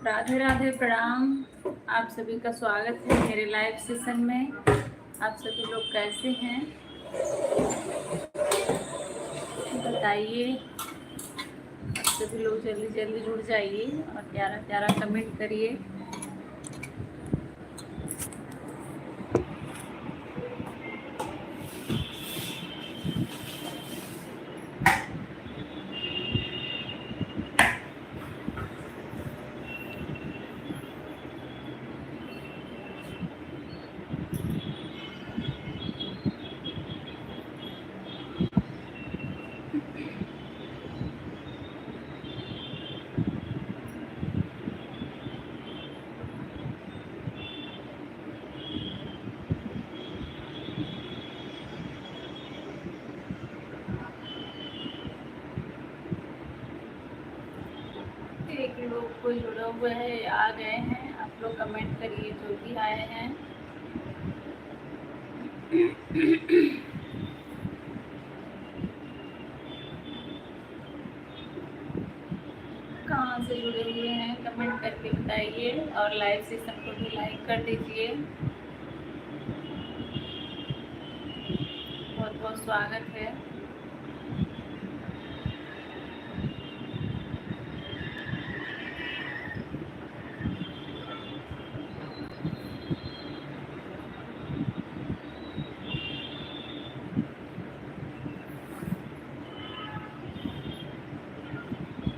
राधे राधे, प्रणाम। आप सभी का स्वागत है मेरे लाइव सेशन में। आप सभी लोग कैसे हैं बताइए। आप सभी लोग जल्दी जल्दी जुड़ जाइए और प्यारा प्यारा कमेंट करिए। एक लोग कोई जुड़ा हुआ है, आ गए हैं। आप लोग कमेंट करिए जो भी आए हैं। कहाँ से जुड़े हुए हैं कमेंट करके बताइए और लाइव सेशन को भी लाइक कर दीजिए। बहुत बहुत स्वागत है।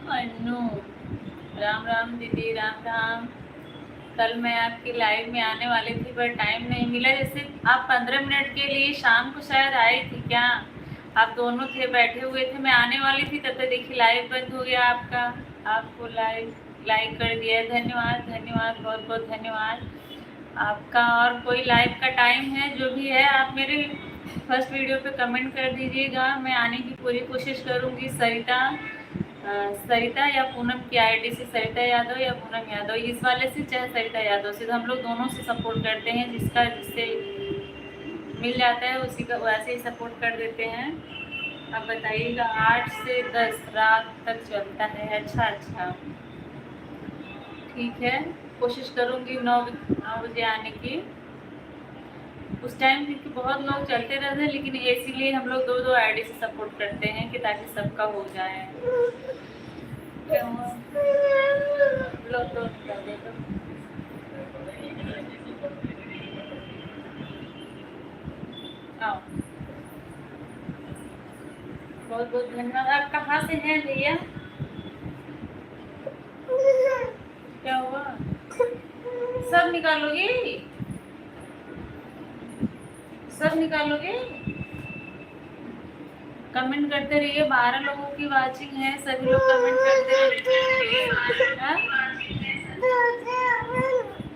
अन्नू, राम राम दीदी, राम राम। कल मैं आपकी लाइव में आने वाली थी पर टाइम नहीं मिला। जैसे आप 15 मिनट के लिए शाम को शायद आई थी क्या? आप दोनों थे, बैठे हुए थे, मैं आने वाली थी, तब तक देखिए लाइव बंद हो गया आपका। आपको लाइव लाइक कर दिया, धन्यवाद धन्यवाद, बहुत बहुत धन्यवाद आपका। और कोई लाइव का टाइम है जो भी है, आप मेरे फर्स्ट वीडियो पे कमेंट कर दीजिएगा। मैं आने की पूरी कोशिश करूँगी। सरिता या पूनम की आईडी से, सरिता यादव या पूनम यादव, इस वाले से चाहे सरिता यादव से, तो हम लोग दोनों से सपोर्ट करते हैं। जिससे मिल जाता है उसी का वैसे ही सपोर्ट कर देते हैं। अब बताइएगा, 8 से 10 रात तक चलता है। अच्छा, ठीक है, कोशिश करूँगी 9 बजे आने की। उस टाइम क्योंकि बहुत लोग चलते रहते हैं, लेकिन इसीलिए हम लोग दो आईडी से सपोर्ट करते हैं कि ताकि सबका हो जाए। बहुत बहुत धन्यवाद। आप कहाँ से हैं भैया? क्या हुआ? सब निकालोगे? सब निकालोगे? कमेंट करते रहिए। 12 लोगों की वाचिंग है, सभी लोग कमेंट करते रहिए।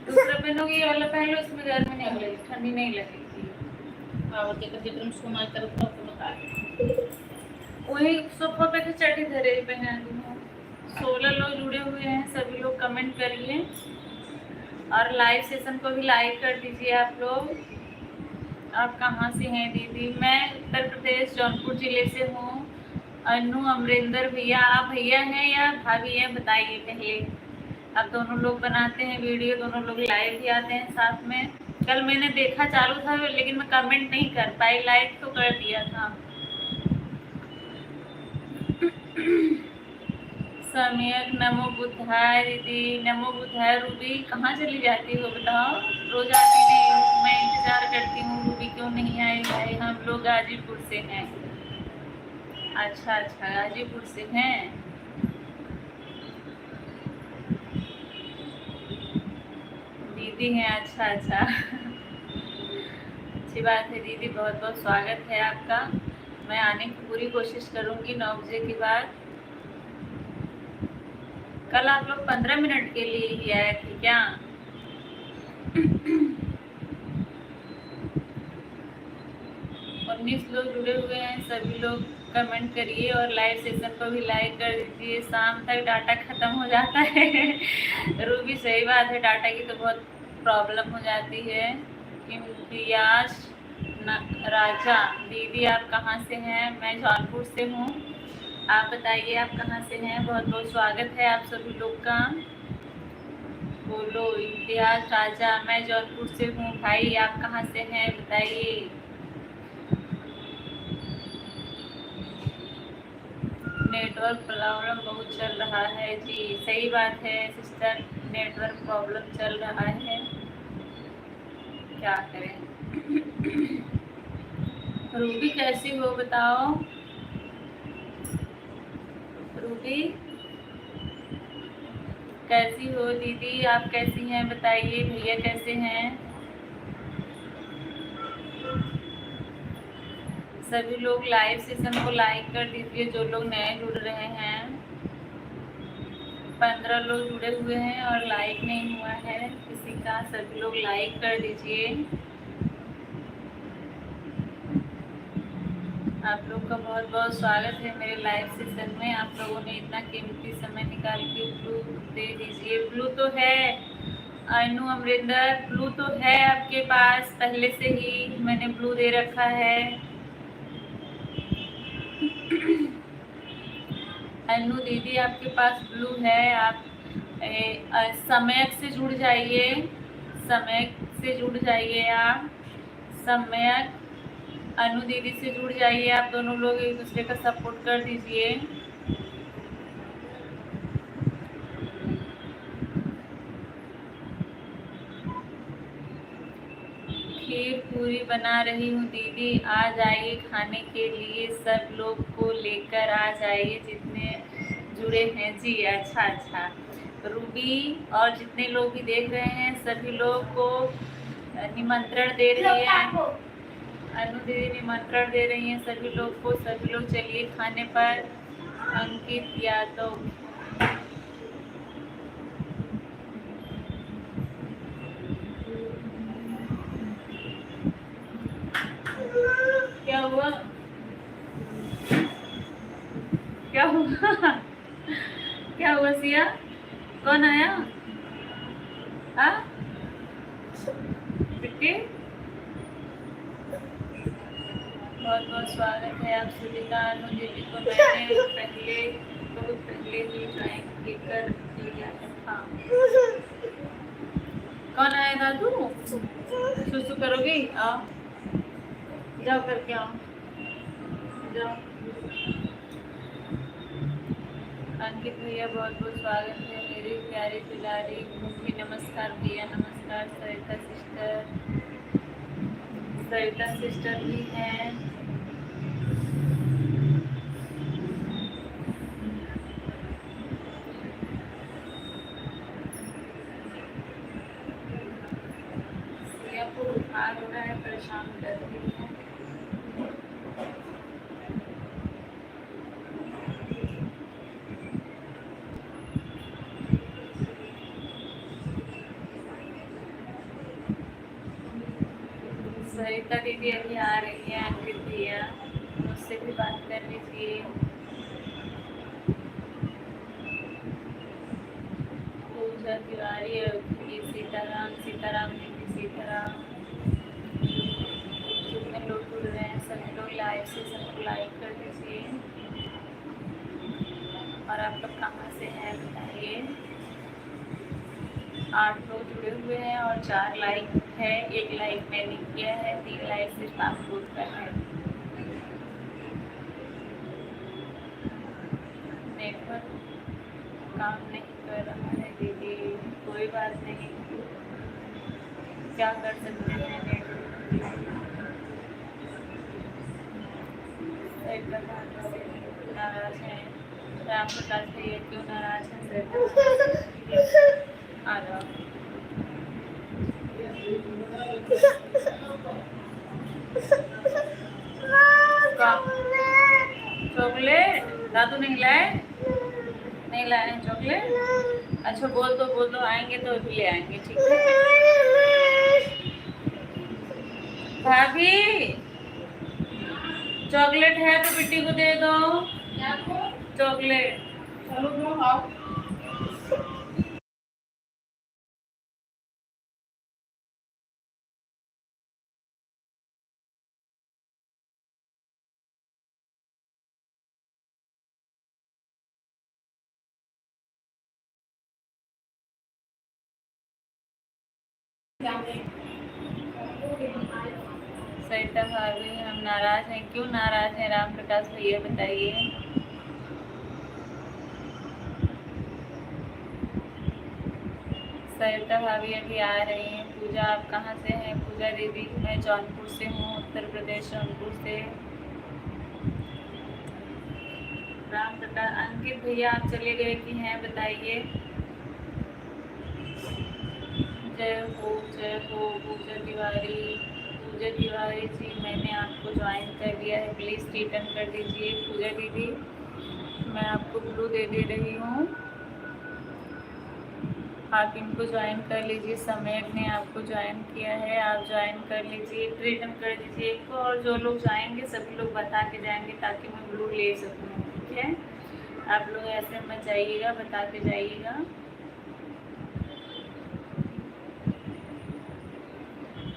दूसरा पहनोगे, ये वाला पहन लो, इसमें गर्मी नहीं लगेगी, ठंडी नहीं लगेगी। वही सोफा पे तो चटी धरे पहना दी हूँ। 16 लोग जुड़े हुए हैं, सभी लोग कमेंट करिए और लाइव सेशन को भी लाइक कर दीजिए आप लोग। आप कहाँ से हैं दीदी? मैं उत्तर प्रदेश जौनपुर जिले से हूँ। अनु, अमरिंदर भैया, आप भैया हैं या भाभी हैं बताइए पहले। आप दोनों लोग बनाते हैं वीडियो, दोनों लोग लाइव भी आते हैं साथ में। कल मैंने देखा चालू था, लेकिन मैं कमेंट नहीं कर पाई, लाइक तो कर दिया था। सम्यक, नमो बुद्धाय दीदी, नमो बुद्धाय। रूबी कहाँ चली जाती हो बताओ? रोज आती नहीं हो, मैं इंतजार करती हूँ रूबी क्यों नहीं आई भाई। हम लोग गाजीपुर से हैं। अच्छा, गाजीपुर से हैं। दीदी हैं, अच्छा। अच्छी बात है दीदी, बहुत बहुत स्वागत है आपका। मैं आने की पूरी कोशिश करूँगी 9 बजे के बाद। कल आप लोग 15 मिनट के लिए ही आए थे क्या? 19 लोग जुड़े हुए हैं, सभी लोग कमेंट करिए और लाइव सेशन को भी लाइक कर दीजिए। शाम तक डाटा ख़त्म हो जाता है। रूबी सही बात है, डाटा की तो बहुत प्रॉब्लम हो जाती है। इम्तियाज राजा दीदी, आप कहाँ से हैं? मैं जौनपुर से हूँ। आप बताइए आप कहाँ से हैं? बहुत बहुत स्वागत है आप सभी लोग का। बोलो। इम्तियाज राजा, मैं जौनपुर से हूँ भाई, आप कहाँ से हैं बताइए। नेटवर्क प्रॉब्लम बहुत चल रहा है जी, सही बात है सिस्टर, नेटवर्क प्रॉब्लम चल रहा है, क्या करें। रूबी कैसी हो बताओ। रूबी कैसी हो दीदी, आप कैसी हैं बताइए। भैया कैसे हैं। सभी लोग लाइव सेशन को लाइक कर दीजिए जो लोग नए जुड़ रहे हैं। 15 लोग जुड़े हुए हैं और लाइक नहीं हुआ है किसी का, सभी लोग लाइक कर दीजिए। आप लोग का बहुत बहुत स्वागत है मेरे लाइव सेशन में। आप लोगों ने इतना कीमती समय निकाल के ब्लू दे दीजिए। ब्लू तो है अनु अमरिंदर, ब्लू तो है आपके पास पहले से ही, मैंने ब्लू दे रखा है। अनु दीदी आपके पास ब्लू है, आप सम्यक से जुड़ जाइए, सम्यक से जुड़ जाइए आप, सम्यक अनु दीदी से जुड़ जाइए, आप दोनों लोग एक दूसरे का सपोर्ट कर दीजिए। खीर पूरी बना रही हूँ दीदी, आ जाइए खाने के लिए, सब लोग को लेकर आ जाइए जितने जुड़े हैं जी। अच्छा अच्छा, रूबी और जितने लोग भी देख रहे हैं सभी लोग को निमंत्रण दे रही है, अनु दीदी निमंत्रण दे रही हैं सभी लोग को, सभी लोग चलिए खाने पर। अंकित यादव, क्या हुआ, क्या हुआ, क्या हुआ सिया, कौन आया। हाँ बिट्टी, बहुत बहुत स्वागत है आप सभी का। अनु दीदी को मैंने पहले बहुत पहले ही ज्वाइन कर दिया था। कौन आया दादू, सुसु करोगी, आओ जाओ करके आओ, जाओ। अंकित भैया बहुत बहुत स्वागत है मेरी प्यारी दुलारी भी, नमस्कार भैया, नमस्कार। सरिता सिस्टर भी हैं। आपको बुखार हो रहा है, परेशान कर रही है। सरिता दीदी अभी आ रही है, अंकित भैया मुझसे भी बात कर लीजिए। पूजा तिवारी, सीताराम, सीताराम दीदी, सीताराम। जितने लोग जुड़ रहे हैं सभी लोग लाइव से सबको लाइक कर दीजिए। और आप लोग कहाँ से हैं बताइए। 8 लोग जुड़े हुए हैं और 4 लाइक है, 1 लाइक मैंने किया है, 3 लाइक सिर्फ आप लोग का है। नेटवर्क काम नहीं कर रहा है दीदी, कोई बात नहीं, क्या कर सकते हैं नेटवर्क। नाराज हैं राम प्रकाश भैया, क्यों नाराज हैं सर, आ जाओ। चॉकलेट दादू नहीं लाए, नहीं लाए हैं चॉकलेट। अच्छा बोल दो आएंगे तो भी ले आएंगे, ठीक है। भाभी चॉकलेट है तो बिट्टी को दे दो चॉकलेट। चलो दो खाओ। सरिता भाभी हम नाराज हैं, क्यों नाराज हैं राम प्रकाश भैया बताइए। सरिता भाभी अभी आ रही हैं। पूजा आप कहाँ से हैं? पूजा दीदी मैं जौनपुर से हूँ, उत्तर प्रदेश जौनपुर से। राम प्रकाश अंकित भैया आप चले गए कि हैं बताइए। जय हो पूजा तिवारी। पूजा तिवारी जी मैंने आपको ज्वाइन कर दिया है, प्लीज़ रिटर्न कर दीजिए। पूजा दीदी मैं आपको ब्लू दे रही हूँ, आप इनको ज्वाइन कर लीजिए। समय ने आपको ज्वाइन किया है, आप ज्वाइन कर लीजिए, रिटर्न कर दीजिए इनको। और जो लोग जाएंगे सभी लोग बता के जाएंगे ताकि मैं ब्लू ले सकूँ, ठीक है। आप लोग ऐसे मत जाइएगा, बता के जाइएगा।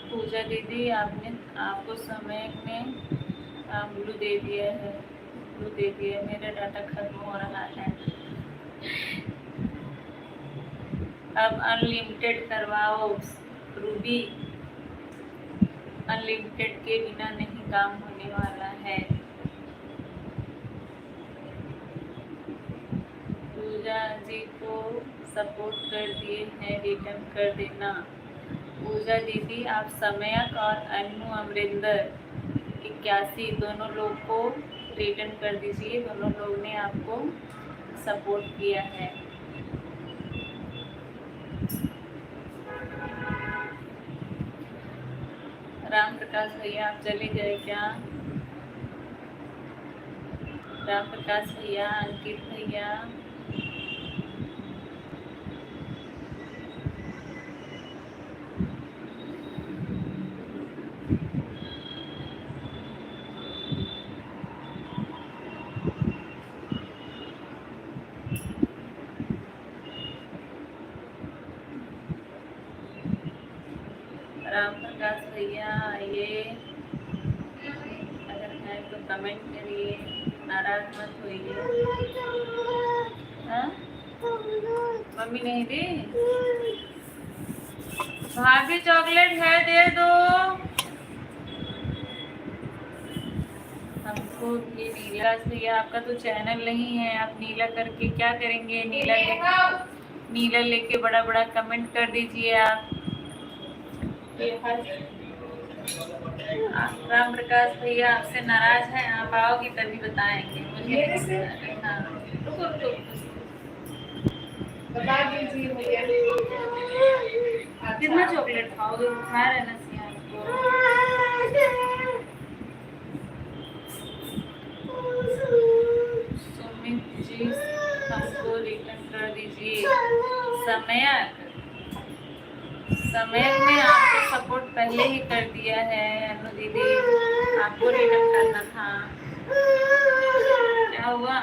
पूजा दीदी आपको समय में ब्लू दे दिया है, ब्लू दे दिया है। मेरा डाटा खत्म हो रहा है, अब अनलिमिटेड करवाओ रूबी। अनलिमिटेड के बिना नहीं काम होने वाला है। पूजा जी को सपोर्ट कर दिए हैं, रिटर्न कर देना। पूजा दीदी आप समयक और अनु अमरिंदर 81 दोनों लोग को रिटर्न कर दीजिए, दोनों लोग ने आपको सपोर्ट किया है। राम प्रकाश भैया आप चले गए क्या? राम प्रकाश भैया, अंकित भैया, राम प्रकाश भैया आइए, अगर है तो कमेंट करिए, नाराज मत होइए। हाँ मम्मी नहीं दी? भाभी चॉकलेट है दे दो हमको भी। नीला भैया आपका तो चैनल नहीं है, आप नीला करके क्या करेंगे? नीला लेके बड़ा बड़ा कमेंट कर दीजिए आप। राम प्रकाश भैया आपसे नाराज हैं, आप आओगी तभी बताएंगे मुझे। हाँ रुको बता दीजिए भैया कितना चॉकलेट खाओगे? खा रहे ना सुमित जी हमको रिटर्न कर दीजिए। समय में आपको सपोर्ट पहले ही कर दिया है अनु दीदी, आपको रिटर्न करना था। क्या हुआ?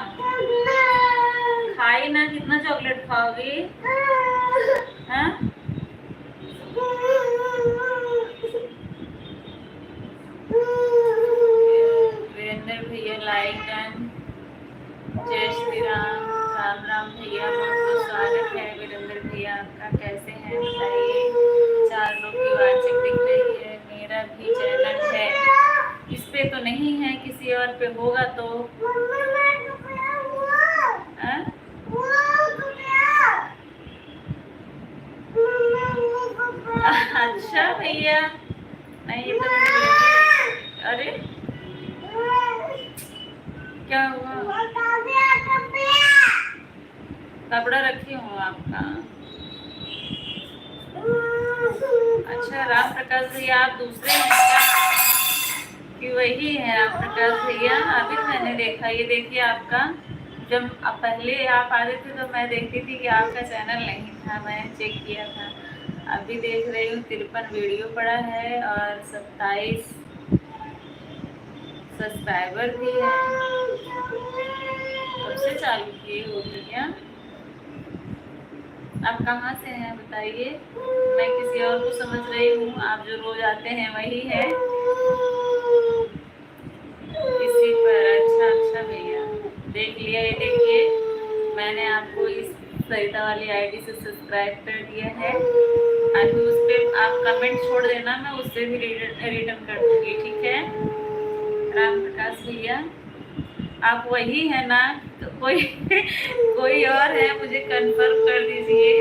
खाई ना, कितना चॉकलेट खाओगी? हाँ वीरेंद्र भैया लाइक डन। जय श्री राम। राम राम भैया, बहुत बहुत स्वागत है वीरेंद्र भैया आपका। कैसे हैं बताइए। 4 लोग की वाचिंग दिख रही है। मेरा भी चैनल है, इस पे तो नहीं है, किसी और पे होगा तो। अच्छा भैया नहीं ये तो अरे क्या हुआ? कपड़ा रखी हूँ आपका। अच्छा राम प्रकाश भैया आप दूसरे हैं क्या कि वही है? राम प्रकाश भैया अभी मैंने देखा, ये देखिए आपका, जब पहले आप आते थे तो मैं देखती थी कि आपका चैनल नहीं था, मैंने चेक किया था। अभी देख रही हूँ 53 वीडियो पड़ा है और 27 सब्सक्राइबर भी है। कब से चालू किए हो भैया? आप कहाँ से हैं बताइए। मैं किसी और को समझ रही हूँ, आप जो रोज आते हैं वही है इसी पर। अच्छा भैया देख लिया, ये देखिए मैंने आपको इस सरिता वाली आईडी से सब्सक्राइब कर दिया है। अभी उस पर आप कमेंट छोड़ देना, मैं उससे भी रिटर्न कर दूंगी, ठीक है। राम प्रकाश भैया आप वही है ना, तो कोई कोई और है, मुझे कंफर्म कर दीजिए,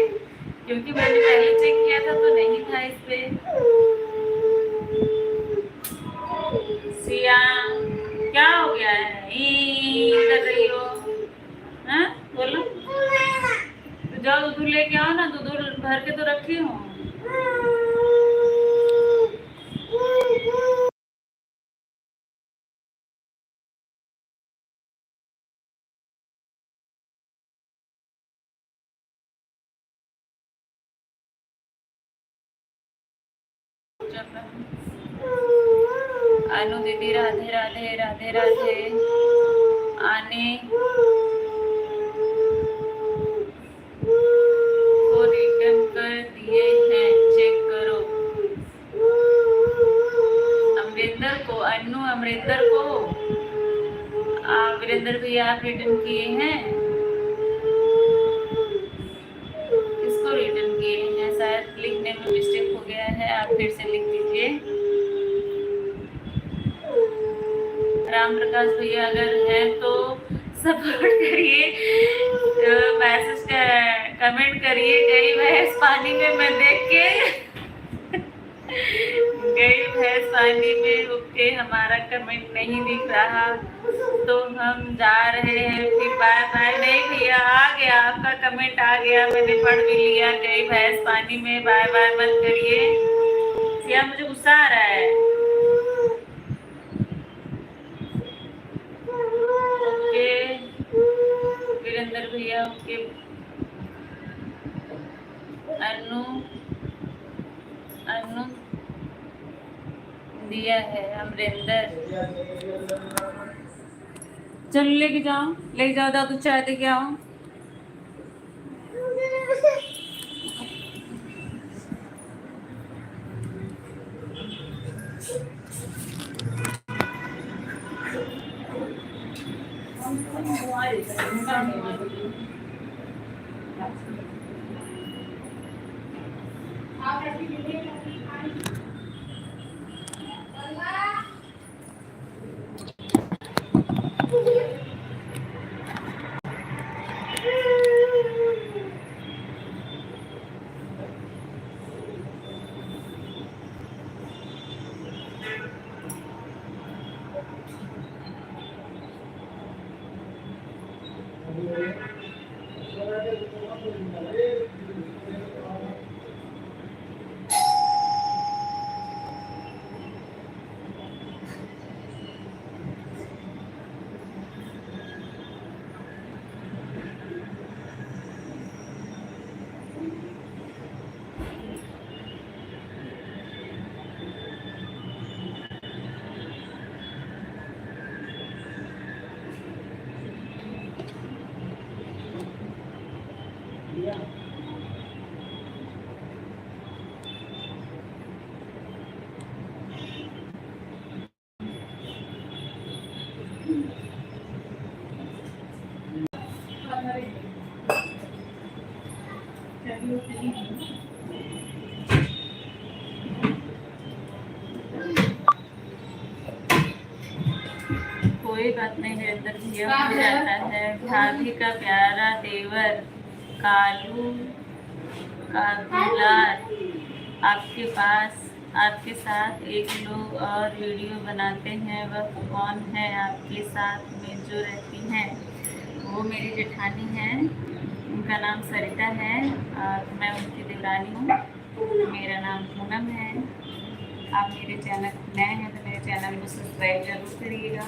क्योंकि मैंने पहले चेक किया था तो नहीं था इस पे। सिया क्या हो गया है, कर रही हो? हाँ बोलो, तो जाओ दूध लेके आओ ना, दूध भर के तो रखी हूँ। अनु दीदी राधे राधे राधे राधे। आने को रिटर्न कर दिए हैं, चेक करो। अमरिंदर को, अनु अमरिंदर को, वीरेंद्र भैया आप रिटर्न किए हैं? किसको रिटर्न किए हैं? शायद लिखने में मिस्टेक हो गया है, आप फिर से लिख दीजिए। राम प्रकाश भैया अगर है तो सपोर्ट करिए, मैसेज कमेंट करिए। गई भैंस पानी में, मैं देख के गई भैंस पानी में। ओके, हमारा कमेंट नहीं दिख रहा तो हम जा रहे हैं फिर, बाय बाय। नहीं भैया आ गया, आपका कमेंट आ गया, मैंने पढ़ भी लिया। गई भैंस पानी में, बाय बाय मत करिए। सिया मुझे गुस्सा आ रहा है। ओके वीरेंद्र भैया, ओके। अनु अनु दिया है अमरिंदर। चलो लेके जाओ दादू, चाय दे के आओ। कोई बात नहीं, वीरेंद्र भैया हो जाता है। भाभी का प्यारा देवर कालू का दुलार आपके साथ एक लोग और वीडियो बनाते हैं, वह कौन है आपके साथ में जो रहती हैं? वो मेरी जेठानी है, उनका नाम सरिता है और मैं उनकी देवरानी हूँ। मेरा नाम पूनम है। आप मेरे चैनल नए हैं तो मेरे चैनल को सब्सक्राइब जरूर करिएगा।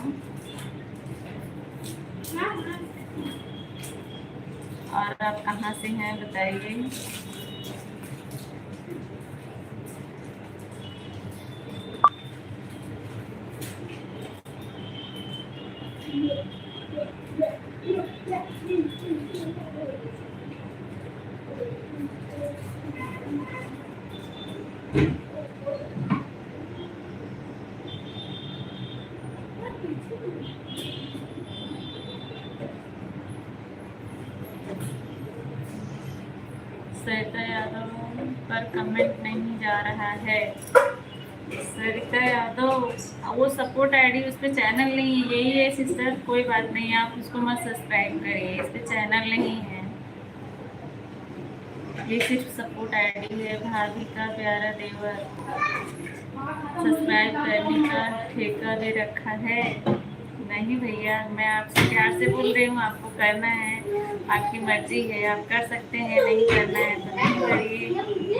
और आप कहाँ से हैं बताइए। सरिता यादव पर कमेंट नहीं जा रहा है। सरिता यादव वो सपोर्ट आईडी, उस पर चैनल नहीं है। यही है सिस्टर, कोई बात नहीं, आप उसको मत सब्सक्राइब करिए, इस पर चैनल नहीं है, ये सिर्फ सपोर्ट आईडी है। भाभी का प्यारा देवर सब्सक्राइब करने का ठेका ले रखा है। नहीं भैया, मैं आपसे प्यार से बोल रही हूँ, आपको करना है, आपकी मर्जी है, आप कर सकते हैं, नहीं करना है तो नहीं करिए,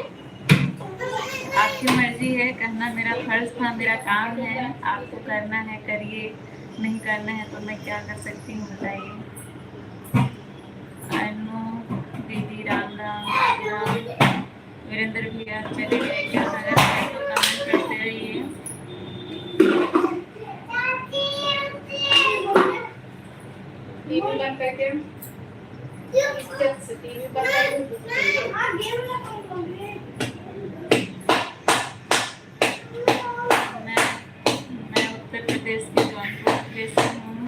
आपकी मर्जी है। कहना मेरा फर्ज था, मेरा काम है, आपको करना है करिए, नहीं करना है तो मैं क्या कर सकती हूँ बताइए। अनु दीदी राम राम राम। वीरेंद्र भैया चले गए क्या? अगर है तो कमेंट करते रहिए। मैं उत्तर प्रदेश के जौनपुर से हूँ।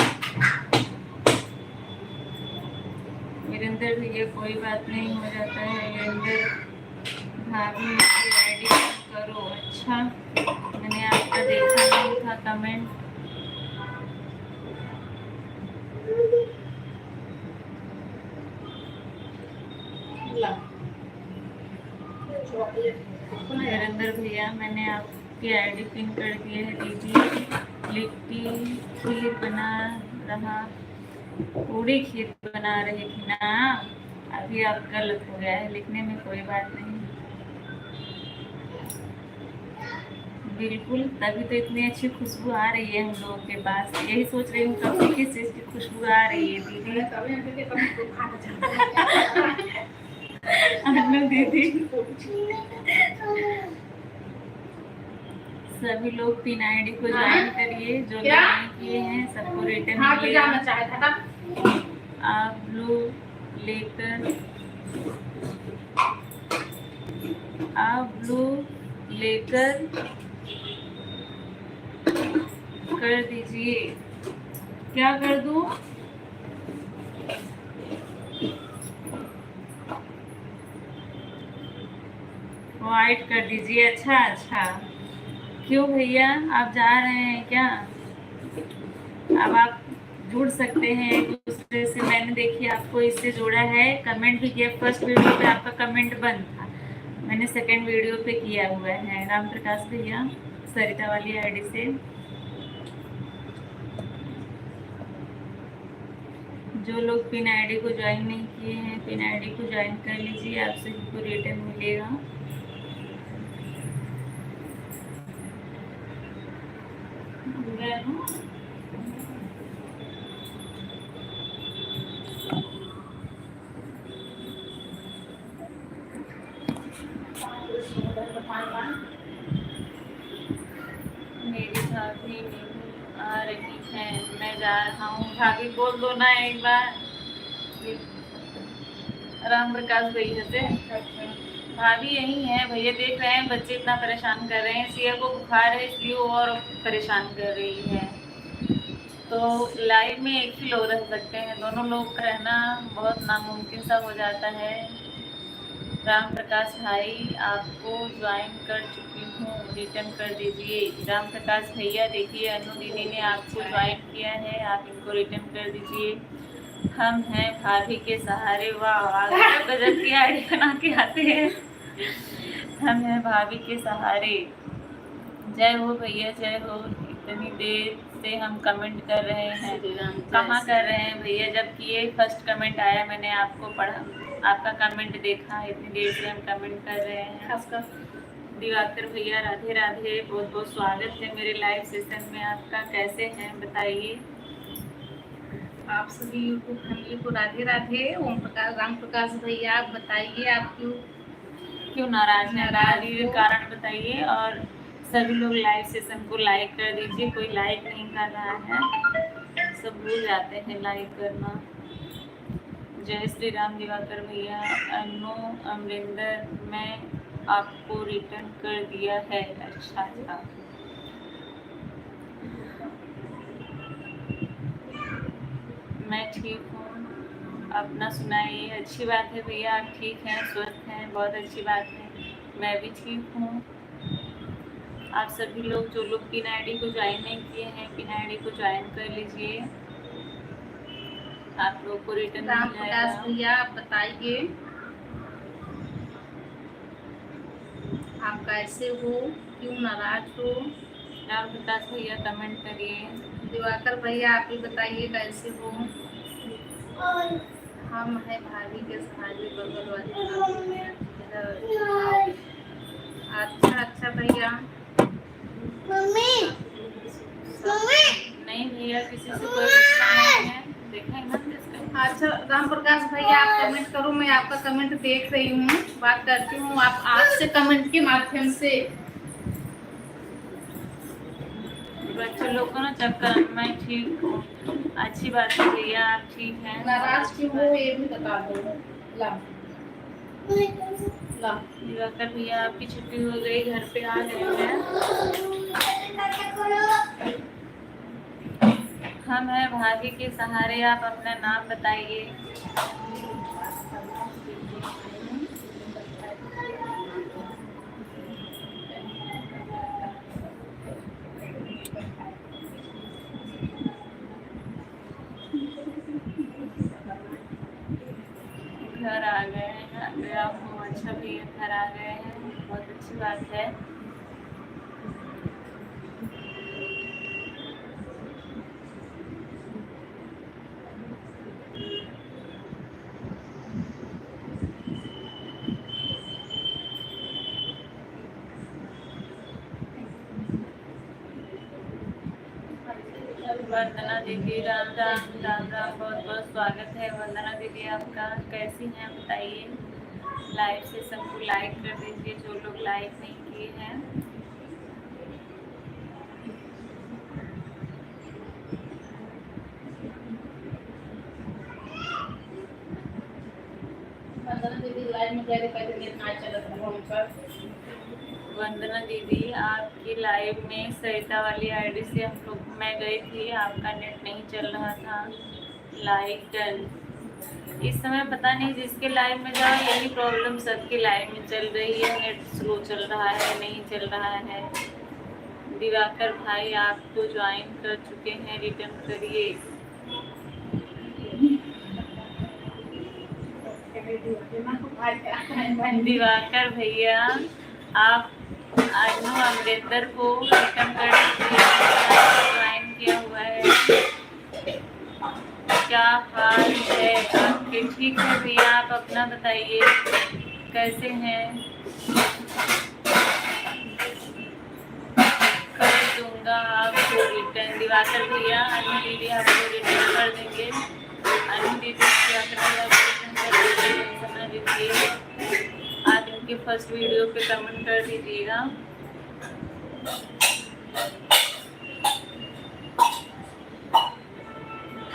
वीरेंद्र भैया कोई बात नहीं, हो जाता है। वीरेंद्र भाभी की आईडी करो। अच्छा, मैंने आपका देखा नहीं था कमेंट। वीरेंद्र भैया मैंने आपकी आईडी पिन कर दी है। दीदी लिट्टी खीर बना रहा, पूरी खीर बना रही थी ना, अभी आप गलत हो गया है लिखने में, कोई बात नहीं। बिल्कुल, तभी तो इतनी अच्छी खुशबू आ रही है हम लोगों के पास। यही सोच रही हूँ कब से किस चीज़ की खुशबू आ रही है दीदी। दीदी सभी लोग पिन आईडी को ज्वाइन करिए, जो लोग नहीं किए हैं सबको रिटर्न मिलेगा। आप लोग लेकर कर दीजिए। क्या कर दूं? वाइट कर दीजिए। अच्छा अच्छा, क्यों भैया आप जा रहे हैं क्या? अब आप जुड़ सकते हैं एक दूसरे से। मैंने देखिए आपको इससे जोड़ा है, कमेंट भी किया। फर्स्ट वीडियो पे आपका कमेंट बंद था, मैंने सेकंड वीडियो पे किया हुआ है। राम प्रकाश भैया सरिता वाली आईडी से। जो लोग पिन आईडी को ज्वाइन नहीं किए हैं, पिन आईडी को ज्वाइन कर लीजिए, आपसे को रिटर्न मिलेगा। मेरी भाभी नहीं आ रही है, मैं जा रहा हूँ। भाभी बोल दो ना एक बार। राम प्रकाश भैया से। भाभी यही है, भैया देख रहे हैं बच्चे इतना परेशान कर रहे हैं, सिया को बुखार है इसलिए वो और परेशान कर रही है। तो लाइव में एक ही लोग रह सकते हैं, दोनों लोग रहना बहुत नामुमकिन सा हो जाता है। राम प्रकाश भाई आपको ज्वाइन कर चुकी हूँ, रिटर्न कर दीजिए। राम प्रकाश भैया देखिए अनु दीदी ने आपको ज्वाइन किया है, आप इनको रिटर्न कर दीजिए। हम हैं भाभी के सहारे। वाह, गजब की आईडी बना के आते हैं। हम हैं भाभी के सहारे। जय हो भैया, जय हो। इतनी देर से हम कमेंट कर रहे हैं, कहाँ कर रहे हैं भैया? जबकि ये फर्स्ट कमेंट आया, मैंने आपको पढ़ा, आपका कमेंट देखा, इतनी देर से हम कमेंट कर रहे हैं। खासकर दिवाकर भैया राधे राधे, बहुत बहुत स्वागत है मेरे लाइव सेशन में आपका। कैसे हैं बताइए? आप सभी यूट्यूब फैमिली को राधे राधे। ओम प्रकाश, राम प्रकाश भैया आप बताइए, आप क्यों नाराज हैं? कारण बताइए। और सभी लोग लाइव सेशन को लाइक कर दीजिए, कोई लाइक नहीं कर रहा है, सब भूल जाते हैं लाइक करना। जय श्री राम दिवाकर भैया। अनु अमरिंदर, मैं आपको रिटर्न कर दिया है। अच्छा अच्छा, मैं ठीक हूँ, अपना सुनाइए। अच्छी बात है भैया, आप ठीक हैं, स्वस्थ हैं, बहुत अच्छी बात है। मैं भी ठीक हूँ। आप सभी लोग जो लोग पिन आईडी को ज्वाइन नहीं किए हैं, पिन आईडी को ज्वाइन कर लीजिए, आप लोग को रिटर्न राम मिल प्रकाश जाएगा। भैया आप बताइए आप कैसे हो, क्यों नाराज हो। राम प्रकाश भैया कमेंट करिए। दिवाकर भैया आप भी बताइए कैसे हो। हम है भाभी के सहारे बगल वाले। अच्छा अच्छा भैया। नहीं भैया, किसी से कोई रिश्ता नहीं है, देखा है ना जिसका। अच्छा राम प्रकाश भैया आप कमेंट करो, मैं आपका कमेंट देख रही हूँ, बात करती हूँ आप आपसे कमेंट के माध्यम से। बच्चे लोग को ना चक्कर, मैं ठीक हूँ। अच्छी बात है भैया, आप ठीक हैं। नाराज क्यों हो ये भी बता दो। ला ला दिवाकर भैया आपकी छुट्टी हो गई, घर पे आ गए हैं। हम हैं भाभी के सहारे, आप अपना नाम बताइए। घर आ गए हैं, गया हूँ। अच्छा भैया घर आ गए हैं, बहुत अच्छी बात है। वंदना दीदी राम राम राम राम, बहुत बहुत स्वागत है वंदना दीदी आपका। कैसी हैं बताइए। लाइव से सबको लाइक कर दीजिए जो लोग लाइक नहीं किए हैं। वंदना दीदी लाइव में जाके पहले नेट ना चलत रहो उनका। वंदना दीदी आपकी लाइव में सरिता वाली आईडी से हम लोग मैं गई थी, आपका नेट नहीं चल रहा था। Like done. इस समय पता नहीं जिसके लाइव में जाओ यही प्रॉब्लम सबके लाइव में चल रही है, नेट स्लो चल रहा है, नहीं चल रहा है। दिवाकर भाई आप तो ज्वाइन कर चुके हैं, रिटर्न करिए। दिवाकर भैया आप अनु अमरिंदर को रिटर्न कर दीजिए, ज्वाइन किया हुआ है। क्या हाल है आपके? ठीक है भैया, आप अपना बताइए कैसे हैं। कर दूंगा आपको रिटर्न। दिवाकर भैया अनु दीदी आपको रिटर्न कर देंगे। अनु दीदी दिवाकर भैया को रिटर्न कर दीजिए, समझ लीजिए। आप इनके फर्स्ट वीडियो पे कमेंट कर दीजिएगा।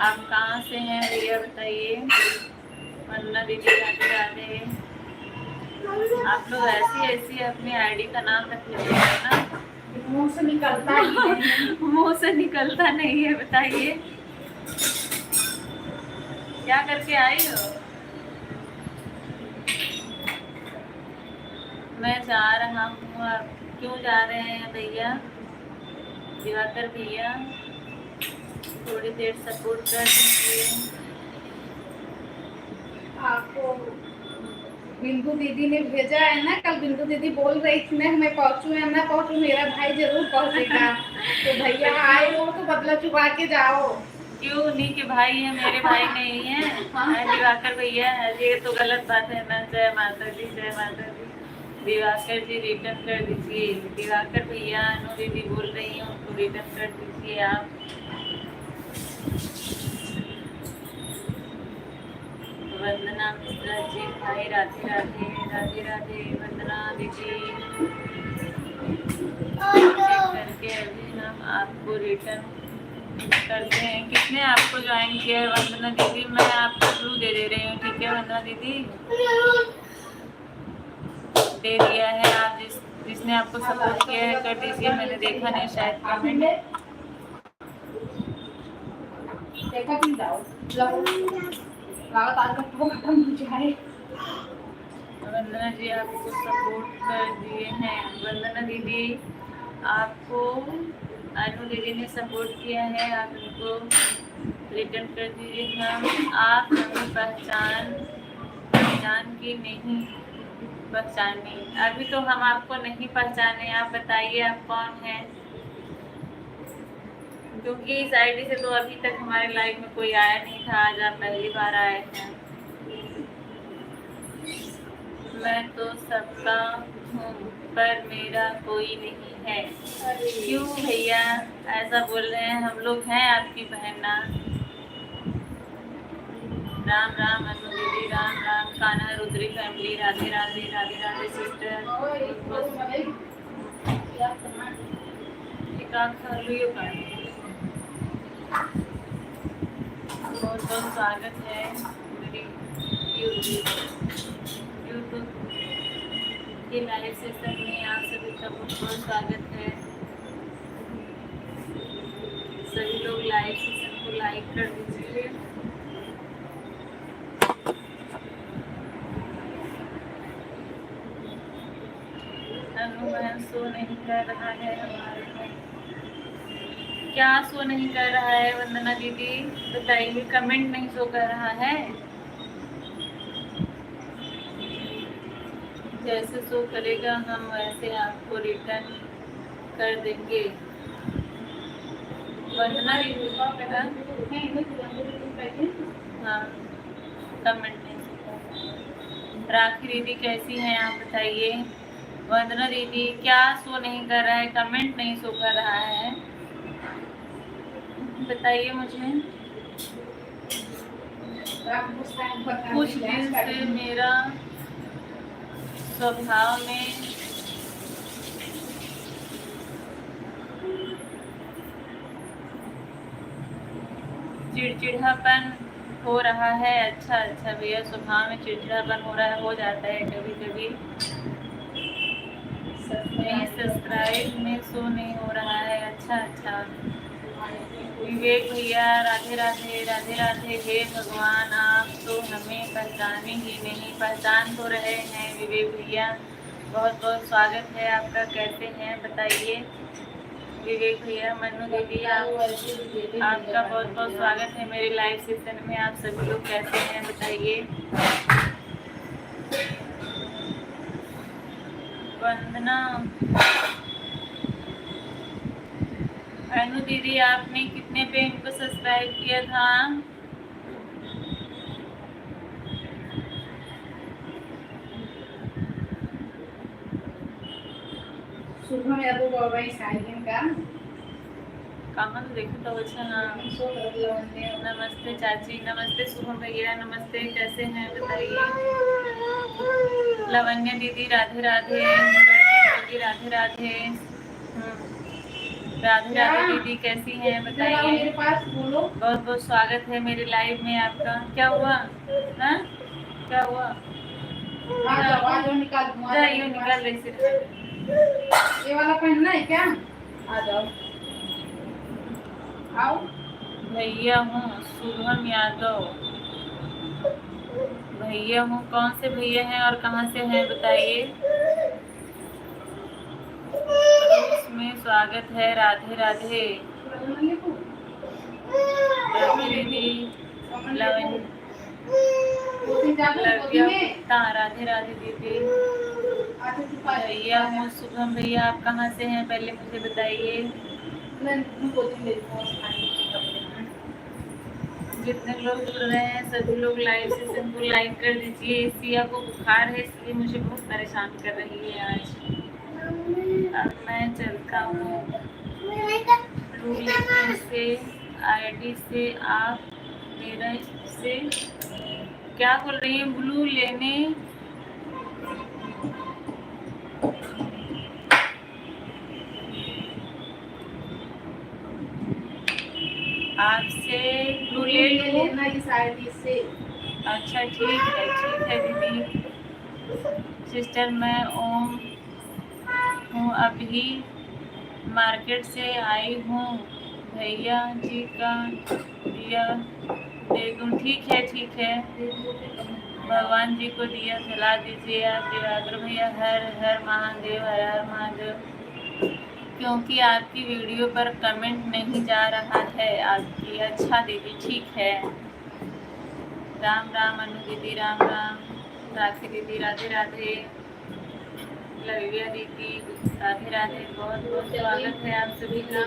आप कहाँ से हैं भैया बताइए। वंदना दीदी राधे राधे। आप लोग ऐसी ऐसी अपनी आईडी का नाम रख लीजिएगा ना, मुंह से निकलता ही नहीं। मुंह से निकलता नहीं है। बताइए क्या करके आई हो। मैं जा रहा हूँ। आप क्यों जा रहे हैं भैया? दिवाकर भैया थोड़ी देर सपोर्ट कर दीजिए। आपको बिंदु दीदी ने भेजा है ना, कल बिंदु दीदी बोल रही थी ना मैं पहुंचूं या ना पहुंचूं, मेरा भाई जरूर पहुंचेगा। तो भैया आए हो तो बदला चुका के जाओ। क्यों? उन्हीं के भाई है, मेरे भाई नहीं है। दिवाकर भैया ये तो गलत बात है ना। जय माता दी, जय माता दी। दिवाकर जी रिटर्न कर दीजिए। दिवाकर भैया अनु दीदी बोल रही हूँ उनको रिटर्न कर दीजिए आप। वंदना मिश्रा जी भाई राधे राधे राधे राधे। वंदना दीदी करके अभी हम आपको रिटर्न करते हैं। किसने आपको ज्वाइन किया है वंदना दीदी? मैं आपको क्लू दे रही हूँ, ठीक है वंदना दीदी? दे दिया है। आप जिसने आपको सपोर्ट किया है कर दीजिए। मैंने देखा नहीं शायद कमेंट। रावत आज का तो खत्म हो जाए। वंदना जी आपको सपोर्ट कर दिए हैं। वंदना दीदी आपको अनु दीदी ने सपोर्ट किया है, आप उनको रिटर्न कर दीजिए। आप हमें पहचान की नहीं पहचानी। अभी तो हम आपको नहीं पहचाने, आप बताइए आप कौन हैं, क्योंकि इस आईडी से तो अभी तक हमारे लाइफ में कोई आया नहीं था, आज आप पहली बार आए हैं। मैं तो सबका हूँ पर मेरा कोई नहीं है। क्यों भैया ऐसा बोल रहे हैं, हम लोग हैं आपकी बहन ना। राम राम अनु दीदी, राम राम कान्हा रुद्री फैमिली, राधे राधे राधे राधे सिस्टर। एक आँख खा लो, ये कर। बहुत बहुत स्वागत है मेरी यूट्यूब के लाइव सेशन में, आप सभी का बहुत बहुत स्वागत है। सभी लोग लाइव सेशन को लाइक कर दीजिए। अनु बहन शो नहीं कर रहा है हमारे में। क्या शो नहीं कर रहा है वंदना दीदी, बताइए। कमेंट नहीं शो कर रहा है, जैसे शो करेगा हम वैसे आपको रिटर्न कर देंगे। वंदना दीदी हाँ कमेंट नहीं शो। राखी दीदी कैसी हैं आप बताइए। वंदना दीदी क्या शो नहीं कर रहा है, कमेंट नहीं शो कर रहा है, बताइए मुझे। कुछ दिन से मेरा स्वभाव में चिड़चिड़ापन हो रहा है। अच्छा अच्छा भैया, स्वभाव में चिड़चिड़ापन हो रहा है, हो जाता है कभी कभी। सब्सक्राइब में शो नहीं हो रहा है। अच्छा अच्छा विवेक भैया, राधे राधे राधे राधे। हे भगवान, आप तो हमें पहचाने ही नहीं। पहचान तो रहे हैं विवेक भैया, बहुत बहुत स्वागत है आपका। कैसे हैं बताइए विवेक भैया। मनु दीदी आपका बहुत बहुत स्वागत है मेरे लाइव सेशन में। आप सभी लोग कैसे हैं बताइए। वंदना अनु दीदी आपने कितने पे इनको सब्सक्राइब किया था। शुभम यादव बाबा साइकिल का कहाँ तो देखो तो अच्छा। हाँ नमस्ते चाची, नमस्ते शुभम भैया, नमस्ते, कैसे हैं बताइए। लवन्या दीदी राधे राधे, राधे राधे। राधे राधे दीदी कैसी हैं बताइए। मेरे पास बोलो। बहुत बहुत स्वागत है मेरे लाइव में आपका। क्या हुआ हाँ क्या हुआ, जाइए निकाल रही से। ये वाला पहनना है क्या, आ जाओ आओ। भैया हूँ शुभम यादव। भैया हूँ, कौन से भैया हैं और कहाँ से हैं बताइए। इसमें स्वागत है, राधे राधे। दीदी राधे राधे दीदी। भैया हूँ शुभम भैया, आप कहाँ से हैं पहले मुझे बताइए। जितने लोग जुड़ रहे हैं सभी लोग लाइव सेशन को लाइक कर दीजिए। सिया को बुखार है इसलिए मुझे बहुत परेशान कर रही है आज। अब मैं चलता हूँ से आईडी से। आप मेरा से क्या बोल रही हैं, ब्लू लेने आपसे ब्लू ले लेना इस आईडी से। अच्छा ठीक है दीदी। सिस्टर मैं ओम हूँ, अभी मार्केट से आई हूँ। भैया जी का दिया देखूं, ठीक है ठीक है। भगवान जी को दिया जला दीजिए आप दिवाकर भैया। हर हर महादेव, हर हर महादेव। क्योंकि आपकी वीडियो पर कमेंट नहीं जा रहा है आपकी। अच्छा दीदी, ठीक है। राम राम अनु दीदी, राम राम। राखी दीदी, राधे राधे। लविया दीदी, राधे राधे। बहुत बहुत स्वागत है आप सभी का।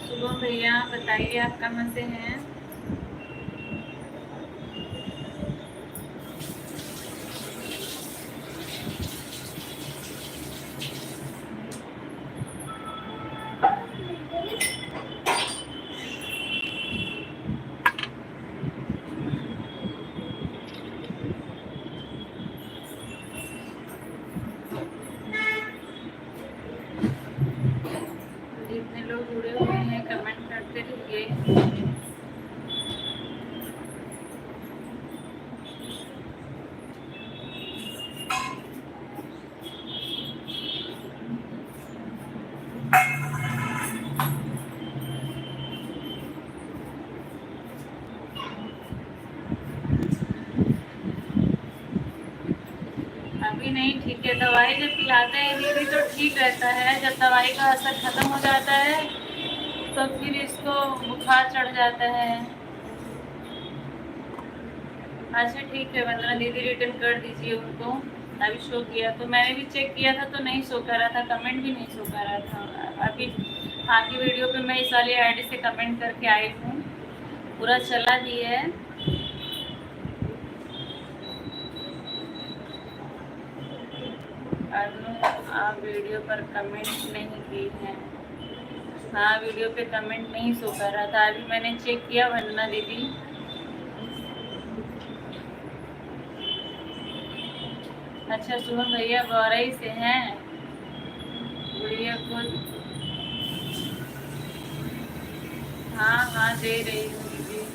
शुभम भैया बताइए आप कहाँ से हैं? जितने लोग जुड़े हुए हैं कमेंट करते रहिए। अभी नहीं ठीक है। दवाई जब पिलाते हैं दीदी तो ठीक रहता है। जब दवाई का असर खत्म हो जाता है तो फिर इसको बुखार चढ़ जाता है। अच्छा ठीक है वंदना दीदी, रिटर्न कर दीजिए उनको। अभी शो किया तो मैंने भी चेक किया था तो नहीं शो कर रहा था, कमेंट भी नहीं शो कर रहा था। अभी आपकी वीडियो पे मैं इस वाली आईडी से कमेंट करके आई हूँ, पूरा चला भी है। आप वीडियो पर कमेंट नहीं की है। हाँ, वीडियो पे कमेंट नहीं शो कर रहा था। अभी मैंने चेक किया वंदना दीदी। अच्छा शुभम भैया बौरई से हैं। गुड़िया को हाँ हाँ दे रही हूँ दीदी।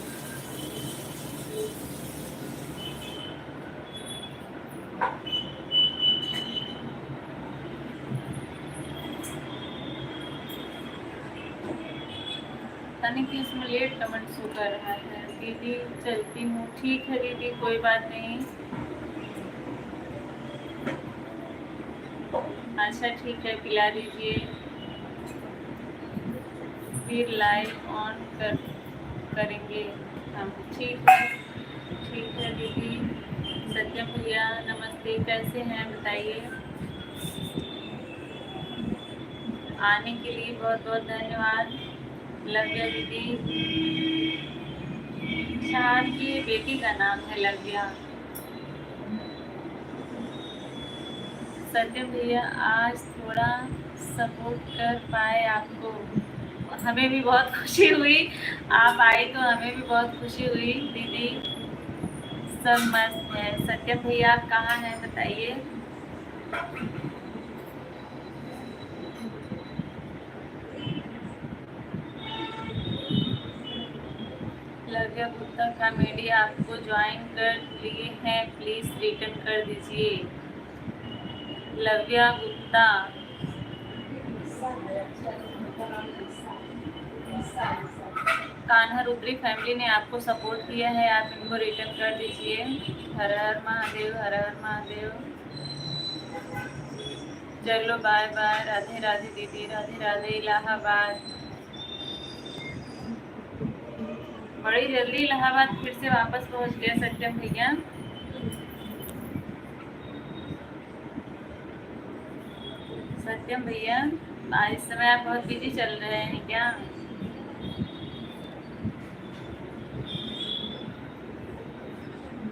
तनिक इसमें लेट कमेंट शो कर रहा है दीदी। चलती हूँ, ठीक है दीदी, कोई बात नहीं। अच्छा ठीक है, पिला दीजिए। फिर लाइव ऑन करेंगे हम। ठीक है दीदी। सत्यम भैया नमस्ते, कैसे हैं बताइए। आने के लिए बहुत बहुत धन्यवाद। लव्या दीदी, शान की बेटी का नाम है लव्या। सत्यम भैया आज थोड़ा सपोर्ट कर पाए आपको, हमें भी बहुत खुशी हुई। आप आए तो हमें भी बहुत खुशी हुई दीदी। सब मस्त है। सत्यम भैया आप कहाँ हैं बताइए। लव्या गुप्ता का मीडिया आपको ज्वाइन कर लिए हैं, प्लीज रिटर्न कर दीजिए। लव्या गुप्ता, कान्हा रुद्री फैमिली ने आपको सपोर्ट किया है, आप इनको रिटर्न कर दीजिए। हर हर महादेव, हर हर महादेव। चलो बाय बाय। राधे राधे दीदी, राधे राधे। इलाहाबाद, बड़ी जल्दी इलाहाबाद फिर से वापस पहुंच गया सत्यम भैया। सत्यम भैया इस समय आप बहुत बिजी चल रहे हैं क्या।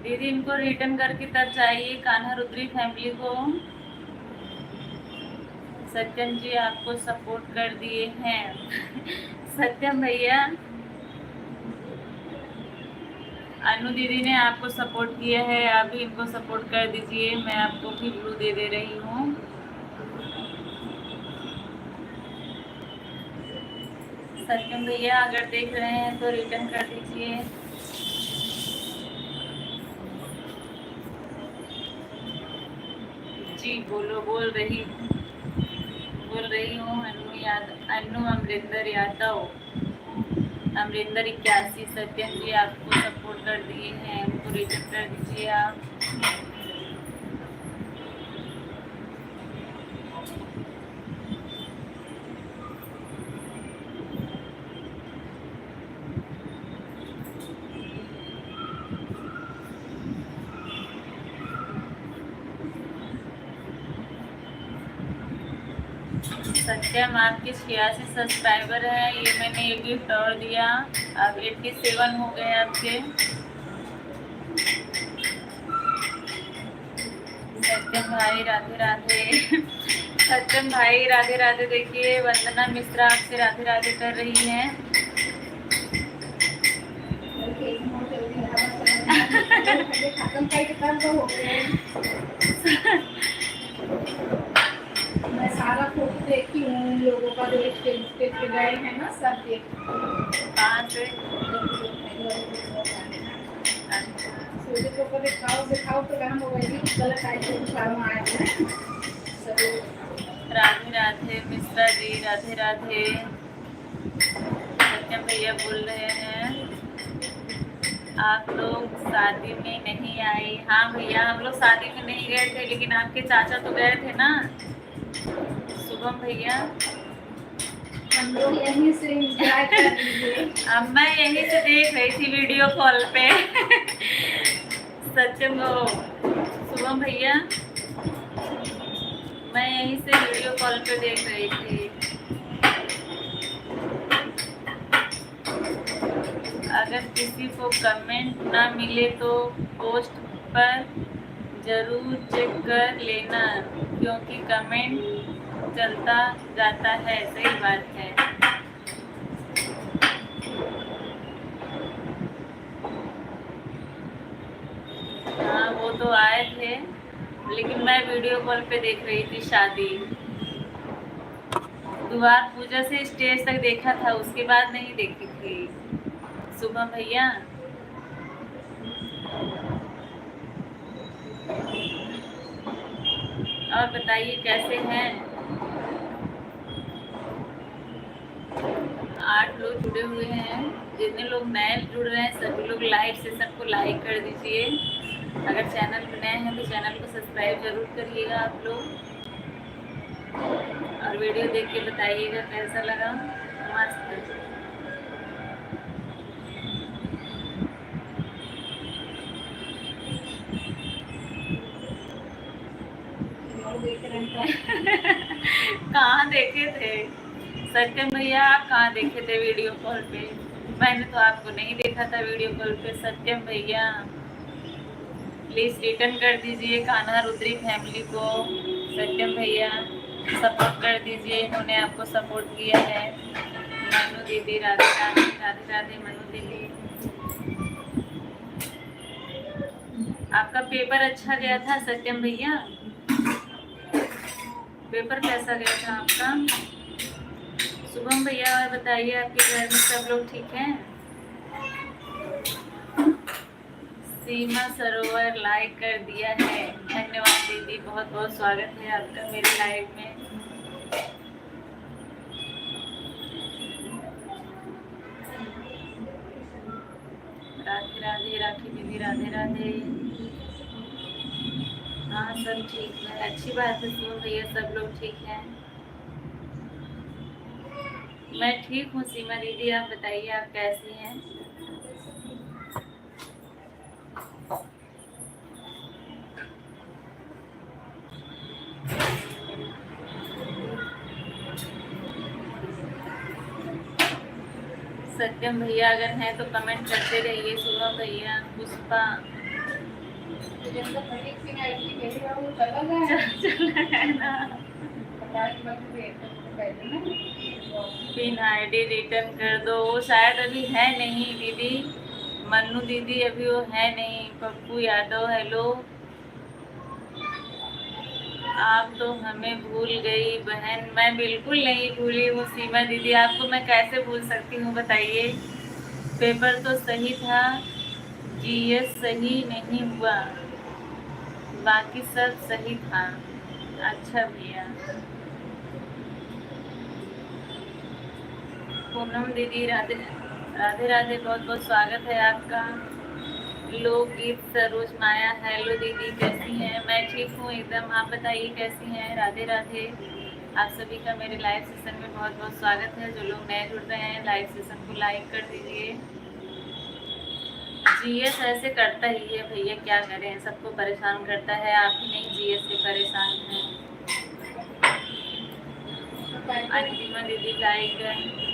दीदी इनको रिटर्न करके तब चाहिए कान्हा रुद्री फैमिली को। सत्यम जी आपको सपोर्ट कर दिए हैं। सत्यम भैया, अनु दीदी ने आपको सपोर्ट किया है, आप भी इनको सपोर्ट कर दीजिए। मैं आपको भी ब्लू दे रही हूँ। सत्यम भैया अगर देख रहे हैं तो रिटर्न कर दीजिए। जी बोलो, बोल रही हूँ। बोल रही हूँ अन्नू अमरिंदर यादव, अमरिंदर 81, सत्यम जी आपको सपोर्ट कर दिए हैं, उनको रिटर्न कर दीजिए आप। सत्यम आपके 86 सब्सक्राइबर हैं, ये मैंने एक गिफ्ट और दिया, अब 87 हो गए आपके। सत्यम भाई राधे राधे। सत्यम भाई राधे राधे। देखिए वंदना मिश्रा आपसे राधे राधे कर रही हैं। खत्म करके तब तो हो गए। मैं सारा फोटो देखी हूँ उन लोगों का जो स्टेज पे गए हैं ना, सब देख। कहाँ से? सूर्य को दिखाओ तो हम वही गलत आइटम दिखाना आए हैं। राधे राधे मिश्रा जी, राधे राधे। सत्यम भैया बोल रहे हैं आप लोग शादी में नहीं आए। हाँ भैया हम लोग शादी में नहीं गए थे, लेकिन आपके चाचा तो गए थे ना शुभम भैया। हम लोग यहीं से एंजॉय कर लीजिए। अब मैं यहीं से देख रही थी वीडियो कॉल पे। सत्यम शुभम भैया, मैं यहीं से वीडियो कॉल पे देख रही थी। अगर किसी को कमेंट ना मिले तो पोस्ट पर ज़रूर चेक कर लेना, क्योंकि कमेंट चलता जाता है। सही बात है। हाँ वो तो आए थे, लेकिन मैं वीडियो कॉल पे देख रही थी शादी। द्वार पूजा से स्टेज तक देखा था, उसके बाद नहीं देखी थी। शुभम भैया और बताइए कैसे हैं? 8 लोग जुड़े हुए हैं। जितने लोग नए जुड़ रहे हैं सभी लोग लाइव सेशन को लाइक कर दीजिए। अगर चैनल पर नए हैं तो चैनल को सब्सक्राइब जरूर करिएगा आप लोग, और वीडियो देख के बताइएगा कैसा लगा। मस्त। कहाँ देखे थे सत्यम भैया? आप कहाँ देखे थे वीडियो कॉल पे? मैंने तो आपको नहीं देखा था वीडियो कॉल पे। सत्यम भैया प्लीज रिटर्न कर दीजिए कान्हा रुद्री फैमिली को। सत्यम भैया सपोर्ट कर दीजिए, इन्होंने आपको सपोर्ट किया है। मनु दीदी राधे राधे, राधे राधे मनु दीदी। आपका पेपर अच्छा गया था सत्यम भैया? पेपर कैसा गया था आपका? शुभम भैया और बताइए आपके घर में सब लोग ठीक हैं? सीमा सरोवर लाइक कर दिया है, धन्यवाद दीदी, बहुत बहुत स्वागत है आपका मेरे लाइव में। राधे राधे राखी दीदी, राधे राधे। हाँ सब ठीक है, अच्छी बात है शुभम भैया, सब लोग ठीक हैं। मैं ठीक हूँ सीमा दीदी, आप बताइए आप कैसी हैं? सत्यम भैया अगर हैं तो कमेंट करते रहिए। शुभम भैया, पुष्पा पिन आईडी रिटर्न कर दो। वो शायद अभी है नहीं दीदी, मन्नू दीदी अभी वो है नहीं। पप्पू यादव हेलो। आप तो हमें भूल गई बहन। मैं बिल्कुल नहीं भूली हूँ सीमा दीदी, आपको मैं कैसे भूल सकती हूँ बताइए। पेपर तो सही था, जीएस सही नहीं हुआ, बाकी सब सही था। अच्छा भैया पूनम दीदी राधे राधे राधे, बहुत बहुत स्वागत है आपका। लोकगीत सरोज माया, हेलो दीदी कैसी हैं? मैं ठीक हूँ एकदम, आप बताइए कैसी हैं? राधे राधे। आप सभी का मेरे लाइव सेशन में बहुत बहुत स्वागत है। जो लोग नए जुड़ रहे हैं लाइव सेशन को लाइक कर दीजिए। जीएस ऐसे करता ही है भैया, क्या करें, सबको परेशान करता है, आप ही नहीं जीएस से परेशान हैं। अंतिमा दीदी लाइक गए।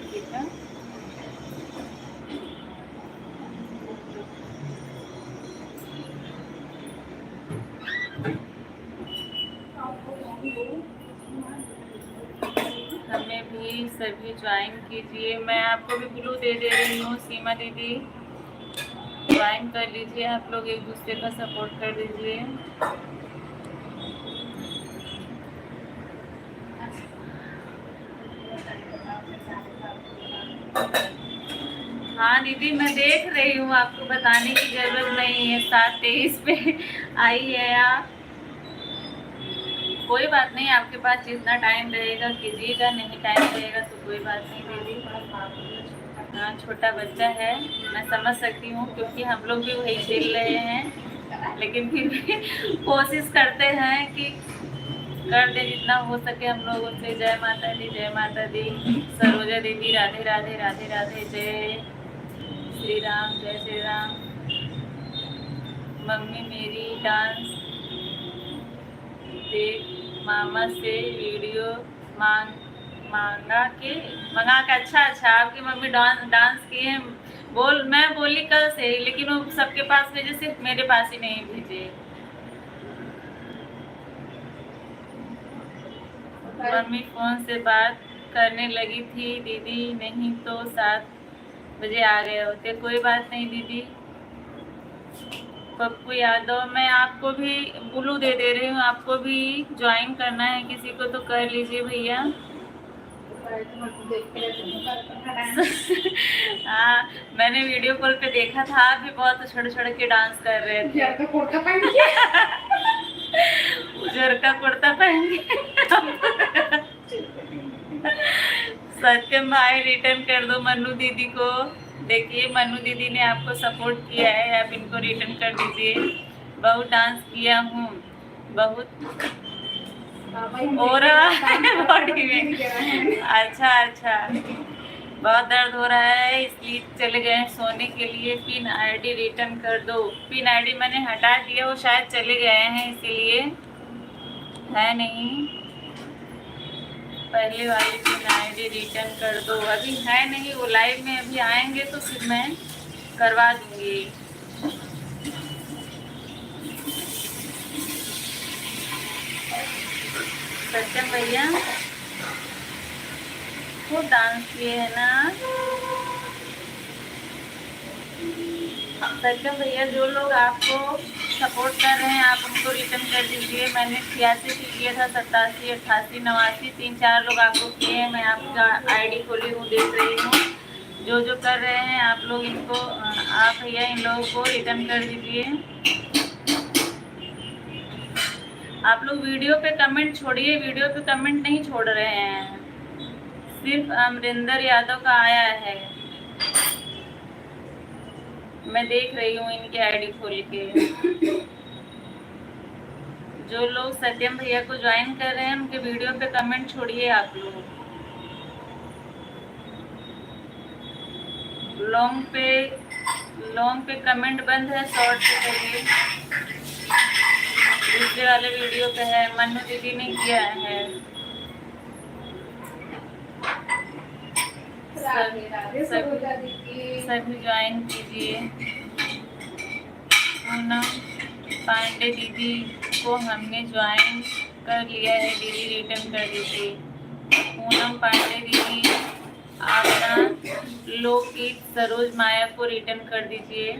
ठीक है, हमें भी सभी ज्वाइन कीजिए। मैं आपको भी ब्लू दे रही हूँ सीमा दीदी, ज्वाइन कर लीजिए। आप लोग एक दूसरे का सपोर्ट कर दीजिए। हाँ दीदी मैं देख रही हूँ, आपको बताने की जरूरत नहीं है। 7:23 पे आई है आप, कोई बात नहीं, आपके पास जितना टाइम रहेगा कीजिएगा, नहीं टाइम रहेगा तो कोई बात नहीं दीदी। हाँ छोटा बच्चा है, मैं समझ सकती हूँ, क्योंकि हम लोग भी वही खेल रहे हैं, लेकिन फिर भी कोशिश करते हैं कि कर दे जितना हो सके हम लोगों से। जय माता दी, जय माता दी। सरोजा दीदी राधे राधे राधे राधे, जय श्री राम, जय श्री राम। मम्मी मेरी डांस देख मामा से वीडियो मंगा के। अच्छा अच्छा, आपकी मम्मी डांस की है। मैं बोली कल से, लेकिन वो सबके पास भेजे, सिर्फ मेरे पास ही नहीं भेजे। मम्मी फोन से बात करने लगी थी दीदी, नहीं तो 7 बजे आ गए होते। कोई बात नहीं दीदी। पप्पू यादव, मैं आपको भी ब्लू दे रही हूँ, आपको भी ज्वाइन करना है किसी को तो कर लीजिए भैया। हाँ मैंने वीडियो कॉल पे देखा था, आप भी बहुत उछड़ उछड़ के डांस कर रहे थे। उजर का कुर्ता पहन के। सत्यम भाई रिटर्न कर दो मन्नू दीदी को। देखिए मन्नू दीदी ने आपको सपोर्ट किया है, आप इनको रिटर्न कर दीजिए। बहुत डांस किया हूँ, बहुत और बॉडी में। अच्छा अच्छा, बहुत दर्द हो रहा है इसलिए चले गए सोने के लिए। पिन आईडी रिटर्न कर दो। पिन आईडी मैंने हटा दिया, वो शायद चले गए हैं इसीलिए है नहीं। पहले वाली पिन आईडी रिटर्न कर दो। अभी है नहीं, वो लाइव में अभी आएंगे तो फिर मैं करवा दूंगी। सत्यम भैया खूब डांस किए है ना। सत्यम भैया जो लोग आपको सपोर्ट कर रहे हैं आप उनको रिटर्न कर दीजिए। मैंने 86 किया था, 87, 88, 89, 3-4 लोग आपको किए हैं। मैं आपका आईडी खोली हूँ, देख रही हूँ। जो कर रहे हैं आप लोग इनको, आप भैया इन लोगों को रिटर्न कर दीजिए। आप लोग वीडियो पे कमेंट छोड़िए, वीडियो पे कमेंट नहीं छोड़ रहे हैं। सिर्फ अमरिंदर यादव का आया है, मैं देख रही हूँ इनकी आईडी खोल के। जो लोग सत्यम भैया को ज्वाइन कर रहे हैं उनके वीडियो पे कमेंट छोड़िए आप लोग। लॉन्ग पे कमेंट बंद है, शॉर्ट पे करिए। दूसरे वाले वीडियो पे है, मन्नू दीदी ने किया है। सभी ज्वाइन कीजिए। पूनम पांडे दीदी को हमने ज्वाइन कर लिया है, दीदी रिटर्न कर दीजिए। पूनम पांडे दीदी आपका लोकगीत सरोज माया को रिटर्न कर दीजिए।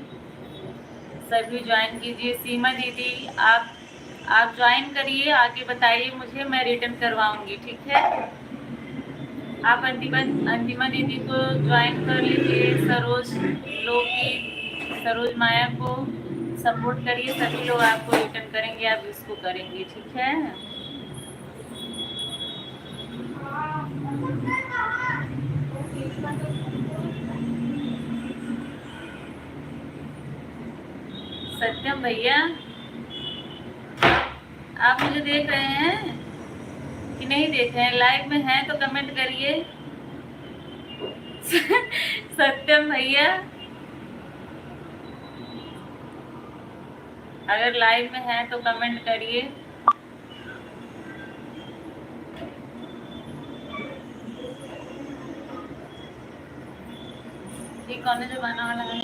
सभी ज्वाइन कीजिए। सीमा दीदी आप ज्वाइन करिए, आगे बताइए मुझे, मैं रिटर्न करवाऊंगी, ठीक है। आप अंतिमा दीदी को ज्वाइन कर लीजिए। सरोज माया को सपोर्ट करिए, सभी लोग आपको रिटर्न करेंगे, आप इसको करेंगे, ठीक है। सत्यम भैया, आप मुझे देख रहे हैं कि नहीं देख रहे हैं? लाइव में हैं तो कमेंट करिए। सत्यम भैया, अगर लाइव में हैं तो कमेंट करिए। ये कौन है जो बना वाला है?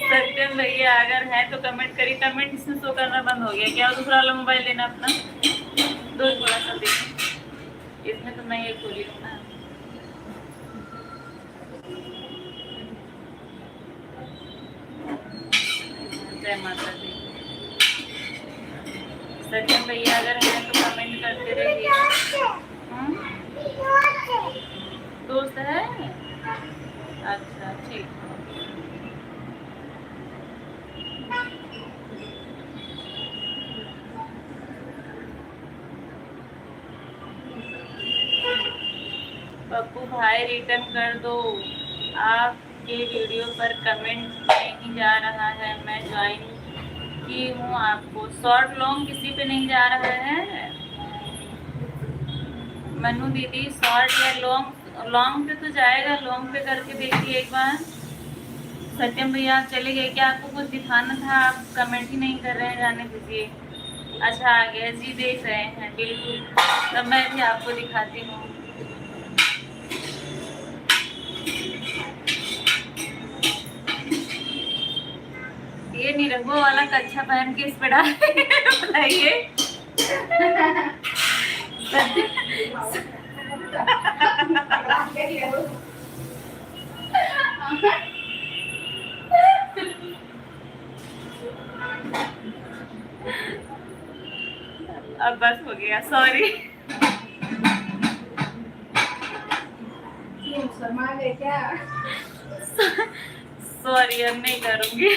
सत्यम भैया अगर है तो कमेंट करिए। कमेंट इसमें शो करना बंद हो गया क्या? दूसरा वाला मोबाइल लेना अपना, दो थोड़ा सा देखिए। इसमें तो मैं ये खोली हूँ ना। जय माता दी। सत्यम भैया अगर है तो कमेंट करते रहिए। दोस्त है? अच्छा ठीक। पप्पू भाई रिटर्न कर दो, आपके वीडियो पर कमेंट नहीं जा रहा है। मैं ज्वाइन की हूँ आपको। शॉर्ट लॉन्ग किसी पे नहीं जा रहा है मनु दीदी? शॉर्ट या लॉन्ग? लॉन्ग पे तो जाएगा, लॉन्ग पे करके देखिए एक बार। सत्यम भैया आप चले गए क्या? आपको कुछ दिखाना था, आप कमेंट ही नहीं कर रहे हैं, जाने दीजिए। अच्छा आ गया जी, देख रहे हैं बिल्कुल, तब मैं भी आपको दिखाती हूँ। ये निरंगो वाला कच्छा पहन के इस पे डाल बताइए। अब बस हो गया, सॉरी। शर्मा गए क्या? सॉरी, अब नहीं करूंगी।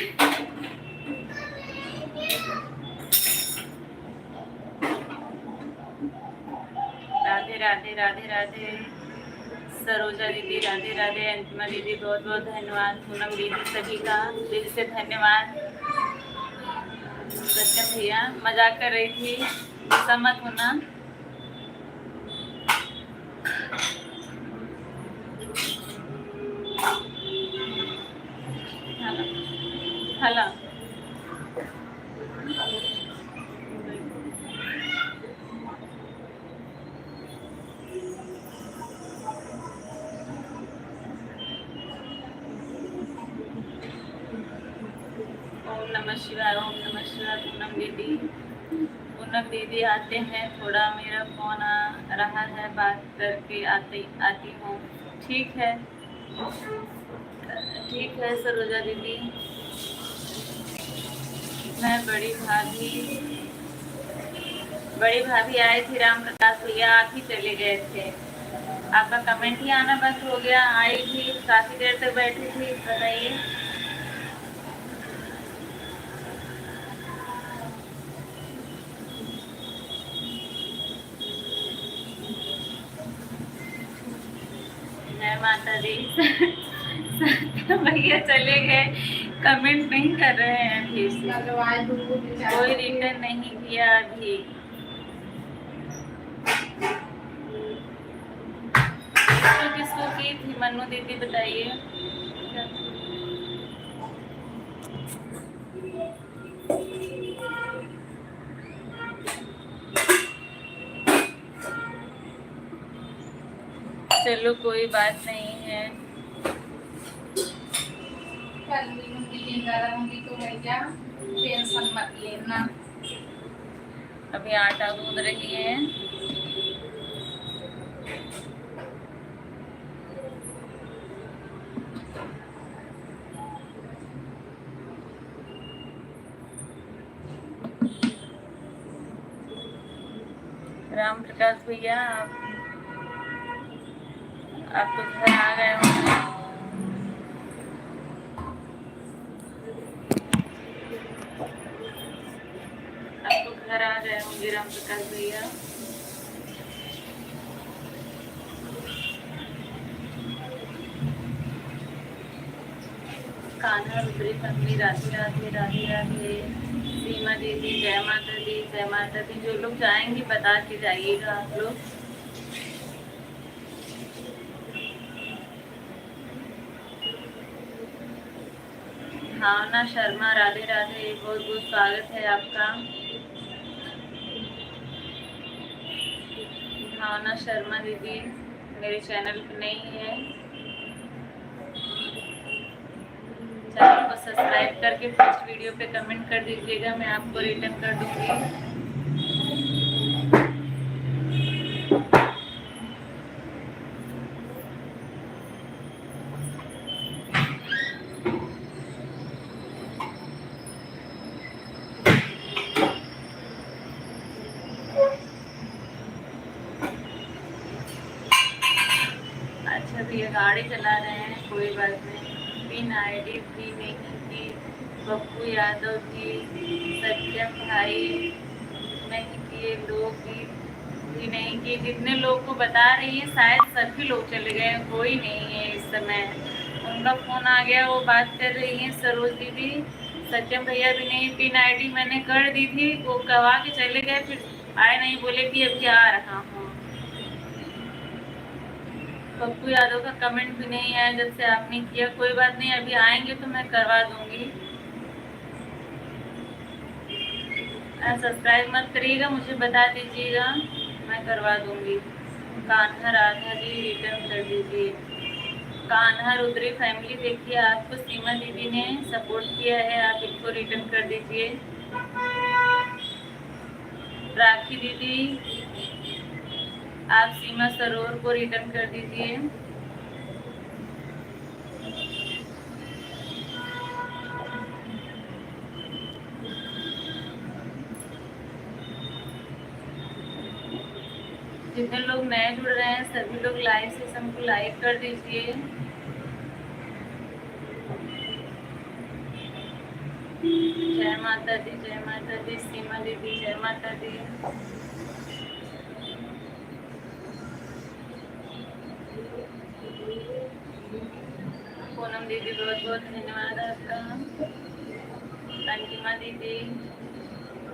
राधे राधे राधे राधे। सरोजा दीदी राधे राधे। अंतिमा दीदी बहुत बहुत धन्यवाद। पूनम दीदी सभी का दिल से धन्यवाद। सत्यम भैया मजाक कर रही थी, गुस्सा मत होना। हेलो ओम नमः शिवाय, ओम नमः शिवाय। पूनम दीदी, पूनम दीदी आते हैं, थोड़ा मेरा फोन आ रहा है, बात करके आती हूँ। ठीक है ठीक है सरोजा दीदी। मैं बड़ी भाभी आई थी, राम प्रकाश भैया आप ही चले गए थे। आपका कमेंट ही आना बंद हो गया। आई थी, काफी देर तक बैठी थी, बताइए। जय माता दी। भैया चले गए, कमेंट नहीं कर रहे हैं अभी से। कोई रिटर्न नहीं किया अभी। तो किसको की थी मनु दीदी बताइए। चलो कोई बात नहीं है। कल भी जिंदा रहूंगी तो भैया टेंशन मत लेना। अभी आटा गूंद रही है। राम प्रकाश भैया आप आप तो घर आ गए होंगे। आप तो घर आ गए होंगे राम प्रकाश भैया। कान्हा रुद्री फैमिली, राधे राधे राधे राधे। सीमा दीदी जय माता दी, जय माता दी। जो लोग जाएंगे बता के जाइएगा आप लोग। भावना शर्मा राधे राधे, बहुत बहुत स्वागत है आपका। भावना शर्मा दीदी मेरे चैनल पे नहीं है, चैनल को सब्सक्राइब करके फर्स्ट वीडियो पे कमेंट कर दीजिएगा, मैं आपको रिटर्न कर दूंगी। अच्छा भैया गाड़ी चला रहे हैं, कोई बात नहीं। पिन आईडी भी नहीं की, बप्पू यादव की, सत्यम भाई नहीं किए, लोग भी नहीं किए। जितने लोग को बता रही है शायद सभी लोग चले गए, कोई नहीं है इस समय। उनका फोन आ गया, वो बात कर रही है सरोज दीदी। सत्यम भैया भी नहीं, पिन आईडी मैंने कर दी थी, वो करवा के चले गए, फिर आए नहीं, बोले कि अभी आ रहा हूँ। पप्पू यादव का कमेंट भी नहीं आया जब से आपने किया। कोई बात नहीं, अभी आएंगे तो मैं करवा दूंगी। सब्सक्राइब मत करिएगा, मुझे बता दीजिएगा, मैं करवा दूंगी। कान्हा राधा जी रिटर्न कर दीजिए। कान्हा रुद्री फैमिली देखिए, आपको सीमा दीदी ने सपोर्ट किया है, आप इनको रिटर्न कर दीजिए। राखी दीदी आप सीमा सरोवर को रिटर्न कर दीजिए। जितने लोग नए जुड़ रहे हैं सभी लोग लाइव सेशन को लाइक कर दीजिए। जय माता दी, जय माता दी। सीमा दीदी जय माता दी। पूनम दीदी बहुत बहुत धन्यवाद आपका। अंकिमा दीदी,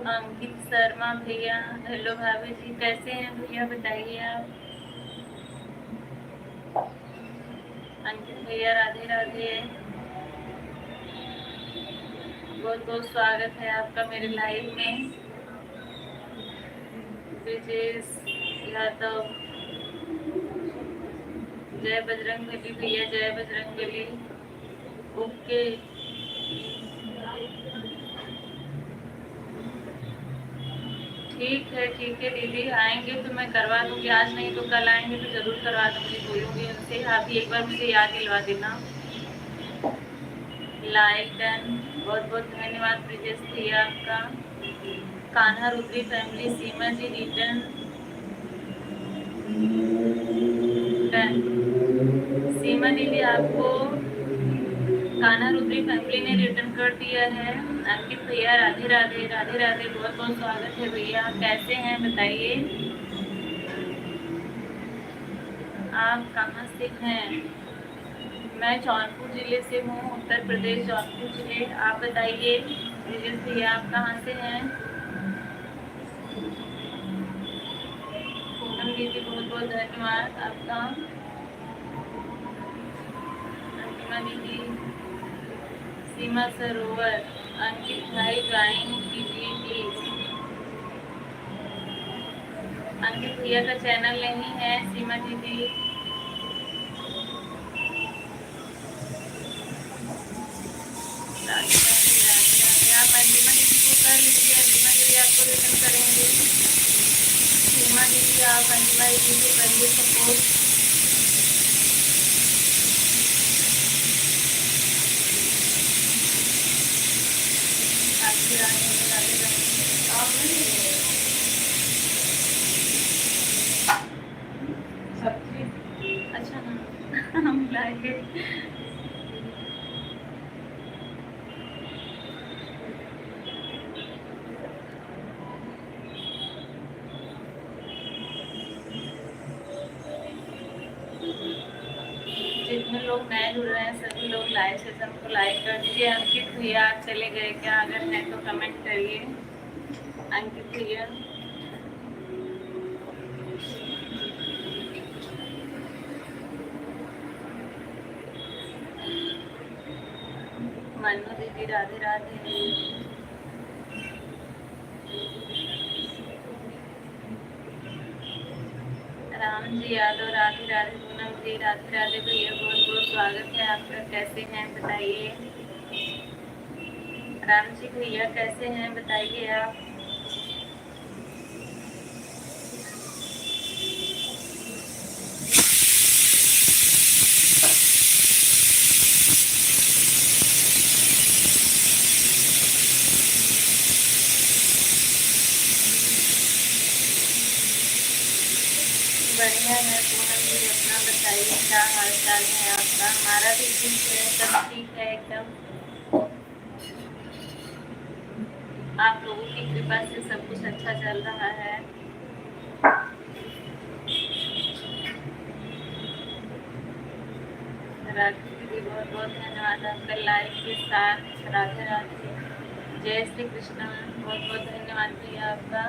अंकित शर्मा भैया, हेलो भाभी जी, कैसे हैं भैया बताइए आप। अंकित भैया राधे राधे, बहुत बहुत स्वागत है आपका मेरे लाइव में। ब्रिजेश यादव, जय बजरंगबली भैया, जय बजरंगबली। ओके, ठीक है दीदी, आएंगे तो मैं करवा दूंगी, आज नहीं तो कल आएंगे तो जरूर करवा दूंगी, बोलूंगी उनसे। आप भी एक बार मुझे याद दिलवा देना। लाइक डन, बहुत बहुत धन्यवाद ब्रिजेश भैया आपका। कान्हा रुद्री फैमिली, सीमा जी रिटर्न डन। सीमा दीदी आपको कान्हा रुद्री फैमिली ने रिटर्न कर दिया है। अंकित भैया राधे राधे राधे राधे, बहुत बहुत स्वागत है भैया, कैसे हैं बताइए। आप कहाँ से हैं। मैं जौनपुर जिले से हूँ, उत्तर प्रदेश जौनपुर जिले। आप बताइए ब्रिजेश भैया आप कहाँ से हैं। पूनम दीदी बहुत बहुत धन्यवाद आपका। अंकिमा दीदी, सीमा सरोवर, अंकित भाई ज्वाइन कीजिए प्लीज। अंकित भैया का चैनल नहीं है। सीमा दीदी राधे राधे राधे राधे। आप अंजिमा दीदी को कर लीजिए, अंजिमा दीदी आपको रिटर्न करेंगे। सीमा दीदी आप अंजिमा दीदी को करिए सपोर्ट। अच्छा हाँ, बना के। जितने लोग नए जुड़ रहे हैं सभी लोग लाइव सेशन को लाइक कर दीजिए। अंकित भैया आप चले गए क्या? अगर हैं तो कमेंट करिए। अंकित भैया, मनु दीदी राधे राधे। राम जी यादव राधे राधे। पूनम जी राधे राधे। भैया बहुत बहुत स्वागत है आपका। कैसे हैं बताइए। राम जी भैया कैसे हैं बताइए आप। बढ़िया है पूनम जी, अपना बताइए क्या हाल चाल है आपका। हमारा भी ठीक है, सब ठीक है एकदम। आप लोगों की कृपा से सब कुछ अच्छा चल रहा है। राखी दीदी बहुत बहुत धन्यवाद आपका लाइव के साथ। राधे राधे। जय श्री कृष्ण। बहुत बहुत धन्यवाद भैया आपका।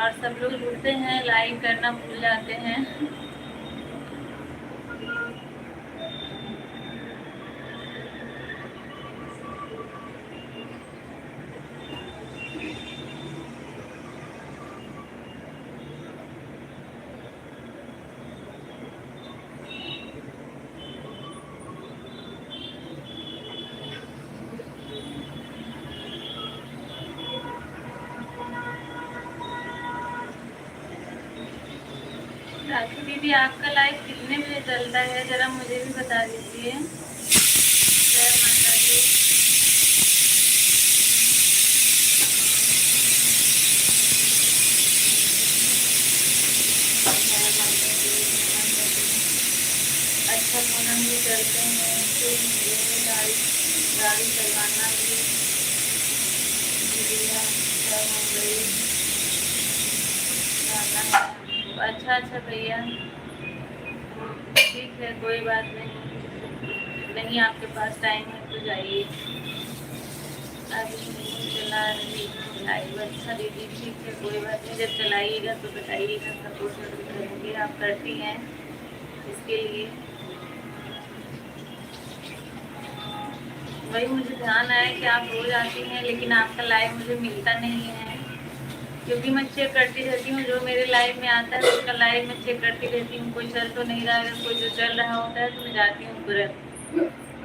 और सब लोग जुड़ते हैं, लाइक करना भूल जाते हैं। राखी दीदी आपका लाइव कितने बजे चलता है जरा मुझे भी बता दीजिए। जय माता दी। जय माता दी, जय माता दी। अच्छा पूनम भी चलते हैं तो गाड़ी चलवाना भी हो गई। अच्छा अच्छा भैया ठीक है, कोई बात नहीं आपके पास टाइम है तो जाइए। अभी नहीं चला रही लाइव। अच्छा दीदी ठीक है, कोई बात नहीं, जब चलाइएगा तो बताइएगा, सपोर्ट करेंगे। आप करती हैं इसके लिए। वही मुझे ध्यान आया कि आप रोज आती हैं लेकिन आपका लाइव मुझे मिलता नहीं है, क्योंकि मैं चेक करती रहती हूँ जो मेरे लाइव में आता है उसका लाइव में चेक करती रहती हूँ। कोई चल तो नहीं रहा है, कोई जो चल रहा होता है तो मैं जाती हूँ तुरंत।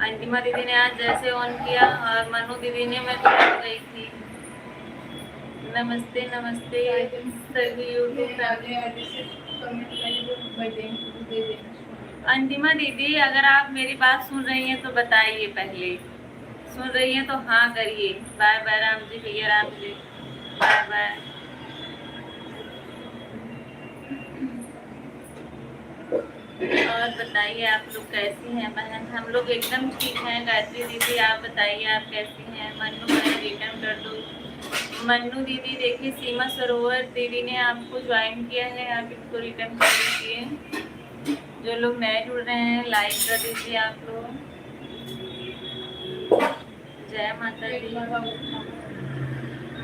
अंतिमा दीदी ने आज जैसे ऑन किया और मनु दीदी ने, मैं तुरंत गई थी। नमस्ते नमस्ते सभी यूट्यूब फैमिली। अंतिमा दीदी अगर आप मेरी बात सुन रही हैं तो बताइए, पहले सुन रही हैं तो हाँ करिए। बाय बाय राम जी भैया, राम जी बाय बाय। और बताइए आप लोग कैसी हैं बहन। हम लोग एकदम ठीक हैं। गायत्री दीदी आप बताइए आप कैसी हैं। मन्नू मैं रिटर्न कर दूँ। मन्नू दीदी देखिए सीमा सरोवर दीदी ने आपको ज्वाइन किया है, आप इसको रिटर्न कर दीजिए। जो लोग नए जुड़ रहे हैं लाइक कर दीजिए आप लोग। जय माता दी।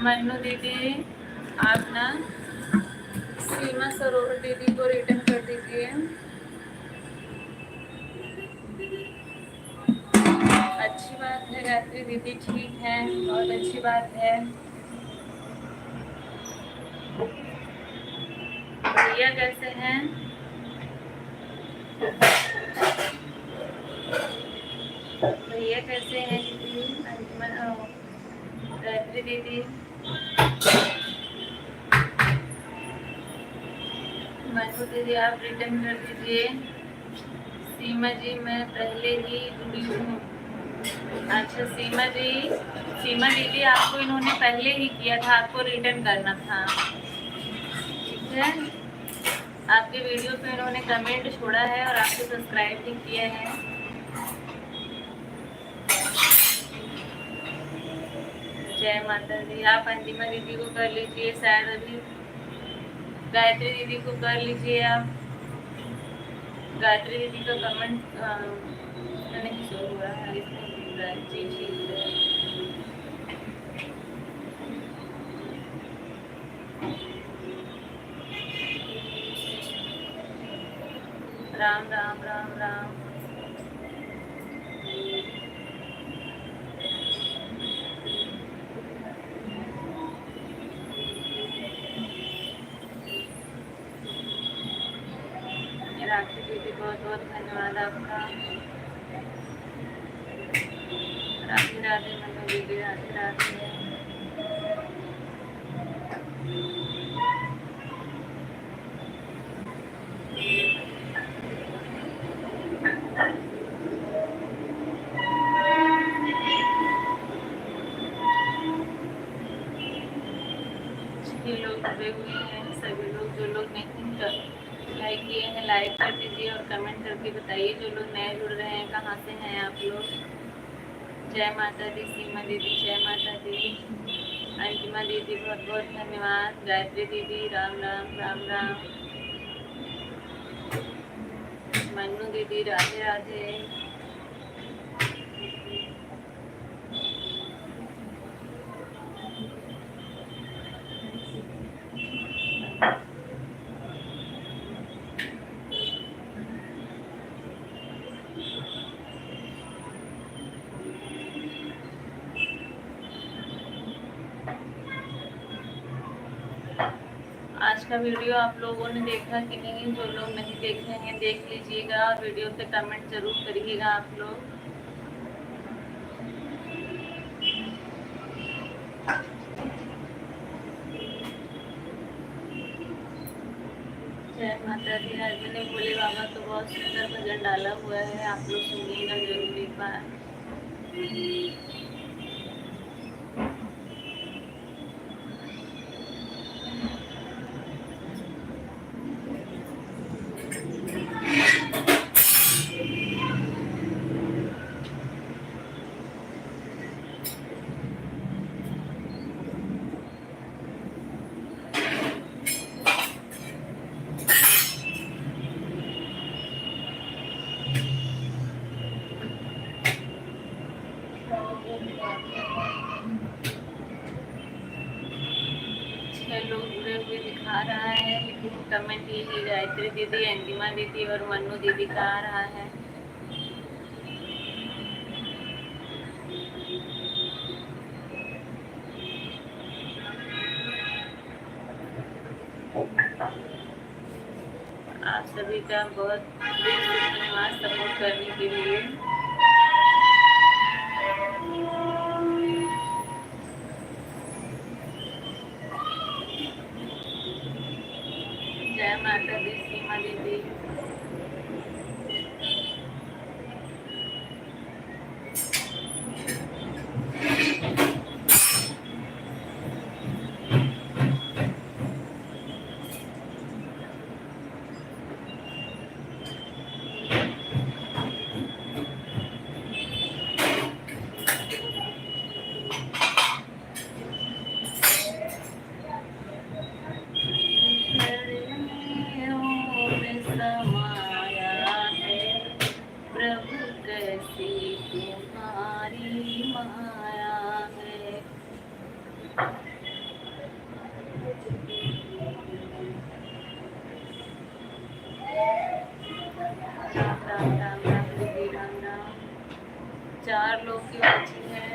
मन्नू दीदी आप ना सीमा सरोवर दीदी को रिटर्न कर दीजिए। अच्छी बात है गायत्री दीदी, ठीक है, बहुत अच्छी बात है। भैया कैसे हैं। भैया कैसे हैं दीदी। गायत्री दीदी, मनु दीदी आप रिटर्न कर दीजिए। सीमा जी मैं पहले ही जुड़ी हूँ। अच्छा सीमा दीदी आपको इन्होंने पहले ही किया था, आपको रिटर्न करना था, ठीक है। आपके वीडियो पे उन्होंने कमेंट छोड़ा है और आपको सब्सक्राइब भी किया है। जय माता दी। आप अंतिमा दीदी को कर लीजिए, शायद अभी गायत्री दीदी को कर लीजिए आप। गायत्री दीदी का कमेंट नहीं शो हो रहा है इसमें। जी ठीक है। राम राम राम राम। राखी दीदी बहुत बहुत धन्यवाद आपका। राधे राधे मनु दीदी, राधे राधे। लोग जुड़े हुए हैं, सभी लोग जो लोग नहीं लाइक किए हैं लाइक कर दीजिए और कमेंट करके बताइए। जो लोग नए जुड़ रहे हैं कहाँ से हैं आप लोग। जय माता दी। सीमा दीदी जय माता दी। अंतिमा दीदी बहुत बहुत धन्यवाद। गायत्री दीदी राम राम राम राम। मन्नू दीदी राधे राधे। आज का वीडियो आप लोगों ने देखा कि नहीं? जो लोग नहीं देखे हैं देख लीजिएगा और वीडियो पे कमेंट जरूर करिएगा आप लोग। जय माता दी। आज मैंने भोले बाबा तो बहुत सुंदर भजन डाला हुआ है, आप लोग सुनिएगा जरूर एक बार। लोग जुड़े हुए दिखा रहा है, लेकिन कमेंट यही गायत्री दीदी, अंतिमा दीदी और मन्नू दीदी का आ रहा है। आप सभी का बहुत धन्यवाद सपोर्ट करने के लिए। जय माता दी। सीमा दीदी समाया है प्रभु कैसी तुम्हारी माया है। राम राम राम दीदी राम राम। 4 लोग की बची है।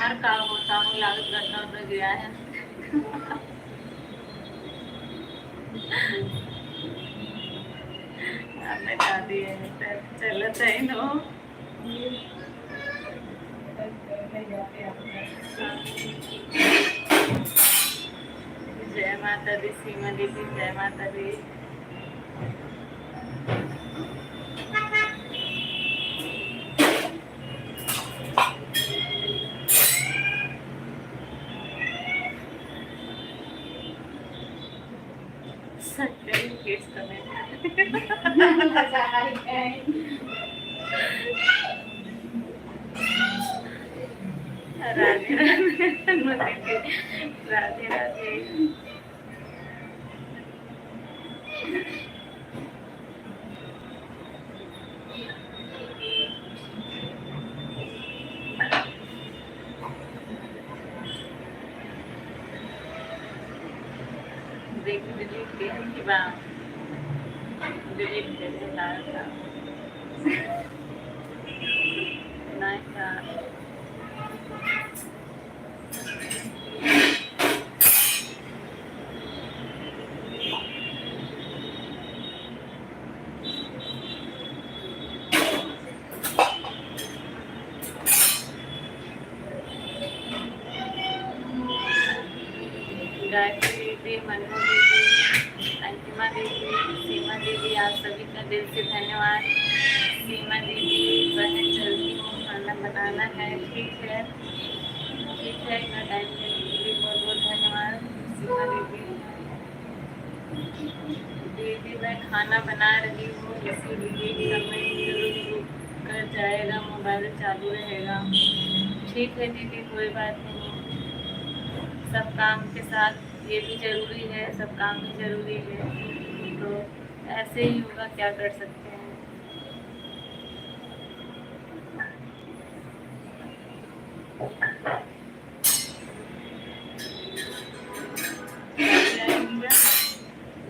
हर काम होता हूँ लागत करना गया है। बता दिए चलो नो। जय माता दी। सीमा दीदी जय माता दी। राधे राधे राधे राधे। देखिए डिलीट की बात डिलीट कर देता था नहीं था। गायत्री दीदी, मनु दीदी, अंतिमा दीदी, सीमा दीदी, आप सभी का दिल से धन्यवाद। सीमा दीदी, बहन चलती हूँ, खाना बनाना है। ठीक है इतना टाइम देने के लिए बहुत बहुत धन्यवाद सीमा दीदी। दीदी मैं खाना बना रही हूँ इसीलिए समय जरूर रुक कर जाएगा, मोबाइल चालू रहेगा। ठीक है दीदी कोई बात नहीं, सब काम के साथ ये भी ज़रूरी है, सब काम भी ज़रूरी है, तो ऐसे ही होगा, क्या कर सकते हैं।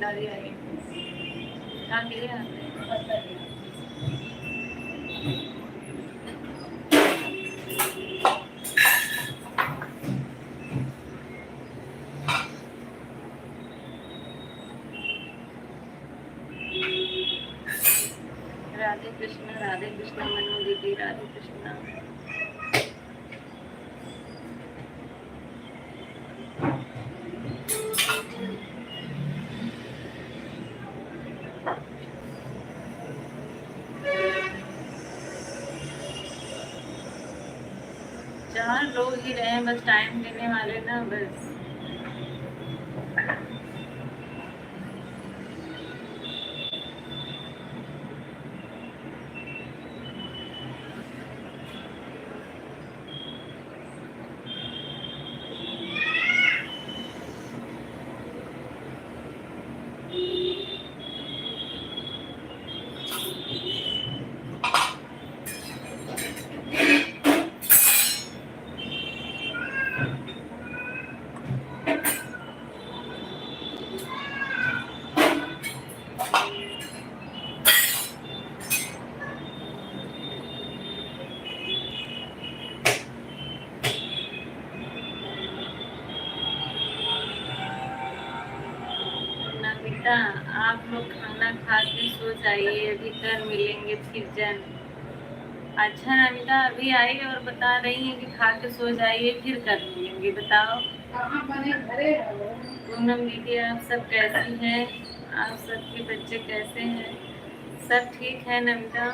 डाली आई हाँ दिया राधे कृष्ण मनु दीदी, राधे कृष्ण। चार लोग ही रहे बस, टाइम देने वाले ना बस। बेटा आप लोग खाना खा के सो जाइए, अभी कर मिलेंगे फिर जन। अच्छा नमिता अभी आई और बता रही है कि खा के सो जाइए फिर कर मिलेंगे। बताओ पूनम दीदी आप सब कैसी हैं, आप सबके बच्चे कैसे हैं? सब ठीक है नमिता?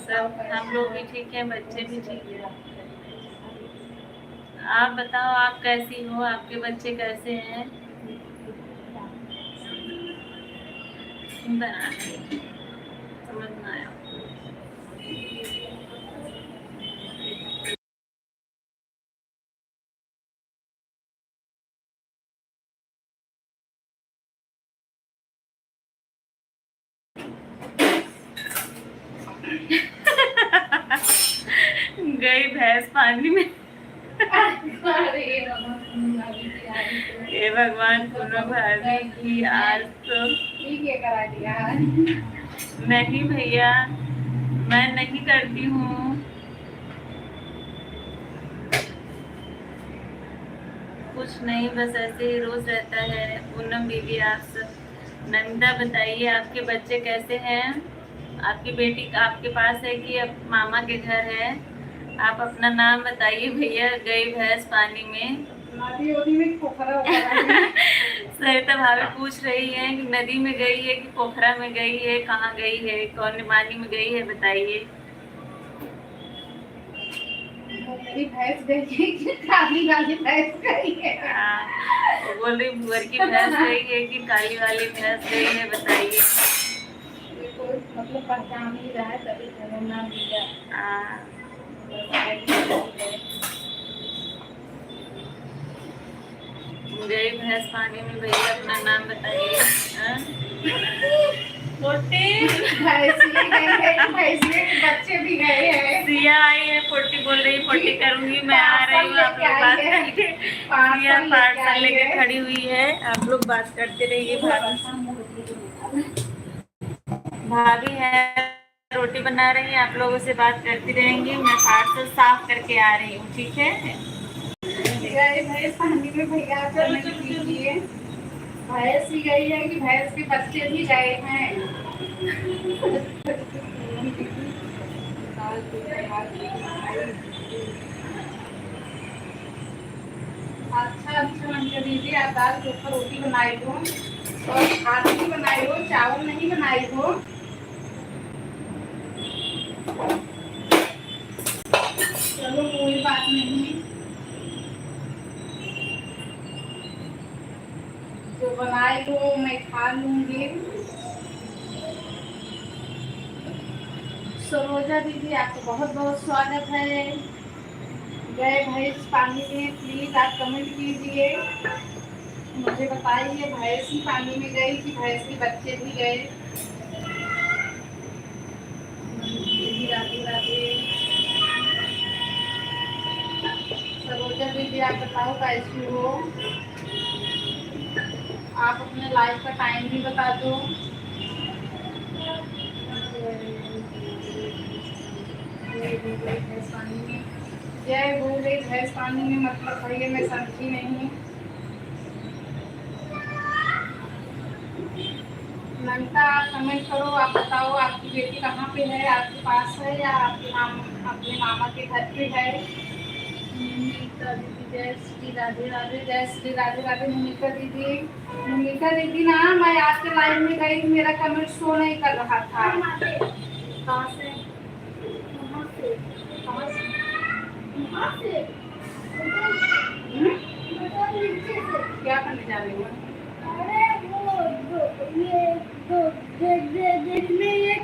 सब हम लोग भी ठीक हैं, बच्चे भी ठीक हैं। आप बताओ आप कैसी हो, आपके बच्चे कैसे हैं? बना समझ में आया। गई भैंस पानी में। हे भगवान पूनम भाभी की आज तो ठीक है करा दिया। नहीं भैया मैं नहीं करती हूँ, कुछ नहीं बस ऐसे ही रोज रहता है। पूनम दीदी आप सब। नंदा बताइए आपके बच्चे कैसे हैं? आपकी बेटी आपके पास है कि अब मामा के घर है? आप अपना नाम बताइए भैया। गई भैंस पानी में। सरिता भाभी पूछ रही है कि नदी में गई है कि पोखरा में गई है, कहाँ गई है, कौन पानी में गई है बताइए। मेरी भैंस गई है, काली वाली भैंस गई है। वो बोल रही भुअर की भैंस गई है कि काली वाली भैंस गई है बताइए। मतलब पहचान ही रहा है तभी मैंने नाम दिया। हाँ, गई भैंस पानी में, भैया अपना नाम बताइए। हाँ? पोटी भैंसिए गए हैं, भैंसिए के बच्चे भी गए हैं। सिया आई है, पोटी बोल रही पोटी करूंगी, मैं आ रही हूँ, आप लोग बात करिए। सिया पार्सल लेके खड़ी हुई है, आप लोग बात करते रहिए। भाभी है, रोटी बना रही है, आप लोगों से बात करती रहेंगी, मैं पार्सल साफ करके आ रही हूँ, ठीक है। गए भैंस पानी में, भैया कमेंट कीजिए। भैंस ही गई है कि भैंस के बच्चे भी गए हैं। अच्छा अच्छा दीदी, आप दाल के ऊपर रोटी बनाई हो और भात भी बनाई हो, चावल नहीं बनाई हो। चलो कोई बात नहीं, जो बनाई हो मैं खा लूंगी। सरोजा दीदी, आपका बहुत बहुत स्वागत है। गए भैंस पानी में, प्लीज आप कमेंट कीजिए, मुझे बताइए भैंस ही पानी में गई कि भैंस के बच्चे भी गए। दीदी राधे राधे। सरोजा दीदी, आप बताओ कैसी हो, आप अपने लाइफ का टाइम भी बता दो। भैंस पानी में, जय बोल रही भैंस पानी में, मतलब भैया मैं समझी नहीं। नमिता, आप कमेंट करो, आप बताओ आपकी बेटी कहाँ पे है, आपके पास है या आपके अपने मामा के घर पे है। नमिता दीदी, जय श्री राधे राधे, जय श्री राधे राधे। नमिता दीदी, नमिता दीदी ना, मैं आपके लाइव में गई, मेरा कमेंट शो नहीं कर रहा था। कहाँ से? क्या करने जा रही हो? अरे वो ये देखने ये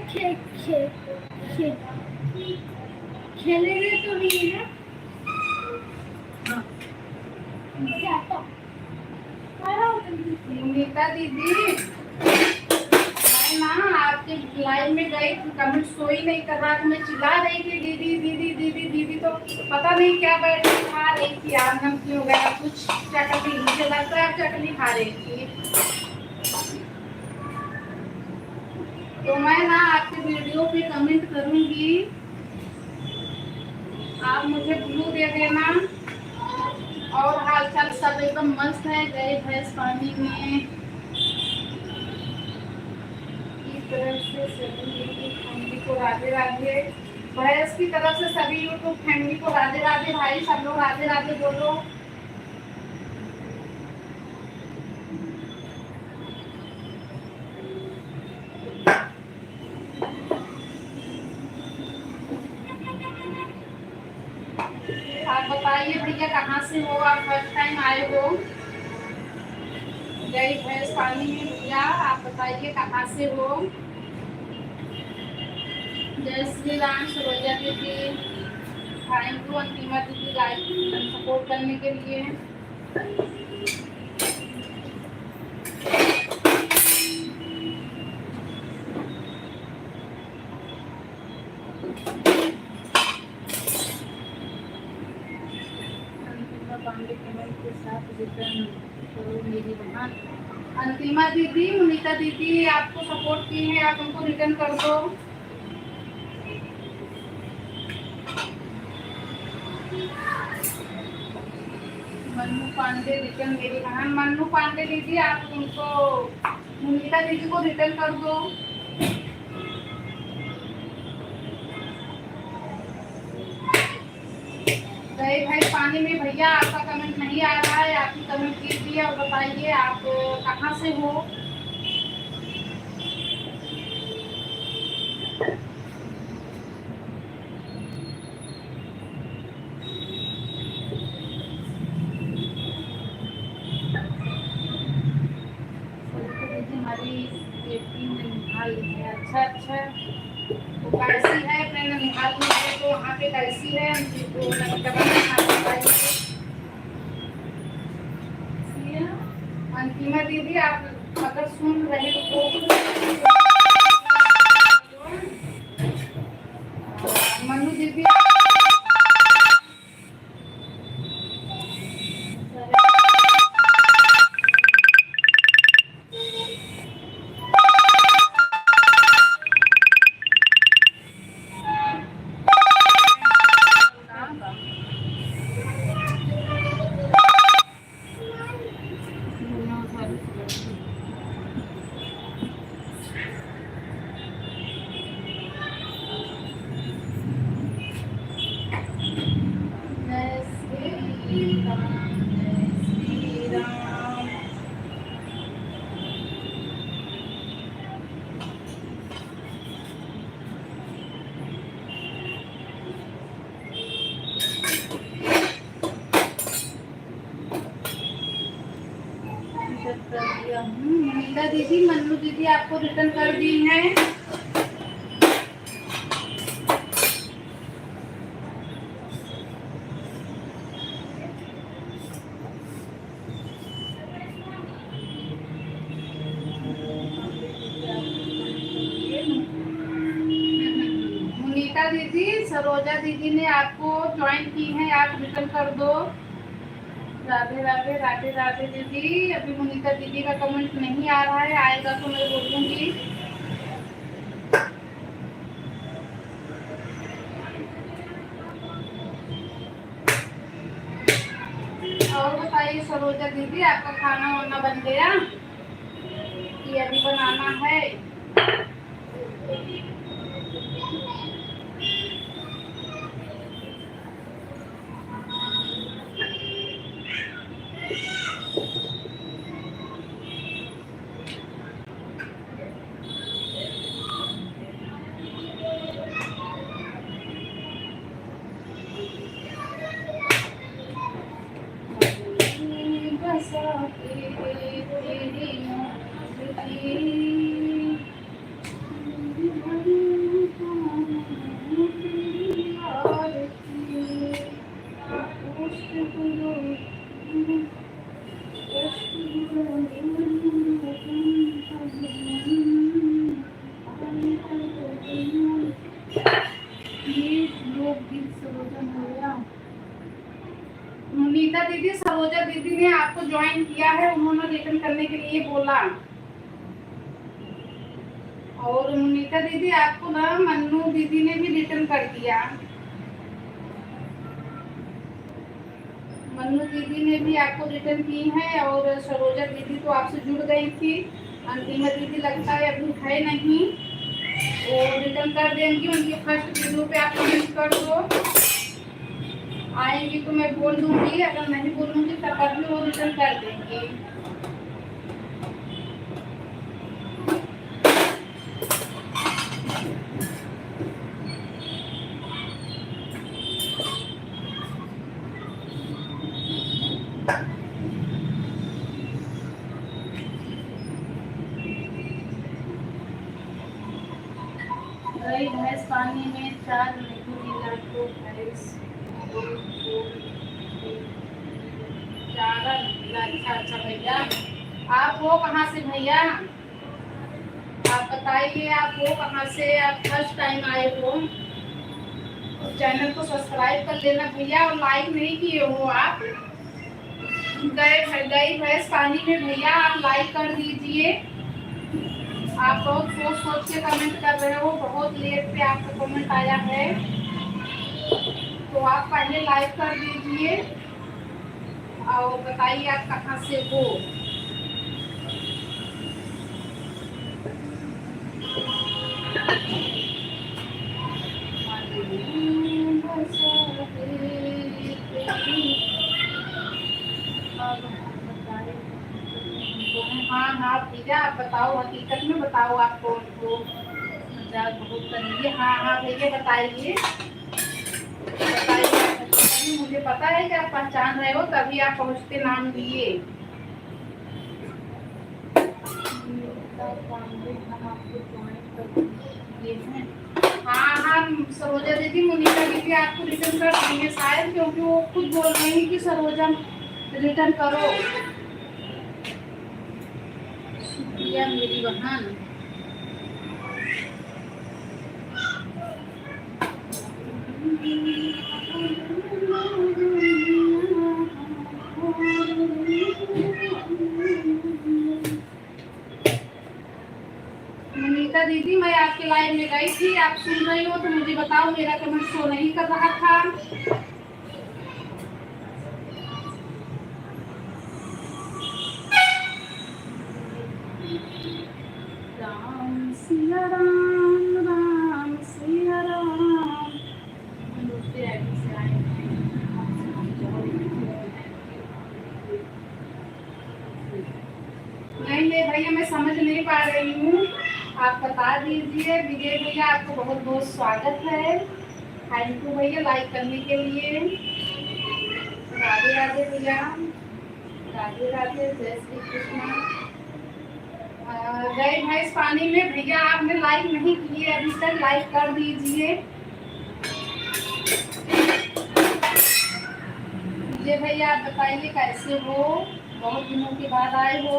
खेलेंगे तो नहीं है। नीता दीदी, मैं ना आपके लाइव में गई, कमेंट शो ही नहीं कर रहा था, मैं चिल्ला रही थी दीदी दीदी दीदी दीदी, तो पता नहीं क्या बैठ के खा रही थी, आज हम क्यों गया कुछ चकली, मुझे लगता है आप चकली खा रही थी। तो मैं ना आपके वीडियो पे कमेंट करूंगी, आप मुझे ब्लू दे देना। और हालचाल सब एकदम मस्त है। गए भैंस पानी में, इस तरह से सभी यूट्यूब फैमिली को राधे राधे। भैंस की तरफ से सभी यूट्यूब फैमिली को राधे राधे। भाई सब लोग राधे राधे बोलो। आप बताइए भैया कहाँ से हो, आप फर्स्ट टाइम आए हो। गई भैंस पानी में भैया, आप बताइए कहाँ से हो। जय श्री राम। सरोजा दीदी, थैंक यू। अंतिमा दीदी, लाइक सपोर्ट करने के लिए। अंतिमा दीदी, मुनीता दीदी आपको सपोर्ट की है, आप उनको रिटर्न कर दो। मन्नू पांडे रिटर्न मेरी बहन। मन्नू पांडे दीदी, आप उनको मुनीता दीदी को रिटर्न कर दो। गए भाई पानी में भैया, आपका कमेंट नहीं आ रहा है, आपकी कमेंट कीजिए और बताइए आप कहाँ से हो। हमारी बेटी ने निकाल लिया। अच्छा होगा अच्छा। तो कैसी है अपने ननिहाल में है तो वहाँ पे कैसी है तो अंतिमा दीदी आप अगर सुन रहे तो मनु दीदी जय श्री राम जय श्री राम। नीता दीदी मन्नू दीदी आपको रिटर्न कर दी है। नीता दीदी सरोजा दीदी ने आपको ज्वाइन की है, आप रिटर्न कर दो। राधे राधे राधे राधे दीदी। अभी मुनीता दीदी का कमेंट नहीं आ रहा है, आएगा तो मैं बोलूंगी। और बताइए सरोजा दीदी आपका खाना वाना बन गया कि अभी बनाना है? नीता दीदी सरोजा दीदी ने आपको ज्वाइन किया है, उन्होंने रिटर्न करने के लिए बोला। और नीता दीदी आपको ना मन्नू दीदी ने भी रिटर्न कर दिया। मन्नू दीदी ने भी आपको रिटर्न की है और सरोजा दीदी तो आपसे जुड़ गई थी। अंतिमा दीदी लगता है अभी है नहीं, वो रिटर्न कर देंगी। उनकी फर्स्ट वीडियो पे आप कमेंट कर दो, आएंगी तो मैं बोल दूंगी, अगर नहीं बोलूंगी तब भी वो रिटर्न कर देंगे। गई भैंस पानी में 4 मिला तो भैंस चारा मिला। अच्छा अच्छा भैया, आप हो कहाँ से भैया? आप बताइए आप हो कहाँ से? आप फर्स्ट टाइम आए हो? चैनल को सब्सक्राइब कर लेना भैया, और लाइक नहीं किए हो आप। गई भैंस पानी में भैया, आप लाइक कर दीजिए। आप बहुत सोच सोच के कमेंट कर रहे हो, बहुत लेट पे आपका कमेंट आया है, तो आप पहले लाइक कर दीजिए और बताइए आप कहाँ से हो। हाँ हाँ भैया आप बताओ, हकीकत में बताओ आपको तो मजाक बहुत करेंगे। हाँ हाँ भैया बताइए बताइए, मुझे पता है कि आप पहचान रहे हो, तभी आप पहुँचते नाम लिए। हम आपको ज्वाइन कर सरोजा दीदी, मोनिका दीदी आपको रिटर्न कर देंगे शायद, क्योंकि वो खुद बोल रही हैं कि सरोजा रिटर्न करो। शुक्रिया मेरी बहन। मोनिका दीदी, मैं आपके लाइव में गई थी, आप सुन रही हो तो मुझे बताओ, मेरा कमेंट शो नहीं कर रहा था। राम सिया राम, राम सिया राम। दूसरे आईडी से आए हैं। नहीं भैया, मैं समझ नहीं पा रही हूँ, आप बता दीजिए। विजय भैया, आपको बहुत बहुत स्वागत है। थैंक यू भैया लाइक करने के लिए। राधे राधे भैया, राधे राधे, जय श्री कृष्ण। गए भैंस पानी में, भैया आपने लाइक नहीं किए अभी तक, लाइक कर दीजिए। विजय भैया, आप बताइए कैसे हो, बहुत दिनों के बाद आए हो।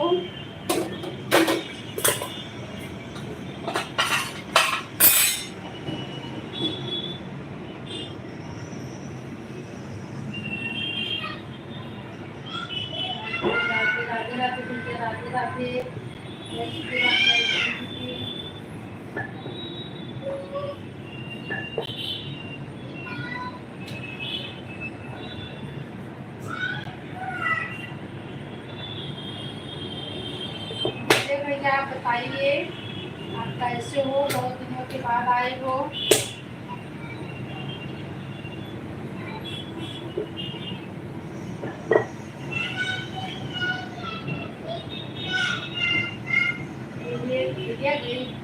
राधे राधे भैया, राधे राधे। भैया आप बताइए, आप कैसे हो, बहुत दिनों के बाद आए हो।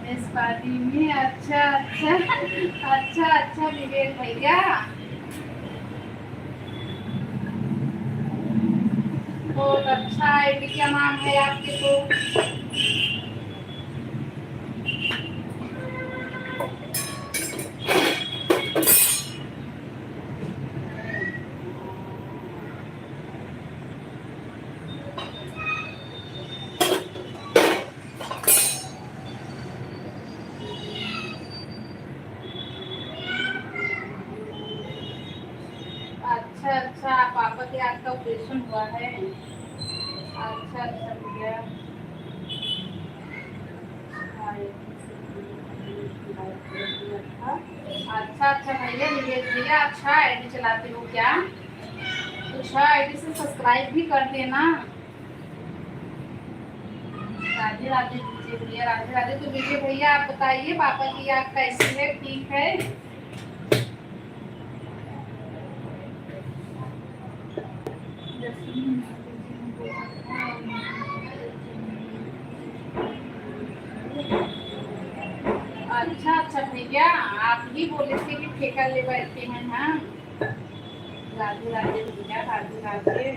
इस पार्टी में, अच्छा अच्छा अच्छा अच्छा विवेक भैया, बहुत अच्छा आईडी, क्या नाम है आपके? तो अच्छा अच्छा, पापा के आपका ऑपरेशन हुआ है? अच्छा अच्छा भैया, अच्छा अच्छा भैया। विवेक भैया, अच्छा आईडी चलाते हो क्या? अच्छा आईडी से सब्सक्राइब भी कर देना। राधे राधे विजय भैया, राधे राधे। तो विजय भैया आप बताइए, पापा की आप कैसी है, ठीक है? अच्छा अच्छा भैया, आप ही बोले थे कि ठेका ले बैठे हैं। हाँ, राधे राधे भैया, राधे राधे।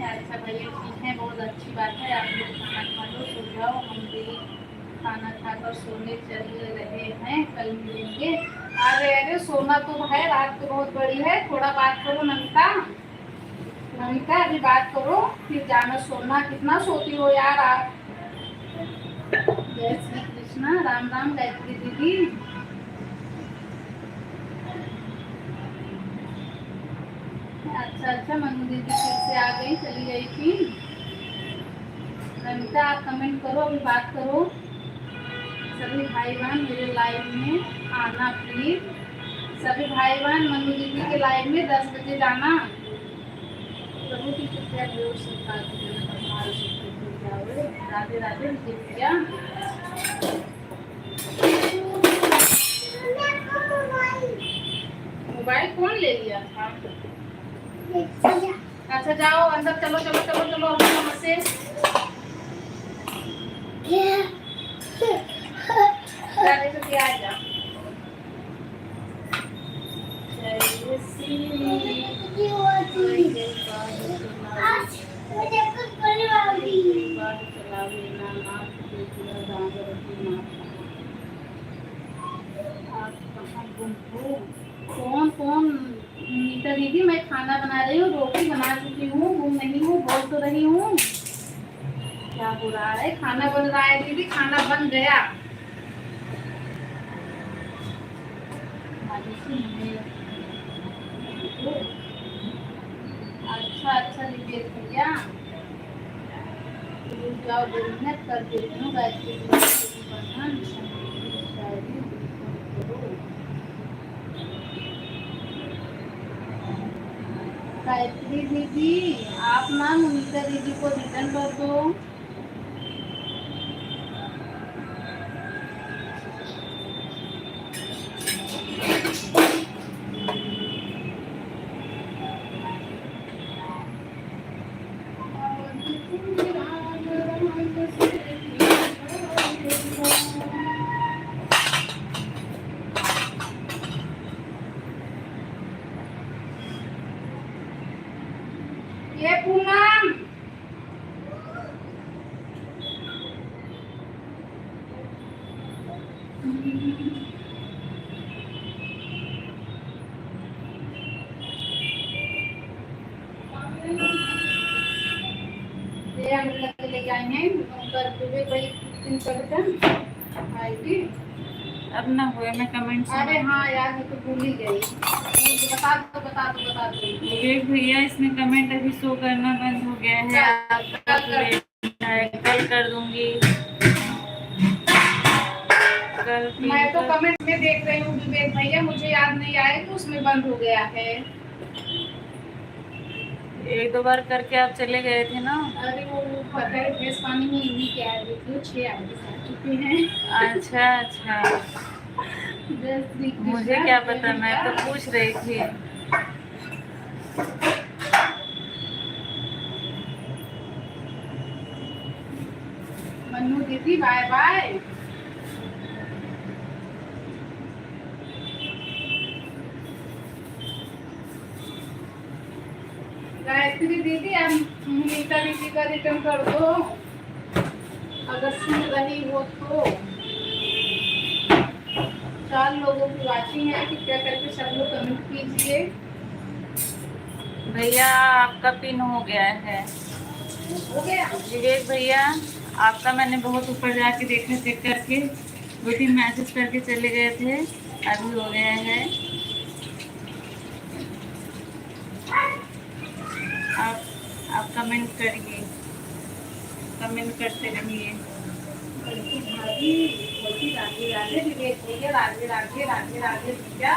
अच्छा भैया, ठीक है, बहुत अच्छी बात है। आप लोग खाना खा लो, सो जाओ, हम भी खाना खाकर सोने चल रहे हैं, कल मिलेंगे। अरे अरे, सोना तो है, रात तो बहुत बड़ी है, थोड़ा बात करो नमिता। नमिता अभी बात करो, फिर जाना सोना। कितना सोती हो यार आप? जय श्री कृष्णा, राम राम गायत्री दीदी। अच्छा अच्छा, मनु दीदी फिर से आ गई, चली गई थी। नमिता आप कमेंट करो, अभी बात करो। सभी भाई बहन मेरे लाइव में आना प्लीज। सभी भाई बहन मनु दीदी के लाइव में 10 बजे जाना। प्रभु की कृपया राधे राधे भैया। मोबाइल कौन ले लिया था? अच्छा जाओ अंदर, चलो चलो चलो चलो, हम से आ जा। हो रहा है? खाना बन रहा है दीदी, खाना बन गया। अच्छा अच्छा दीदी भैया, रुक जाओ 2 मिनट कर देती हूँ। गायत्री जी की बहन शायरी करो। गायत्री दीदी आप ना मोनिका दीदी को रिटर्न कर दो। ये पूनम ये हम लोग लेके आए हैं कर दूंगे भाई 300 रुपये आएगी। अब ना हुए मैं कमेंट अरे हाँ यार मैं तो भूल ही गई। बता दो विवेक भैया इसमें कमेंट अभी शो करना बंद हो गया है। आपका कल कर दूंगी। कल मैं तो कमेंट में देख रही हूँ विवेक भैया, मुझे याद नहीं आया कि उसमें बंद हो गया है। 1-2 बार करके आप चले गए थे ना। अरे वो पता है ड्रेस पानी में इन्हीं के आए थे, 6 आगे आ चुके हैं। अच्छा मुझे क्या पता, मैं तो पूछ रही थी। मन्नू दीदी बाय बाय। गायत्री दीदी आप मोनिका दीदी का रिटर्न कर दो अगर सुन रही हो तो। 4 लोगों की वाचिंग है, कृपया करके सब लोग कमेंट कीजिए। भैया आपका पिन हो गया है। हो गया विवेक भैया आपका मैंने बहुत ऊपर जाके देखा, चेक करके 2-3 मैसेज करके चले गए थे, अभी हो गया है। आप कमेंट करिए, कमेंट करते रहिए। राधे राधे विवेक भैया, राधे राधे राधे राधे भैया।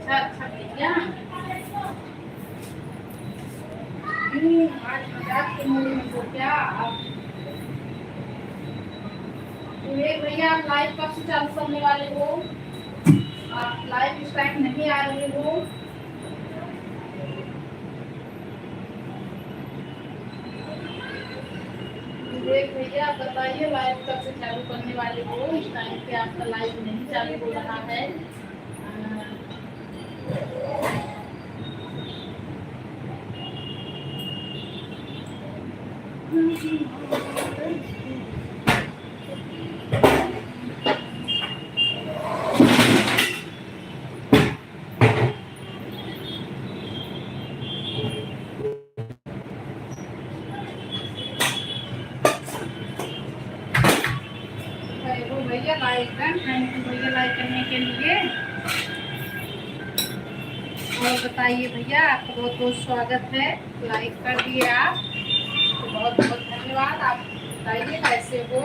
अच्छा भैया, आज मजाक के मूड में हो क्या आप? विवेक भैया आप लाइव कब से चालू करने वाले हो? आप लाइव इस टाइम नहीं आ रहे हो। विवेक भैया बताइए लाइव कब से चालू करने वाले हो? इस टाइम पे आपका लाइव नहीं चालू हो रहा है। भैया लाइक थैंक यू भैया लाइक करने के लिए। और बताइए भैया आपका बहुत बहुत स्वागत है, लाइक कर दिए आप तो बहुत बहुत धन्यवाद। आप बताइए कैसे हो?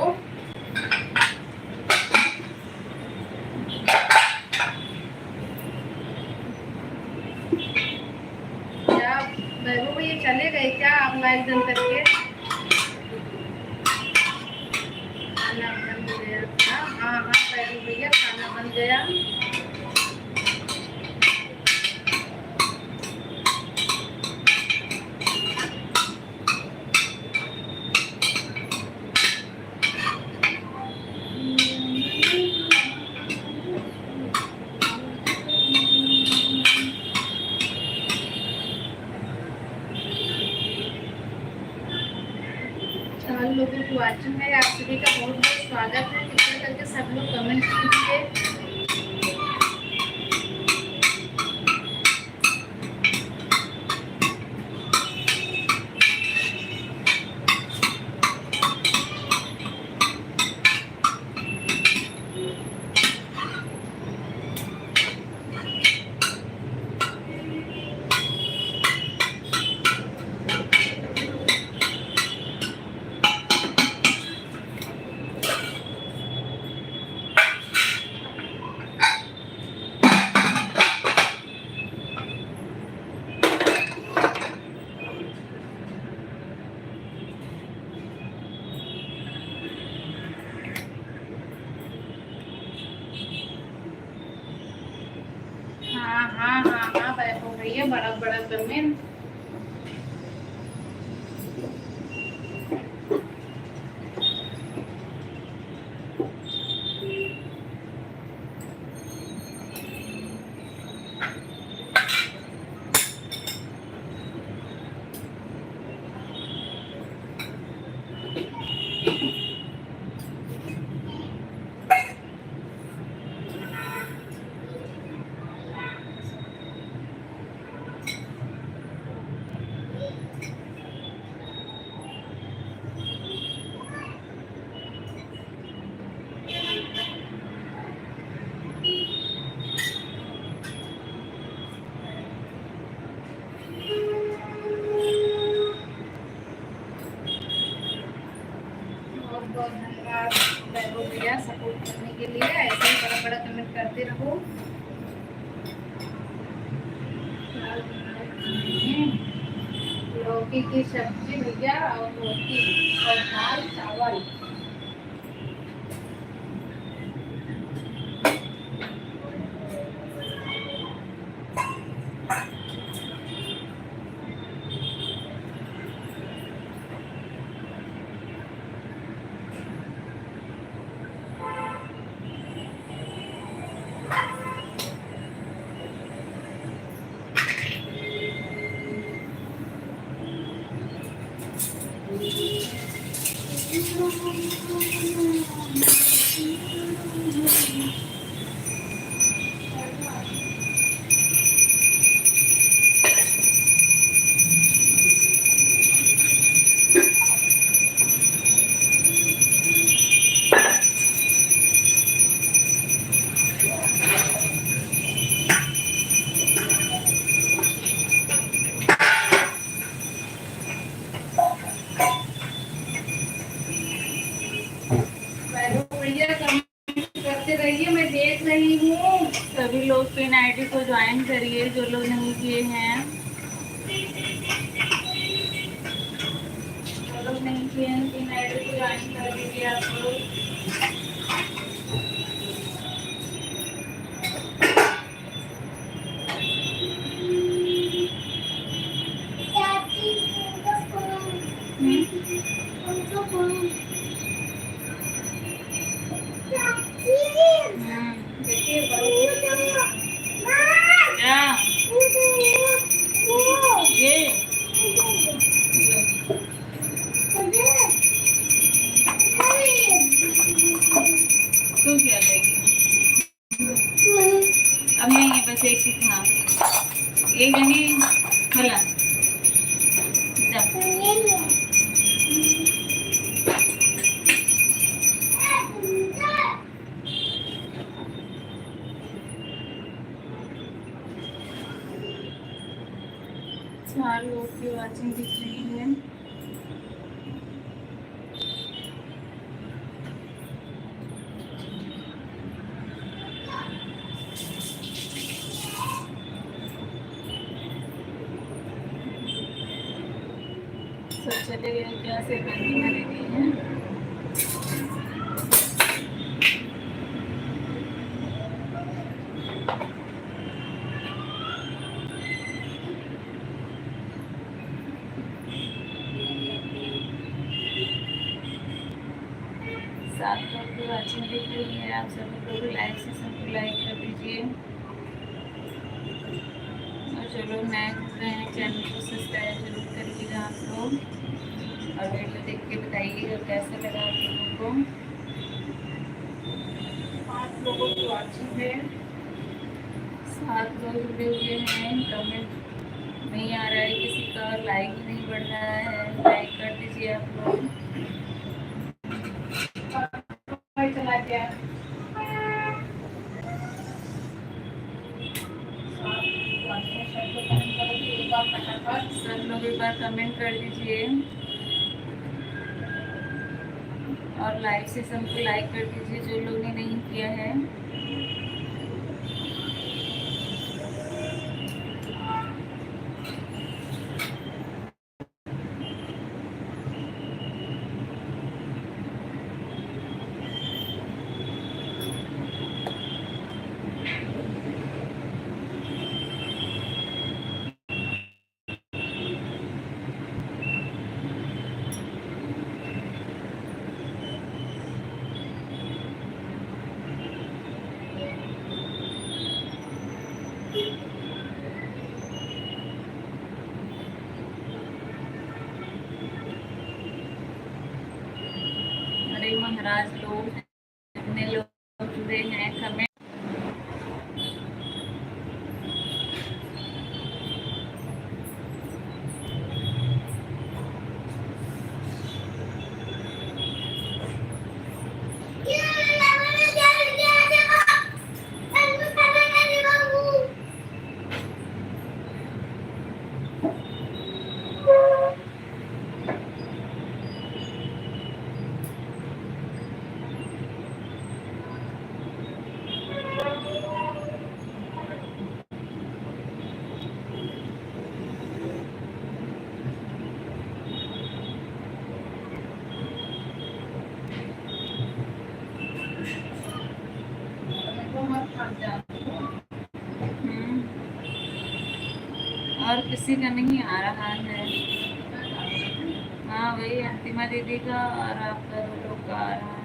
क्या वैभव भैया चले गए क्या आप लाइव जन करके? खाना बन गया था। हाँ वैभव भैया खाना बन बन गया। चार लोगों की वाचिंग है, आप सभी का बहुत बहुत स्वागत है। कृपया करके सब लोग कमेंट कीजिए। हाँ वैभव भैया, बड़ा बड़ा कमेंट। बहुत धन्यवाद वैभव भैया सपोर्ट करने के लिए। ऐसे ही बड़ा बड़ा कमेंट करते रहो। लौकी की सब्जी भैया और रोटी और दाल चावल। करते रहिए, मैं देख रही हूँ। सभी लोग पिन आईडी को ज्वाइन करिए जो लोग नहीं किए हैं। जो लोग नहीं किए हैं पिन आईडी को ज्वाइन कर दीजिए आप लोग। तू क्या लेगी? अब नहीं है, बस एक ही था। एक नहीं खला चार लोग की वाचिंग दिख रही है। सब चले गए क्या से करनी है। 7 लोग की वाचिंग दिख रही है। आप सभी लोग लाइक से सबको लाइक कर दीजिए, और जो लोग नए जुड़ रहे हैं चैनल को सब्सक्राइब जरूर करिएगा आप लोग, और वीडियो देख के बताइएगा कैसा लगा आप लोगों को। 5 लोगों की वाचिंग है। 7 लोग जुड़े हुए हैं, कमेंट नहीं आ रहा है किसी का, लाइक नहीं बढ़ रहा है, लाइक कर दीजिए आप लोग। चला गया। सब लोग एक बार कमेंट कर दीजिए, और लाइक से सबको लाइक कर दीजिए जो लोग ने नहीं किया है। अरे महाराज लोग कितने लोग जुड़े हैं, कमेंट। और किसी का नहीं आ रहा है। हाँ वही अंतिमा दीदी का और आपका 2 लोग का आ रहा है।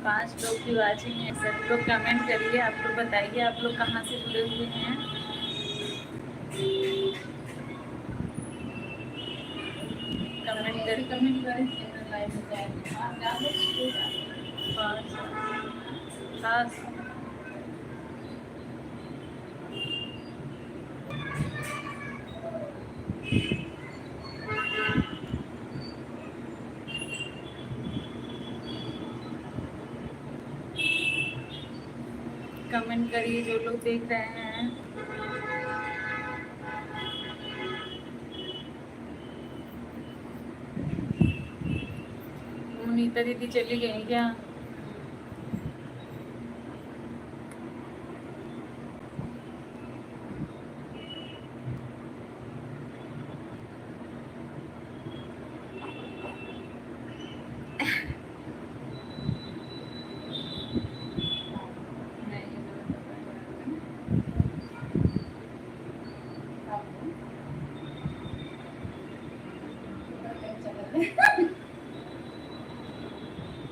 पांच लोग की वाचिंग है। सब लोग कमेंट करिए, आप लोग बताइए आप लोग कहाँ से जुड़े हुए हैं। कमेंट करें लाइव में जाएंगे। खास कमेंट करिए जो लोग देख रहे हैं। नीता दीदी चली गई क्या?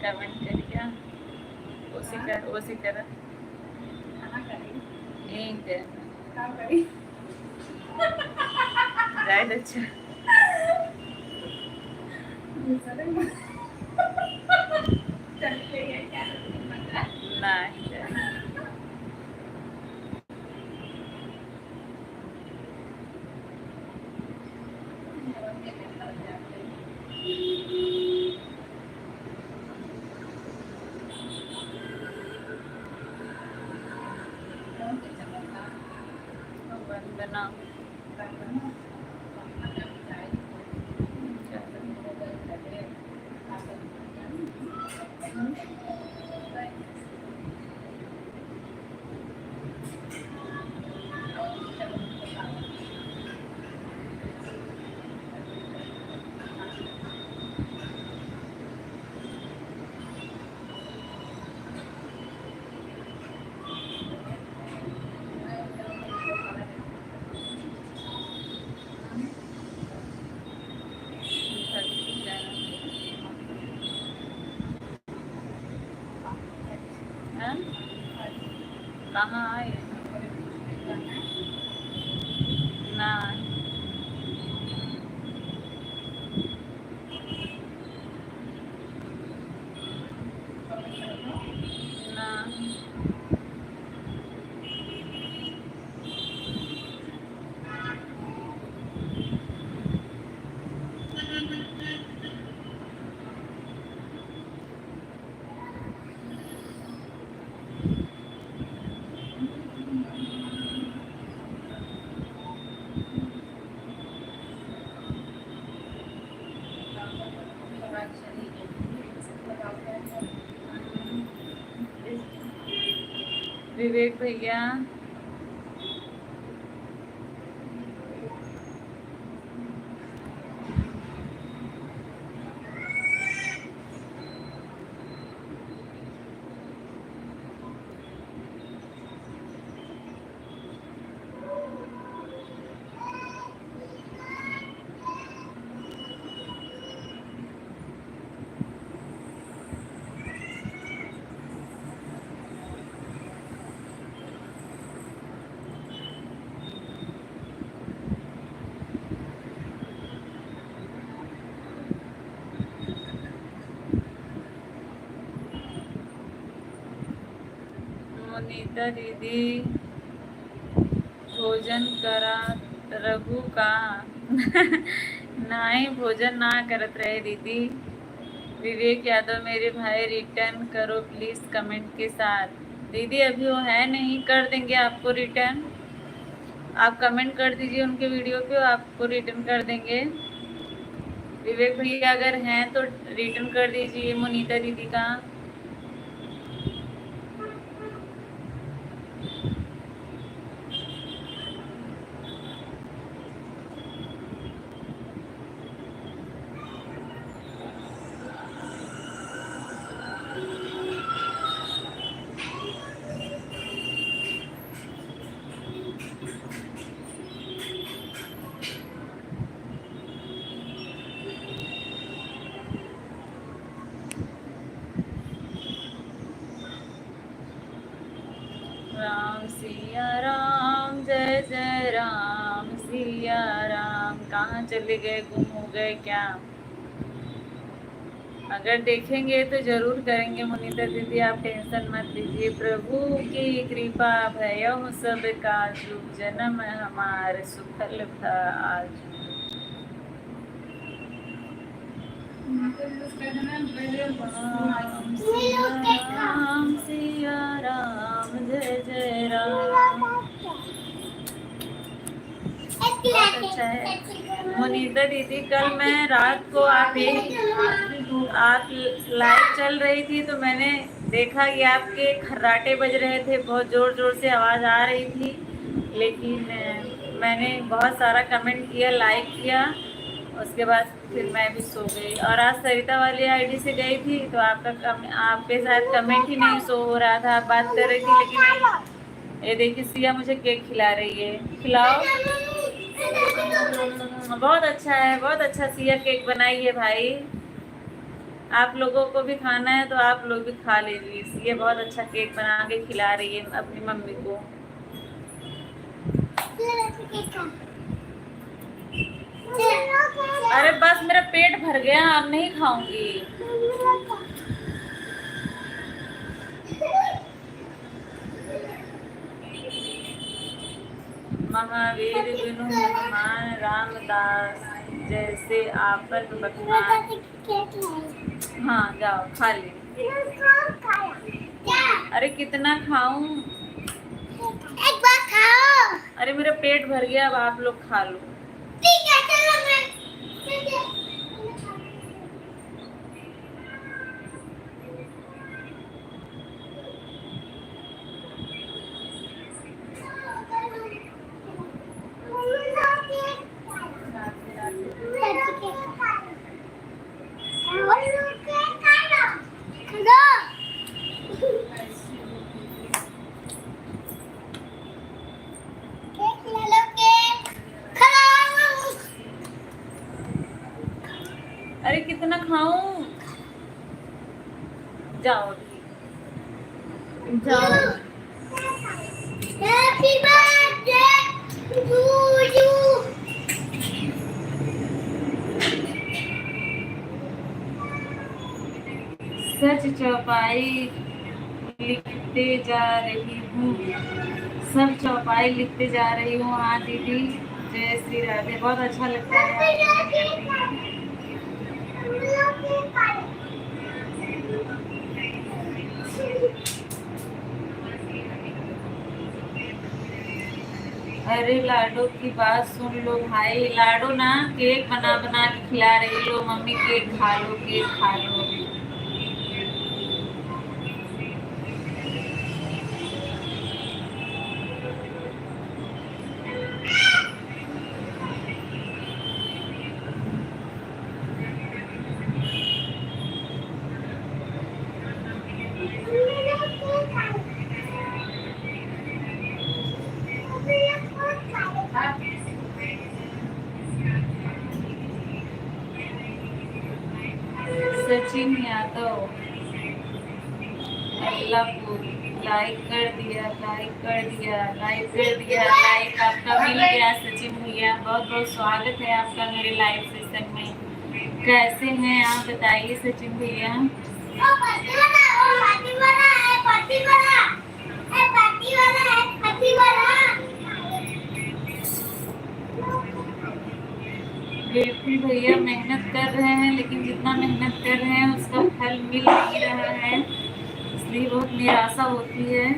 कमेंट करिए उसी तरह राइट। अच्छा नहीं वंदना। हैं? कहाँ आए ना? ना विवेक भैया सुनीता दीदी भोजन करा रघु का नहीं भोजन ना करत रहे दीदी। विवेक यादव मेरे भाई रिटर्न करो प्लीज कमेंट के साथ। दीदी अभी वो है नहीं, कर देंगे आपको रिटर्न। आप कमेंट कर दीजिए उनके वीडियो पे, आपको रिटर्न कर देंगे। विवेक भैया अगर हैं तो रिटर्न कर दीजिए मोनिता दीदी का। राम सिया राम जय जय राम सिया राम। कहाँ चले गए, गुम हो गए क्या? अगर देखेंगे तो जरूर करेंगे मोनिता दीदी, आप टेंशन मत लीजिए। प्रभु की कृपा भयो सब काजू, जन्म हमारे सुफल था आज। राम सिया राम जय जय राम। बहुत अच्छा है मोनिता दीदी। कल मैं रात को आप लाइव चल रही थी तो मैंने देखा कि आपके खर्राटे बज रहे थे, बहुत जोर जोर से आवाज़ आ रही थी, लेकिन मैंने बहुत सारा कमेंट किया, लाइक किया, उसके बाद फिर मैं भी सो गई। और आज सरिता वाली आईडी से गई थी तो आपके साथ कमेंट ही नहीं शो हो रहा था, आप बात कर रही थी लेकिन ये देखिए सिया मुझे केक खिला रही है। खिलाओ। बहुत अच्छा है, बहुत अच्छा सिया केक बनाई है भाई। आप लोगों को भी खाना है तो आप लोग भी खा लीजिए। सिया बहुत अच्छा केक बना के खिला रही है अपनी मम्मी को। अरे बस मेरा पेट भर गया, अब नहीं खाऊंगी। महावीर बिनु हनुमान रामदास जैसे आपन बखान। हाँ जाओ खा ले। अरे कितना खाऊं? एक बार खाओ। अरे मेरा पेट पेट भर गया, अब आप लोग खा लो। ठीक है चलो मैं ठीक है। अरे कितना खाऊं? जाओ जाओ। Happy birthday to you. सच चौपाई लिखते जा रही हूँ, सब चौपाई लिखते जा रही हूँ। हाँ दीदी, जय श्री राधे। बहुत अच्छा लगता है आप कमेंट करती हैं। अरे लाडो की बात सुन लो भाई। लाडो ना केक बना बना के खिला रही, लो मम्मी केक खा लो, केक खा लो। सचिन यादव अल्लाहपुर, लाइक कर दिया, लाइक कर दिया, लाइक कर दिया। लाइक आपका मिल गया सचिन भैया, बहुत बहुत स्वागत है आपका मेरे लाइव सेशन में। कैसे हैं आप बताइए सचिन भैया। बिल्कुल भैया, मेहनत कर रहे हैं, लेकिन जितना मेहनत कर रहे हैं उसका फल मिल नहीं रहा है, इसलिए बहुत निराशा होती है।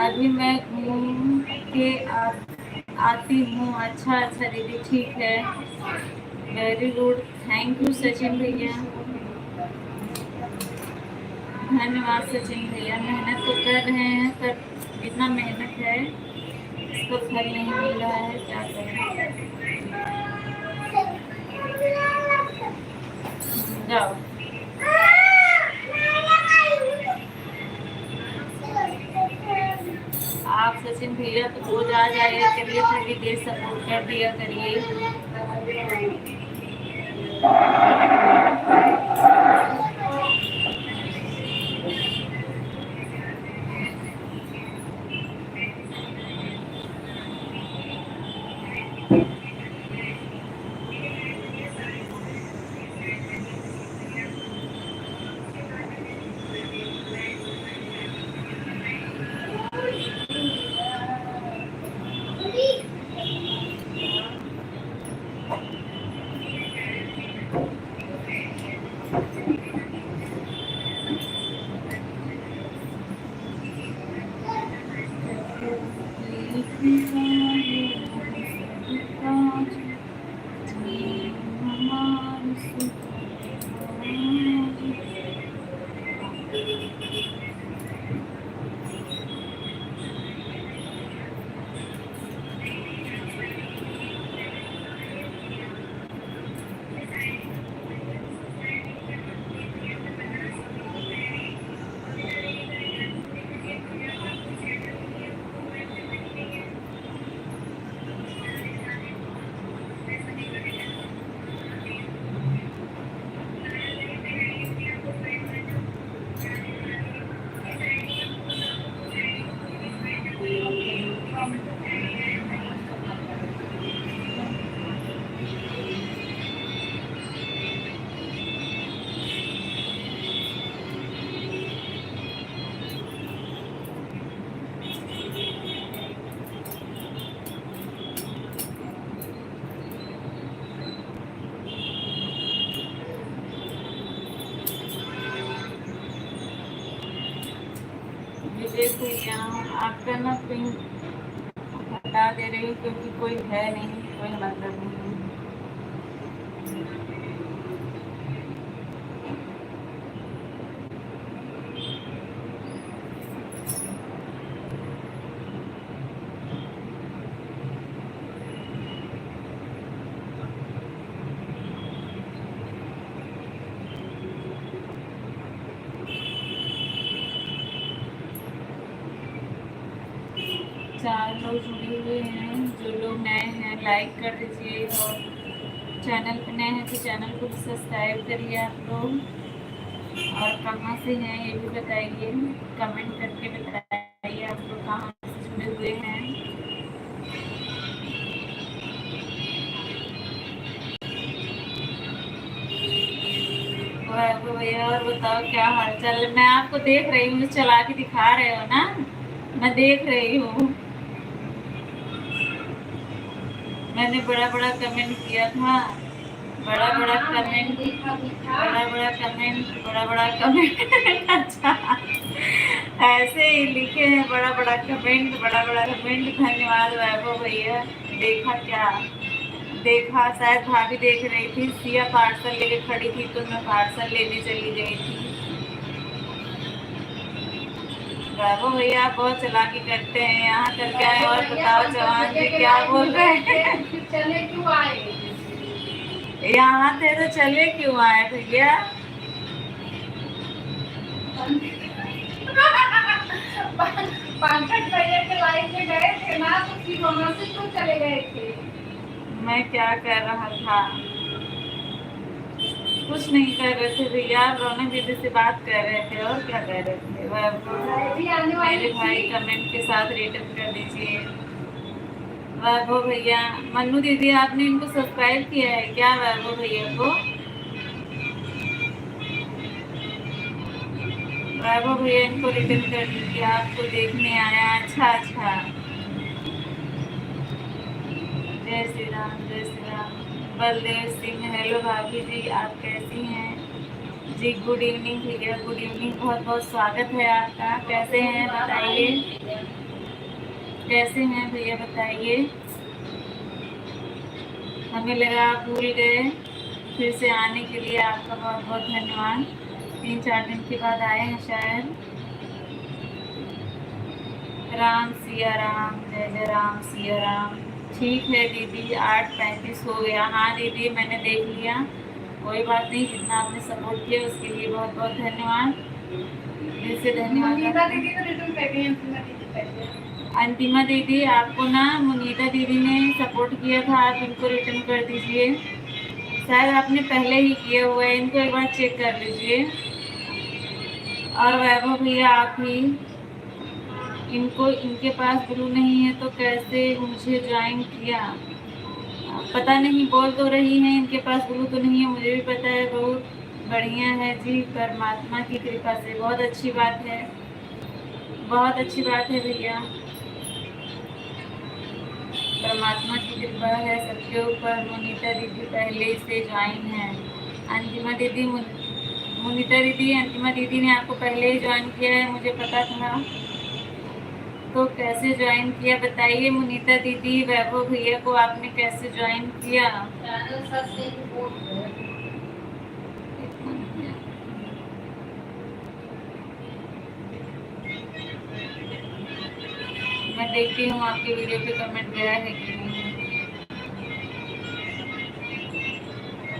अभी मैं घूम के आती हूँ। अच्छा अच्छा दीदी, ठीक है, very good, thank you Sachin भैया, धन्यवाद सचिन भैया। मेहनत तो कर रहे हैं, पर जितना मेहनत है इसका फल नहीं मिल रहा है, क्या करें। जाओ। आप सचिन भैया तो रोज आ जाया करिए, थोड़ी देर सपोर्ट कर दिया करिए। विजय भैया आपका ना पिन हटा दे रही हूँ क्योंकि कोई है नहीं, कोई मतलब नहीं। 4 लोग जुड़े हुए हैं। जो लोग नए हैं लाइक कर दीजिए और चैनल पे नए हैं तो चैनल को भी सब्सक्राइब करिए आप लोग। और कहाँ से हैं ये भी बताइए, कमेंट करके बताइए आप लोग कहाँ से जुड़े हुए हैं। भैया और बताओ क्या हाल चाल है? मैं आपको देख रही हूँ, चला के दिखा रहे हो ना, मैं देख रही हूँ। मैंने बड़ा बड़ा कमेंट किया था, बड़ा बड़ा कमेंट, बड़ा बड़ा कमेंट, बड़ा बड़ा कमेंट। अच्छा ऐसे ही लिखे हैं, बड़ा बड़ा कमेंट, बड़ा बड़ा कमेंट। धन्यवाद वैभव भैया। देखा क्या? देखा, शायद भाभी देख रही थी, सिया पार्सल लेके खड़ी थी तो मैं पार्सल लेने चली गई थी। वैभव भैया आप बहुत चालाकी करते हैं, यहाँ करके आए। और बताओ चौहान जी क्या बोल रहे हैं? चले क्यों आए? यहाँ थे तो चले क्यों आए भैया? पंकज भैया के लाइफ में गए थे ना, तो फिर वहां से क्यों चले गए थे? मैं क्या कर रहा था? कुछ नहीं कर रहे थे भैया, रौनक दीदी से बात कर रहे थे। और क्या कर रहे थे? मेरे भाई कमेंट के साथ रिटर्न कर दीजिए। वैभव भैया, मन्नू दीदी आपने इनको सब्सक्राइब किया है क्या वैभव भैया को? वैभव भैया इनको रिटर्न कर दीजिए, आपको देखने आया। अच्छा अच्छा, जय श्री राम, जय श्री राम। बलदेव सिंह, हेलो भाभी जी, आप कैसी हैं जी? गुड इवनिंग भैया, गुड इवनिंग, बहुत बहुत स्वागत है आपका। कैसे हैं बताइए, कैसे हैं भैया बताइए। हमें लगा आप भूल गए, फिर से आने के लिए आपका बहुत बहुत धन्यवाद। 3-4 दिन के बाद आए हैं शायद। राम सिया राम, जय जय राम सिया राम। ठीक है दीदी, 8:35 हो गया। हाँ दीदी मैंने देख लिया, कोई बात नहीं। जितना आपने सपोर्ट किया उसके लिए बहुत बहुत धन्यवाद, दिल से धन्यवाद। अंतिमा दीदी आपको ना मुनीता दीदी ने सपोर्ट किया था, आप इनको रिटर्न कर दीजिए। शायद आपने पहले ही किया हुआ है, इनको एक बार चेक कर लीजिए। और वैभव भैया आप ही, इनको इनके पास ब्लू नहीं है तो कैसे मुझे ज्वाइन किया? पता नहीं, बोल तो रही हैं इनके पास ब्लू तो नहीं है, मुझे भी पता है। बहुत बढ़िया है जी, परमात्मा की कृपा से। बहुत अच्छी बात है, बहुत अच्छी बात है भैया, परमात्मा की कृपा है सबके ऊपर। मुनीता दीदी पहले से ज्वाइन है। अंतिमा दीदी, मुनीता दीदी, अंतिमा दीदी ने आपको पहले ही ज्वाइन किया है, मुझे पता था। तो कैसे ज्वाइन किया बताइए मुनीता दीदी? वैभव भैया को आपने कैसे ज्वाइन किया? मैं देखती हूँ आपके वीडियो पे कमेंट गया है कि नहीं।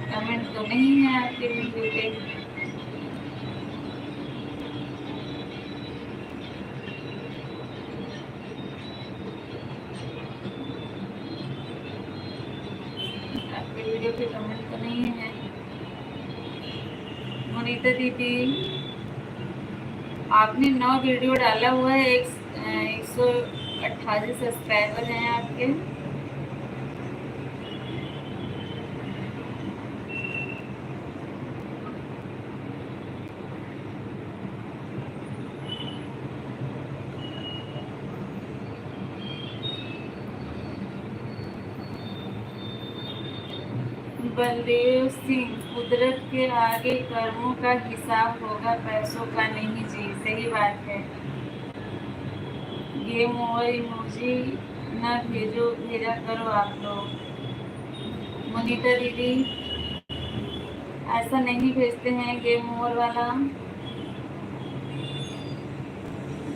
कमेंट तो नहीं है आपके वीडियो पे। आपके वीडियो पे कमेंट तो नहीं है मुनीता दीदी। आपने 9 वीडियो डाला हुआ है, 188 सब्सक्राइबर हैं आपके। बलदेव सिंह, कुदरत के आगे कर्मों का हिसाब होगा, पैसों का नहीं। जी सही बात है, गेम ओवर इमोजी न भेजा करो आप लोग। मोनिका दीदी ऐसा नहीं भेजते हैं गेम ओवर वाला।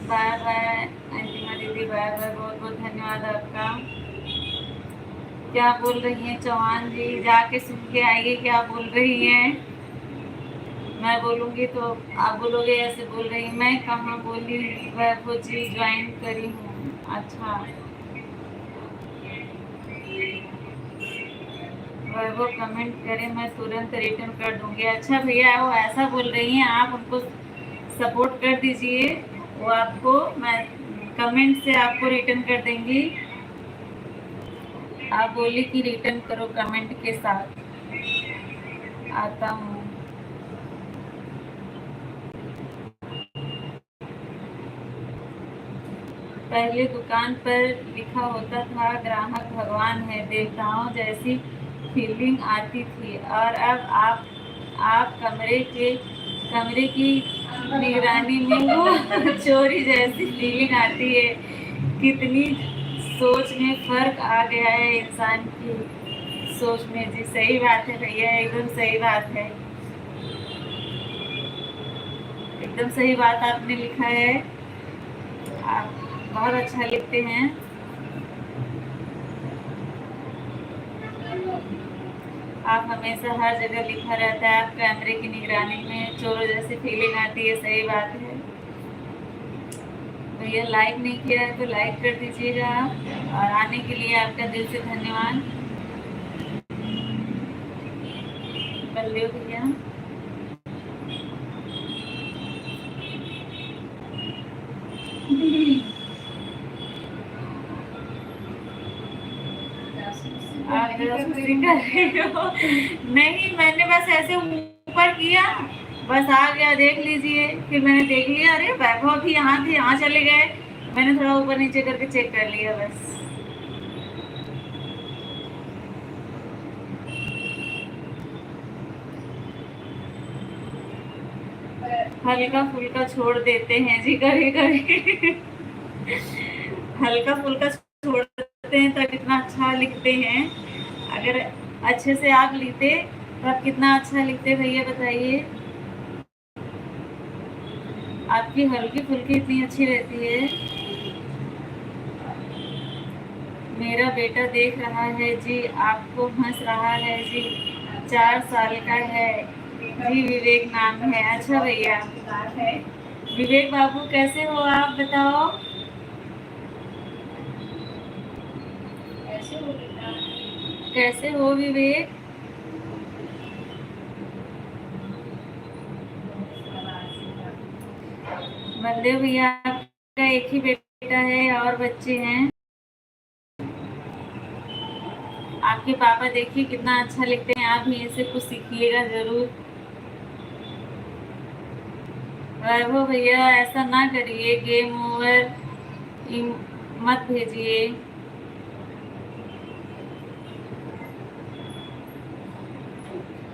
बाय बाय अंतिमा दीदी, बाय बाय, बहुत बहुत धन्यवाद आपका। क्या बोल रही हैं चौहान जी, जाके सुन के आइए क्या बोल रही हैं। मैं बोलूँगी तो आप बोलोगे ऐसे बोल रही, मैं कहाँ बोली, वैभव जी ज्वाइन करी हूँ। अच्छा, वैभव कमेंट करें मैं तुरंत रिटर्न कर दूंगी। अच्छा भैया, वो ऐसा बोल रही हैं, आप उनको सपोर्ट कर दीजिए, वो आपको मैं कमेंट से आपको रिटर्न कर देंगी। आप बोली कि रिटर्न करो कमेंट के साथ। आता हूँ। पहले दुकान पर लिखा होता था ग्राहक भगवान है, देवताओं जैसी फीलिंग आती थी, और अब आप कमरे की निगरानी में वो चोरी जैसी फीलिंग आती है। कितनी सोच में फर्क आ गया है इंसान की सोच में। जी सही बात है भैया, एकदम सही बात है, एकदम सही बात आपने लिखा है। आप बहुत अच्छा लिखते हैं। आप हमेशा हर जगह लिखा रहता है, आप कैमरे की निगरानी में चोरों जैसी फीलिंग आती है, सही बात है भैया। लाइक नहीं किया है तो लाइक कर दीजिएगा, और आने के लिए आपका दिल से धन्यवाद। बलदेव भैया आप जासूसी कर रहे हो? नहीं, मैंने बस ऐसे ऊपर किया, बस आ गया, देख लीजिए। फिर मैंने देख लिया, अरे वैभव भी यहाँ थे, यहाँ चले गए, मैंने थोड़ा ऊपर नीचे करके चेक कर लिया बस। हल्का फुल्का छोड़ देते हैं जी कभी कभी। हल्का फुल्का छोड़ देते हैं तब कितना अच्छा लिखते हैं। अगर अच्छे से आप लिखते तो आप कितना अच्छा लिखते भैया, बताइए। आपकी हल्की फुल्की इतनी अच्छी रहती है। मेरा बेटा देख रहा है जी, आपको हंस रहा है जी, 4 साल का है जी, विवेक नाम है। अच्छा भैया, विवेक बाबू कैसे हो आप, बताओ। कैसे हो विवेक? बलदेव भैया आपका एक ही बेटा है और बच्चे हैं? आपके पापा देखिए कितना अच्छा लिखते हैं, आप यहीं से कुछ सीखिएगा जरूर। वैभव भैया ऐसा ना करिए, गेम ओवर मत भेजिए।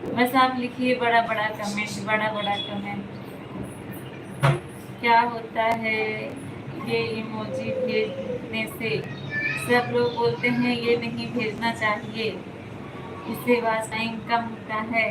बस आप लिखिए बड़ा बड़ा कमेंट, बड़ा बड़ा कमेंट। क्या होता है ये इमोजी भेजने से? सब लोग बोलते हैं ये नहीं भेजना चाहिए, इससे वॉच टाइम कम होता है।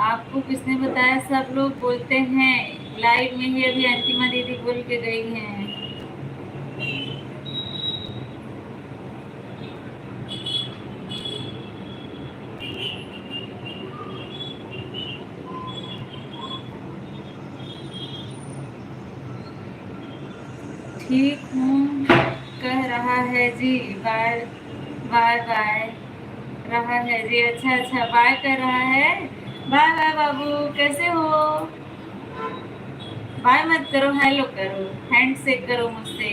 आपको किसने बताया? सब लोग बोलते हैं, लाइव में ही अभी अंतिमा दीदी बोल के गई हैं। ठीक हूँ कह रहा है जी, बाय बाय बाय रहा है जी। अच्छा अच्छा, बाय कर रहा है। बाय बाय बाबू, कैसे हो? बाय मत करो, हेलो करो, हैंड शेक करो मुझसे।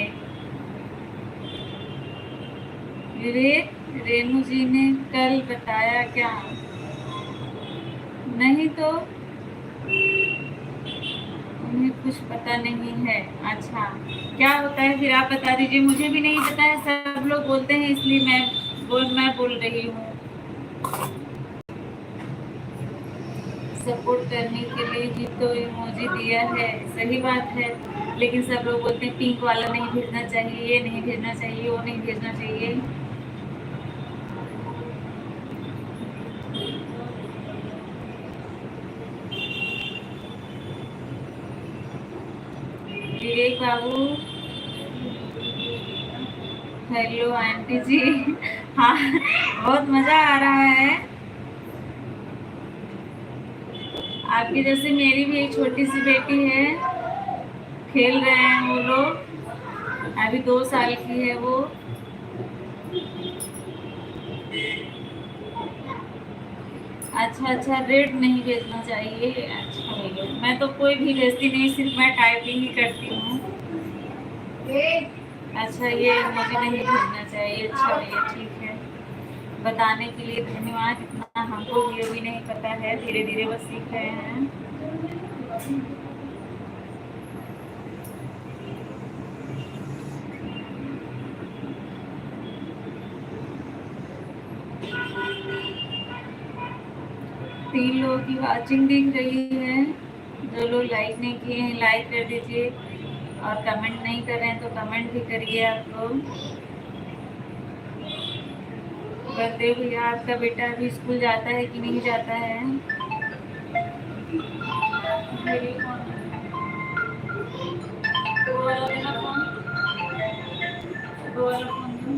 विवेक, रेनू जी ने कल बताया क्या? नहीं तो उन्हें कुछ पता नहीं है। अच्छा, क्या होता है फिर आप बता दीजिए, मुझे भी नहीं पता है, सब लोग बोलते हैं इसलिए मैं बोल रही हूँ। सपोर्ट करने के लिए ही तो इमोजी दिया है, सही बात है, लेकिन सब लोग बोलते हैं पिंक वाला नहीं भेजना चाहिए, ये नहीं भेजना चाहिए, वो नहीं भेजना चाहिए। विवेक बाबू, हेलो आंटी जी। हाँ, बहुत मजा आ रहा है। आपकी जैसे मेरी भी एक छोटी सी बेटी है, खेल रहे हैं वो लोग, अभी 2 साल की है वो। अच्छा, रेड नहीं भेजना चाहिए। अच्छा भैया, मैं तो कोई भी भेजती नहीं, सिर्फ मैं टाइपिंग ही करती हूँ। अच्छा, ये मुझे नहीं भेजना चाहिए। अच्छा भैया, ठीक है, बताने के लिए धन्यवाद। इतना हमको भी अभी नहीं पता है, धीरे धीरे बस सीख रहे हैं। तीन लोगों की वाचिंग दिख रही है। जो लोग लाइक नहीं किए हैं लाइक कर दीजिए, और कमेंट नहीं कर रहे हैं तो कमेंट भी करिए आप लोग। बलदेव भैया, आपका बेटा अभी स्कूल जाता है कि नहीं जाता है? मेरी फोन दो वाला देना, फोन दो वाला फोन दूँ?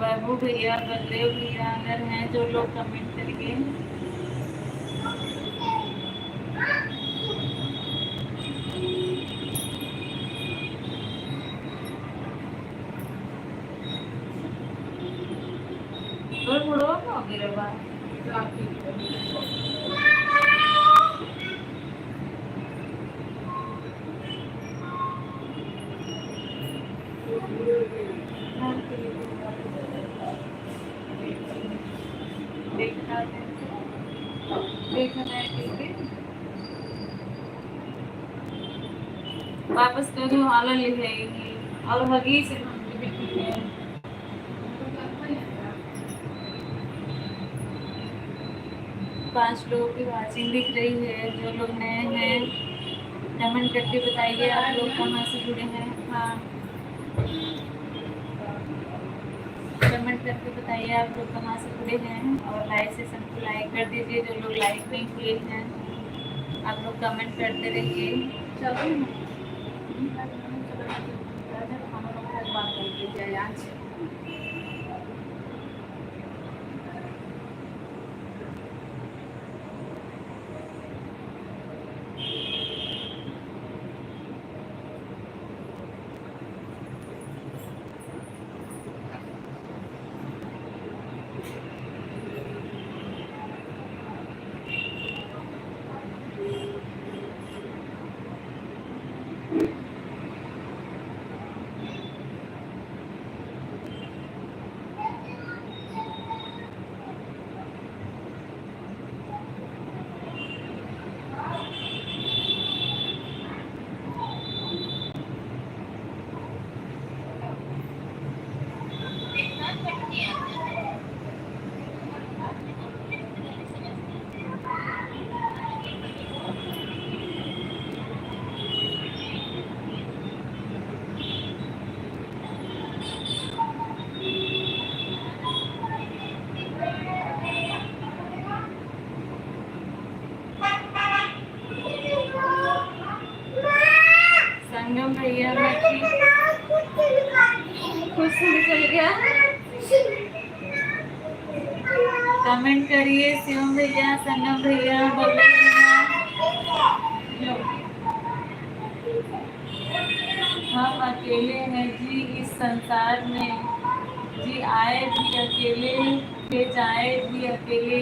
बाबू भैया, बलदेव भैया अगर हैं जो लोग कमेंट करिए। तो मुड़ो हो गिरे बात। वापस करो, हाला लिखेगी और हगी से 5 लोगों की वाचिंग दिख रही है। जो लोग नए हैं कमेंट करके बताइए आप लोग कहाँ से जुड़े हैं। हाँ, कमेंट करके बताइए आप लोग कहाँ से जुड़े हैं, और लाइक सेशन को लाइक कर दीजिए। जो लोग लाइक नहीं किए हैं आप लोग कमेंट करते रहिए। चलो बात करते जाए आज। शिवम भैया मैं ठीक, खुद से निकल गया। कमेंट करिए शिवम भैया, संगम भैया, बबलू भैया। हम अकेले हैं जी इस संसार में, जी आए भी अकेले, ले जाए भी अकेले,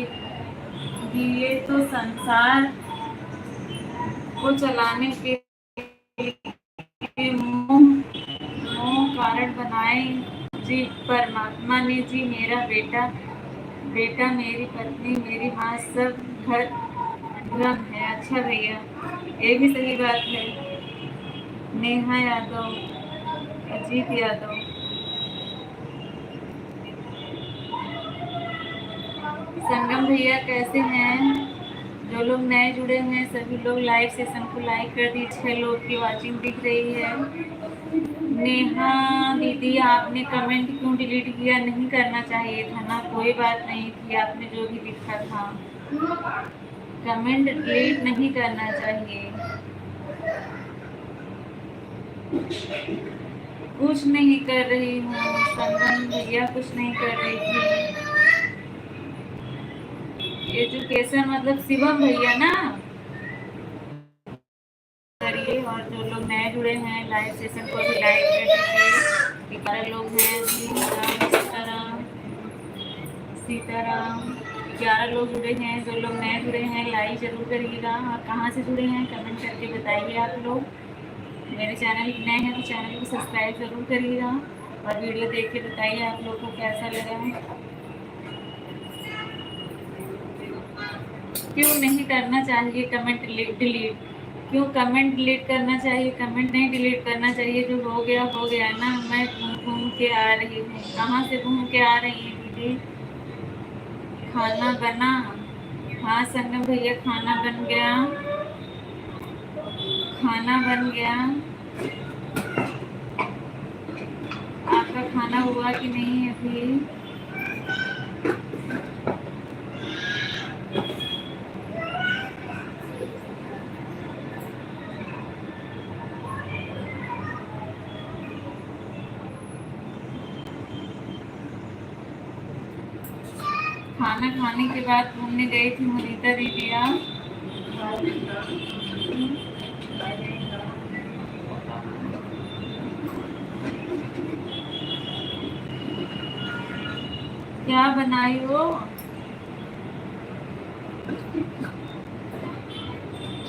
दिए तो संसार को चलाने के लिए मोह कारण बनाए जी परमात्मा ने जी। मेरा बेटा बेटा, मेरी पत्नी, मेरी माँ, सब घर भ्रम है। अच्छा भैया, ये भी सही बात है। नेहा यादव, अजीत यादव, संगम भैया कैसे हैं? जो लोग नए जुड़े हैं सभी लोग लाइव सेशन को लाइक कर दीजिए। 6 लोग की वाचिंग दिख रही है। नेहा दीदी, आपने कमेंट क्यों डिलीट किया? नहीं करना चाहिए था ना, कोई बात नहीं थी, आपने जो भी लिखा था। कमेंट डिलीट नहीं करना चाहिए। कुछ नहीं कर रही हूँ संगम भैया, कुछ नहीं कर रही थी। एजुकेशन मतलब शिवम भैया ना करिए। और जो लोग नए जुड़े हैं लाइव सेशन को भी लाइक कर दीजिए। 11 लोग हैं। सीताराम, सीताराम 11 लोग जुड़े हैं। जो लोग नए जुड़े हैं लाइक जरूर करिएगा। आप कहाँ से जुड़े हैं कमेंट करके बताइए। आप लोग मेरे चैनल नए हैं तो चैनल को सब्सक्राइब जरूर करिएगा और वीडियो देख के बताइए आप लोग को कैसा लगा। क्यों नहीं करना चाहिए कमेंट डिलीट? क्यों कमेंट डिलीट करना चाहिए? कमेंट नहीं डिलीट करना चाहिए, जो हो गया ना। मैं घूम के आ रही हूँ। कहाँ से घूम के आ रही हैं दीदी? खाना बना? हाँ संगम भैया, खाना बन गया, खाना बन गया। आपका खाना हुआ कि नहीं अभी? खाना खाने के बाद घूमने गई थी मुनीता दीदी। आप क्या बनाई हो?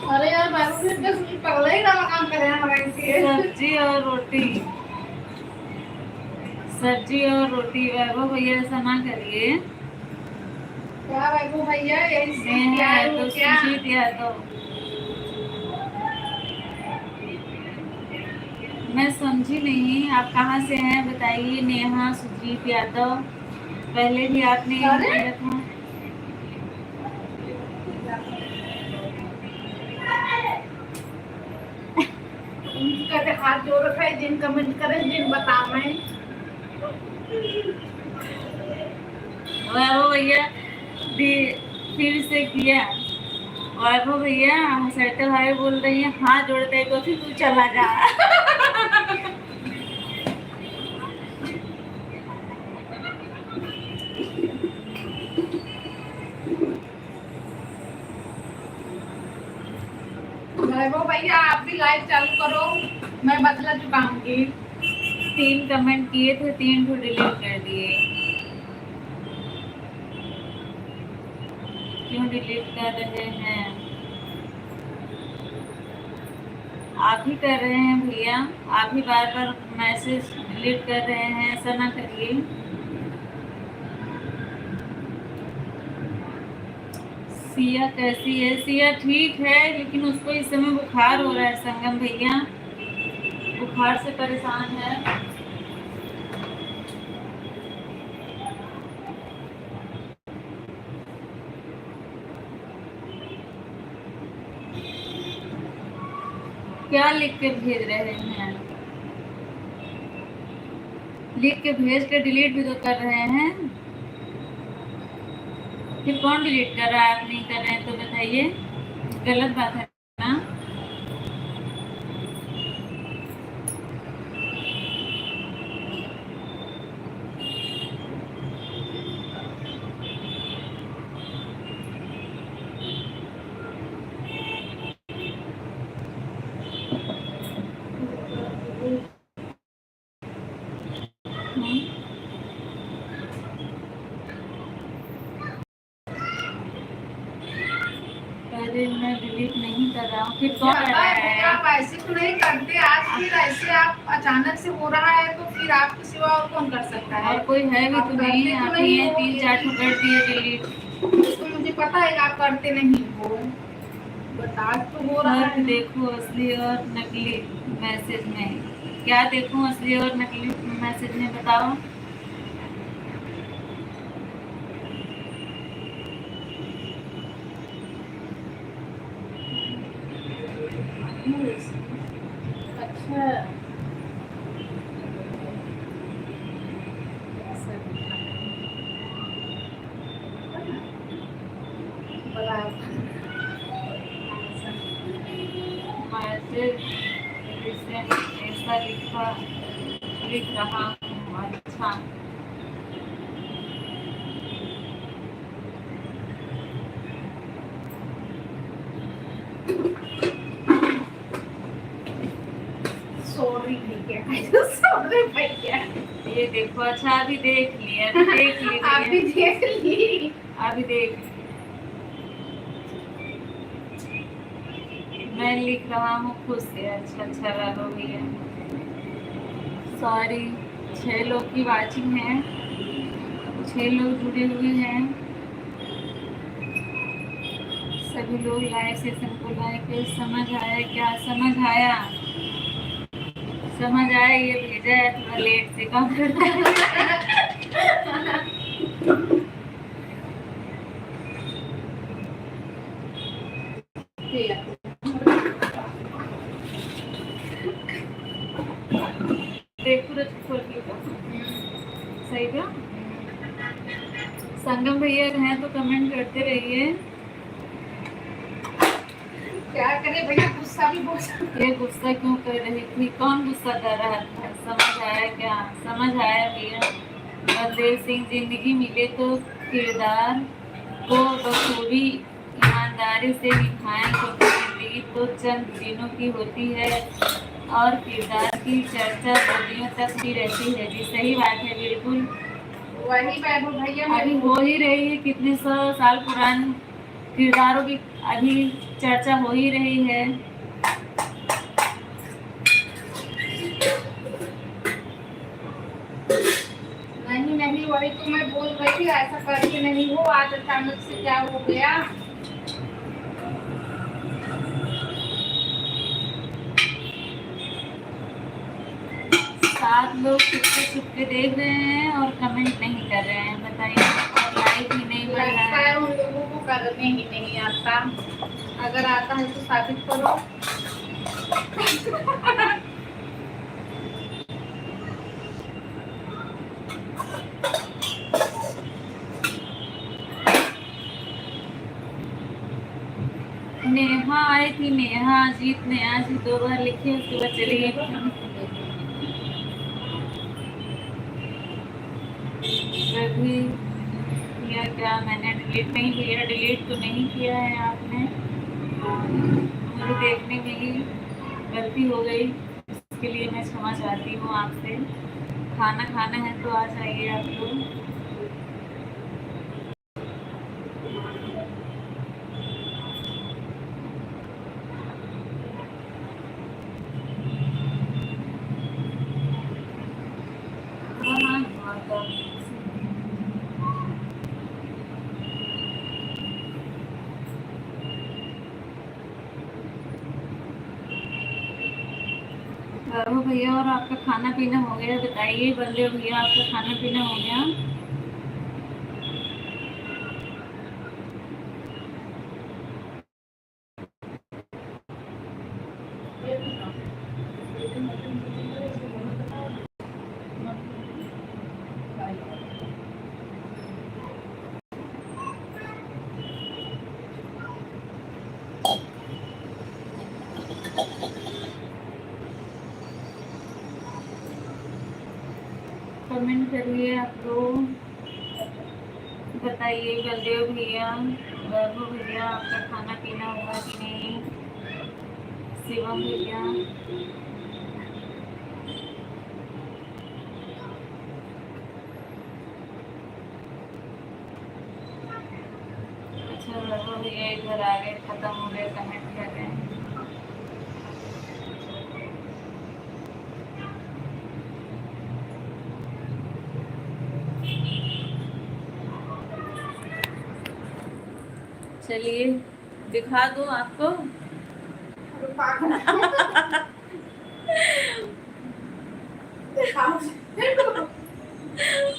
अरे यार बाबू 10 मिनट पहले ही काम करे हैं। सब्जी और रोटी, सब्जी और रोटी। वैभव भैया ऐसा ना करिए। क्या बाबू भैया यही क्या है है तो क्या? सुजीत यादव, मैं समझी नहीं आप कहाँ से हैं बताइए। नेहा सुजीत यादव, पहले भी आपने बोला था। उनका हाथ जोड़ रखा है, दिन कमेंट करें, दिन बताएं। वैभव भैया फिर से किया। वैभव भैया हसरते भाई बोल रही है हाथ जोड़ते तो फिर तू चला जा। वैभव भैया आप भी लाइव चालू करो, मैं बदला चुकाऊंगी। 3 कमेंट किए थे, 3 को डिलीट कर दिए। क्यों डिलीट कर रहे हैं? आप ही कर रहे हैं भैया, आप ही बार बार मैसेज डिलीट कर रहे हैं, ऐसा ना करिए। सिया कैसी है? सिया ठीक है, लेकिन उसको इस समय बुखार हो रहा है संगम भैया, बुखार से परेशान है। क्या लिख के भेज रहे हैं? लिख के भेज के डिलीट भी तो कर रहे हैं। फिर कौन डिलीट कर रहा है? आप नहीं कर रहे हैं तो बताइए, गलत बात है ना। मैं डिलीट नहीं कर रहा हूँ, फिर कौन कर रहा है? आप ऐसे तो नहीं करते, आज फिर ऐसे आप अचानक से हो रहा है तो फिर आपके सिवा और कौन कर सकता है? और कोई है भी आप तो नहीं, करते तो आप नहीं ही हैं, हो, 3-4 ठो कर दिए डिलीट। तो मुझे पता है कि आप करते नहीं हो, बट आज तो हो रहा फर्क है। देखो असली और नकली मैसेज में। क्या देखूं असली और नकली मैसेज में, बताओ? अच्छा, मैसेज रिसेंट ऐसा लिख रहा हूँ। अच्छा, सॉरी भैया, सॉरी भैया। ये देखो। अच्छा, अभी देख ली, अभी देख ली आप भी भैया, देख ली। अभी देख ली। मैं लिख रहा हूँ खुश से। अच्छा अच्छा रहो भैया। सॉरी, 6 लोग की वाचिंग है, 6 लोग जुड़े हुए हैं। सभी लोग लाइव सेशन को लाइक। समझ आया क्या? समझ आया, समझ आया। ये भेजा है, थोड़ा लेट से काम करता है। देखो सही था। संगम भैया हैं तो कमेंट करते रहिए। क्या करे भैया, गुस्सा भी बहुत। ये गुस्सा क्यों कर रही थी? कौन गुस्सा कर रहा था? समझ आया क्या? समझ आया भैया। बलदेव सिंह, जिंदगी मिले तो किरदार को बखूबी ईमानदारी से निभाएं, क्योंकि जिंदगी तो चंद दिनों की होती है और किरदार की चर्चा सदियों तक भी रहती है। जी सही बात है, बिल्कुल। वही वैभव भैया, अभी हो ही रही है, कितने 100 साल पुराने किरदारों की अभी चर्चा हो ही रही है। नहीं नहीं, वही तो मैं बोल रही थी, ऐसा करके नहीं हो, आज अचानक से क्या हो गया। 7 लोग चुपके चुपके देख रहे हैं और कमेंट नहीं कर रहे हैं, बताइए। और लाइक ही नहीं बढ़ लगता रहा है है। उन लोगों को करने ही नहीं आता। अगर आता है तो साबित करो। नेहा आई थी, नेहा अजीत ने आज ही 2 बार लिखी, उसके बाद चली गई। रघु किया क्या? मैंने डिलीट नहीं किया। डिलीट तो नहीं किया है आपने, मुझे देखने में ही गलती हो गई, इसके लिए मैं क्षमा चाहती हूँ आपसे। खाना खाना है तो आ जाइए आप लोग। हाँ हाँ हाँ, रघु भैया, और आपका खाना पीना हो गया? बताइए बलदेव भैया, आपका खाना पीना हो गया? कमेंट करिए आप लोग, बताइए बलदेव भैया, रघु भैया, आपका खाना पीना हुआ कि नहीं? शिवम भैया, अच्छा रघु भैया इधर आ गए, खत्म हो गया चलिए दिखा दूँ आपको। अरे पागल दिखाओ।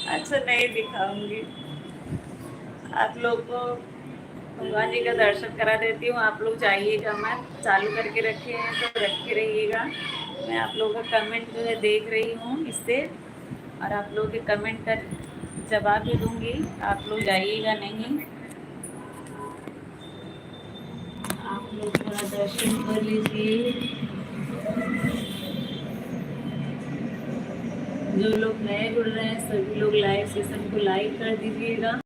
अच्छा नहीं दिखाऊंगी। आप लोग को भगवान जी का दर्शन करा देती हूँ। आप लोग जाइएगा मत, चालू करके रखे हैं तो रखे रहिएगा। मैं आप लोगों का कमेंट जो है देख रही हूँ इससे, और आप लोगों के कमेंट का जवाब भी दूंगी। आप लोग जाइएगा नहीं, आप लोग थोड़ा दर्शन कर लीजिए। जो लोग नए जुड़ रहे हैं सभी लोग लाइव सेशन को लाइक कर दीजिएगा।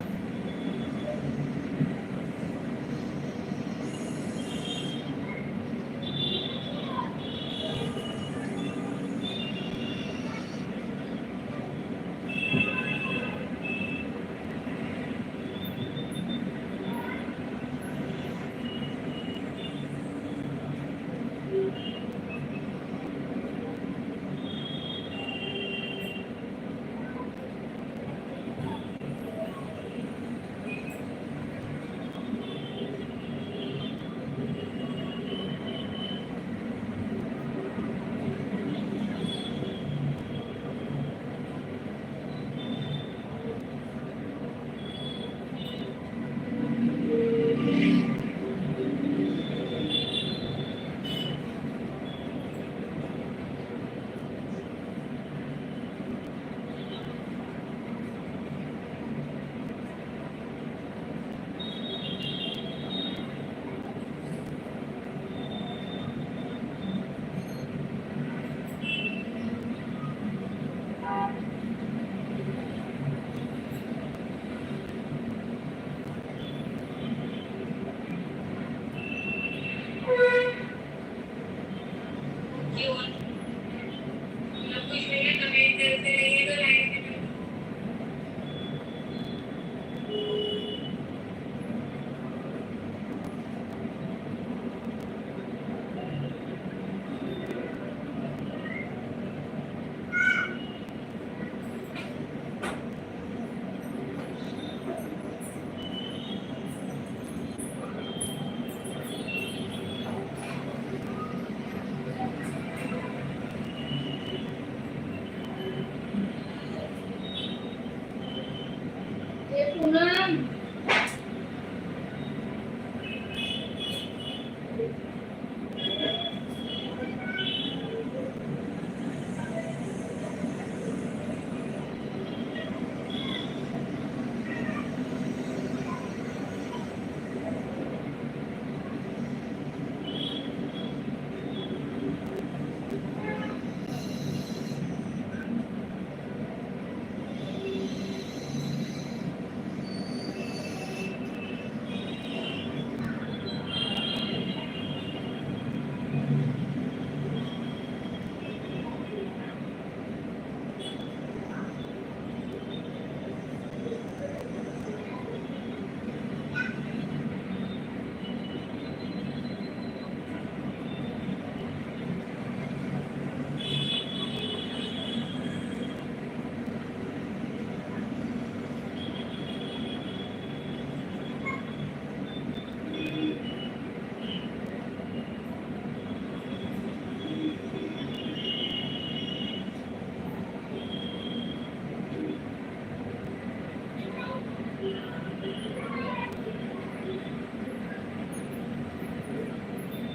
ये पूनम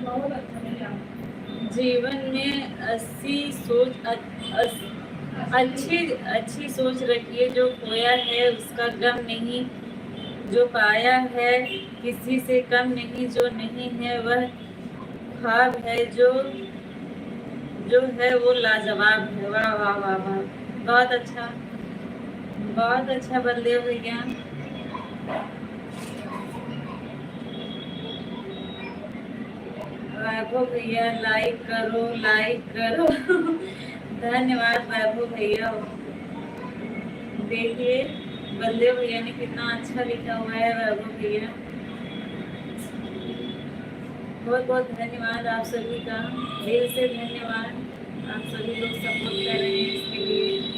बहुत अच्छा लगा। जीवन में अच्छी अच्छी सोच रखिए। जो खोया है उसका गम नहीं, जो पाया है किसी से कम नहीं, जो नहीं है वह ख्वाब है, जो है वो लाजवाब है। वाह वाह वाह वाह, बहुत अच्छा बलदेव भैया। वैभव भैया लाइक करो, लाइक करो। धन्यवाद वैभव भैया। देखिए बलदेव भैया ने कितना अच्छा लिखा हुआ है। वैभव भैया बहुत बहुत धन्यवाद आप सभी का, दिल से धन्यवाद। आप सभी लोग सपोर्ट कर रहे हैं इसके लिए।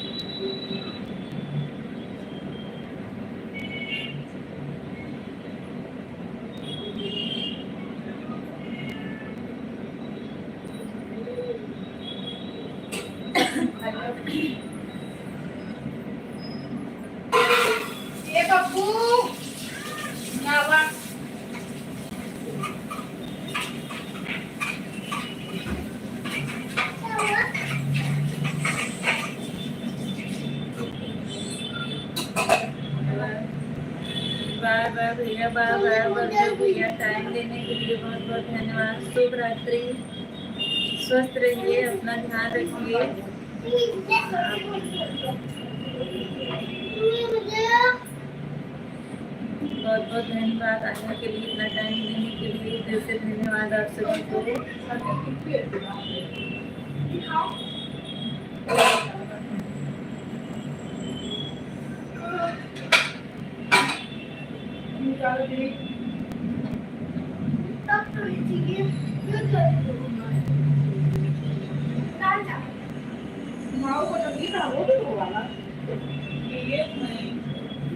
बाय बाय भैया, बाय बाय बलदेव भैया, टाइम देने के लिए बहुत बहुत धन्यवाद। शुभ रात्रि, स्वस्थ रहिए, अपना ध्यान रखिए। बहुत बहुत धन्यवाद आने के लिए, इतना टाइम देने के लिए, दिल से धन्यवाद आप सभी को।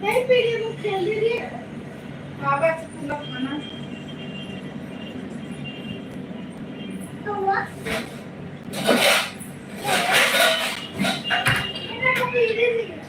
नहीं पीली वो खेल रही है। हाँ बस पूरा खाना तो वो ये तो पीली नहीं है।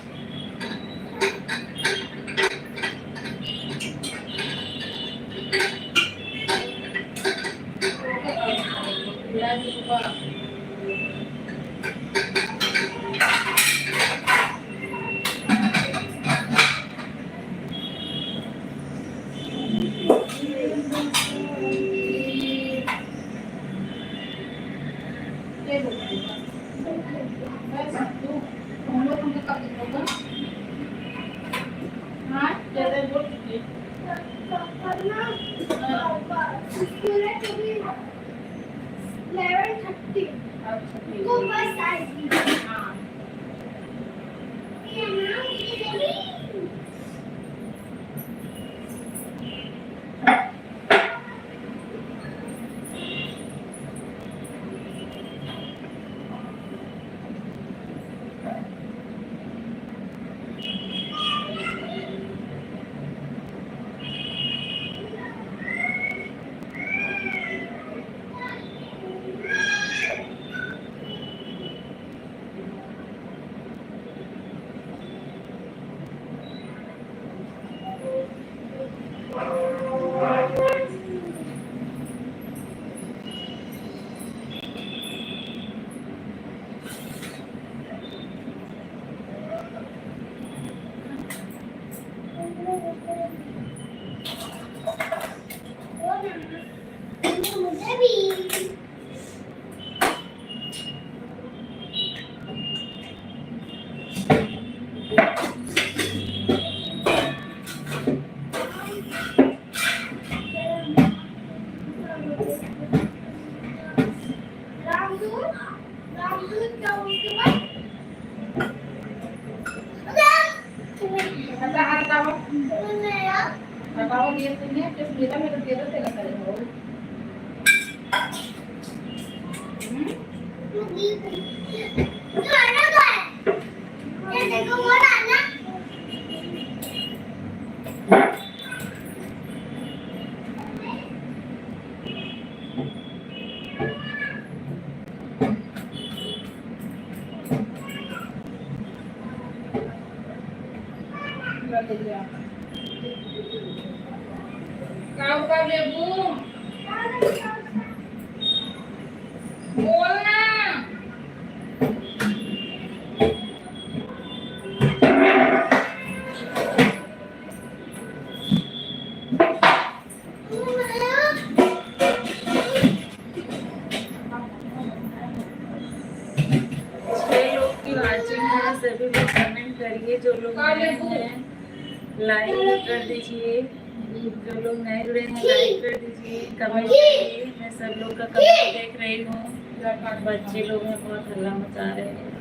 ये बोल बस तू हम लोग तुमको कब दिखाऊंगा। हाँ ज्यादा बोल दीजिए। करना स्कूल है कभी 11:30 अच्छा ठीक को है। बस आएगी। हाँ ये ना ये मुझे भी रामदूत रामदूत का उसके बाद आता आता वो नया बताओ ये सुनिए किस मेरा मेरे दे दो तेरा करेगा वो खाना का है ये देखो वो ना ले लिया काऊ का बेबू बोलना वाचिंग है, सभी लोग कमेंट करिए, जो लोग नए हैं लाइक कर दीजिए, जो लोग नए जुड़े हैं लाइक कर दीजिए, कमेंट करिए। मैं सब लोग का कमेंट देख रही हूँ, बच्चे लोग हैं बहुत हल्ला मचा रहे हैं।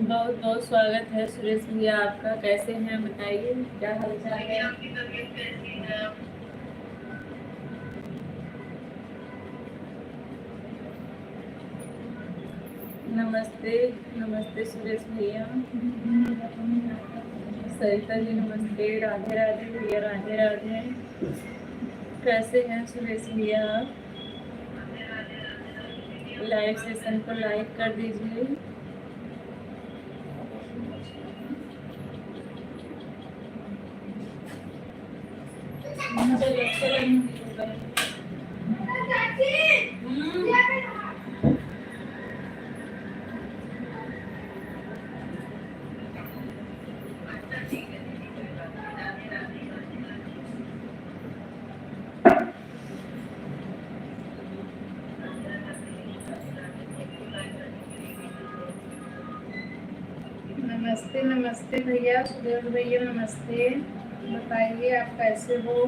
बहुत बहुत स्वागत है सुरेश भैया आपका। कैसे हैं बताइए, क्या हाल चाल है? नमस्ते नमस्ते सुरेश भैया। सरिता जी नमस्ते। राधे राधे भैया, राधे राधे। कैसे हैं सुरेश भैया आप? लाइव सेशन को लाइक कर दीजिए। नमस्ते नमस्ते भैया, सुदेव भैया नमस्ते। बताइए आप कैसे हो?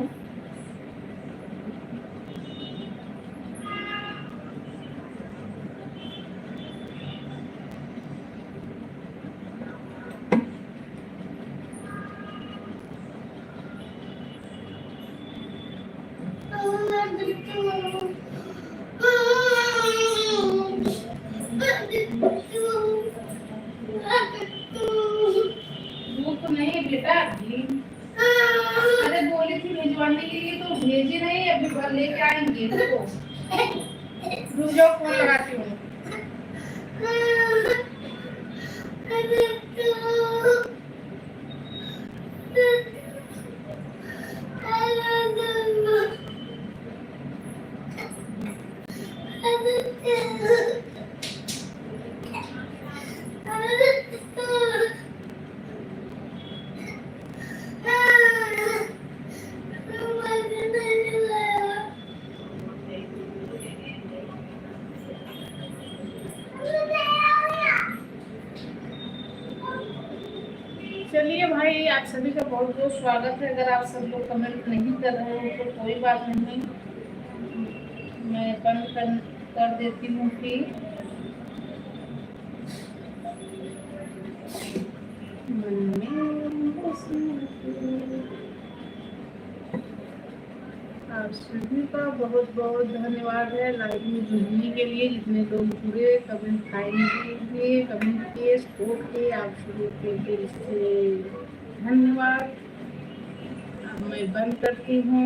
भूख नहीं है बेटा अभी? अरे बोली थी भिजवाने के लिए तो भेजी नहीं, अभी लेके आएंगे। रुक जाओ, फोन लगाती हूँ। चलिए भाई, आप सभी का बहुत बहुत स्वागत है। अगर आप सब लोग कमेंट नहीं कर रहे हो तो कोई बात नहीं, मैं बंद कर देती हूँ फिर। आप सभी का बहुत बहुत धन्यवाद है लाइव में जुड़ने के लिए। जितने लोग जुड़े, कमेंट किए, कमेंट किए, सपोर्ट किए, आप सभी के दिल से धन्यवाद। अब मैं बंद करती हूँ।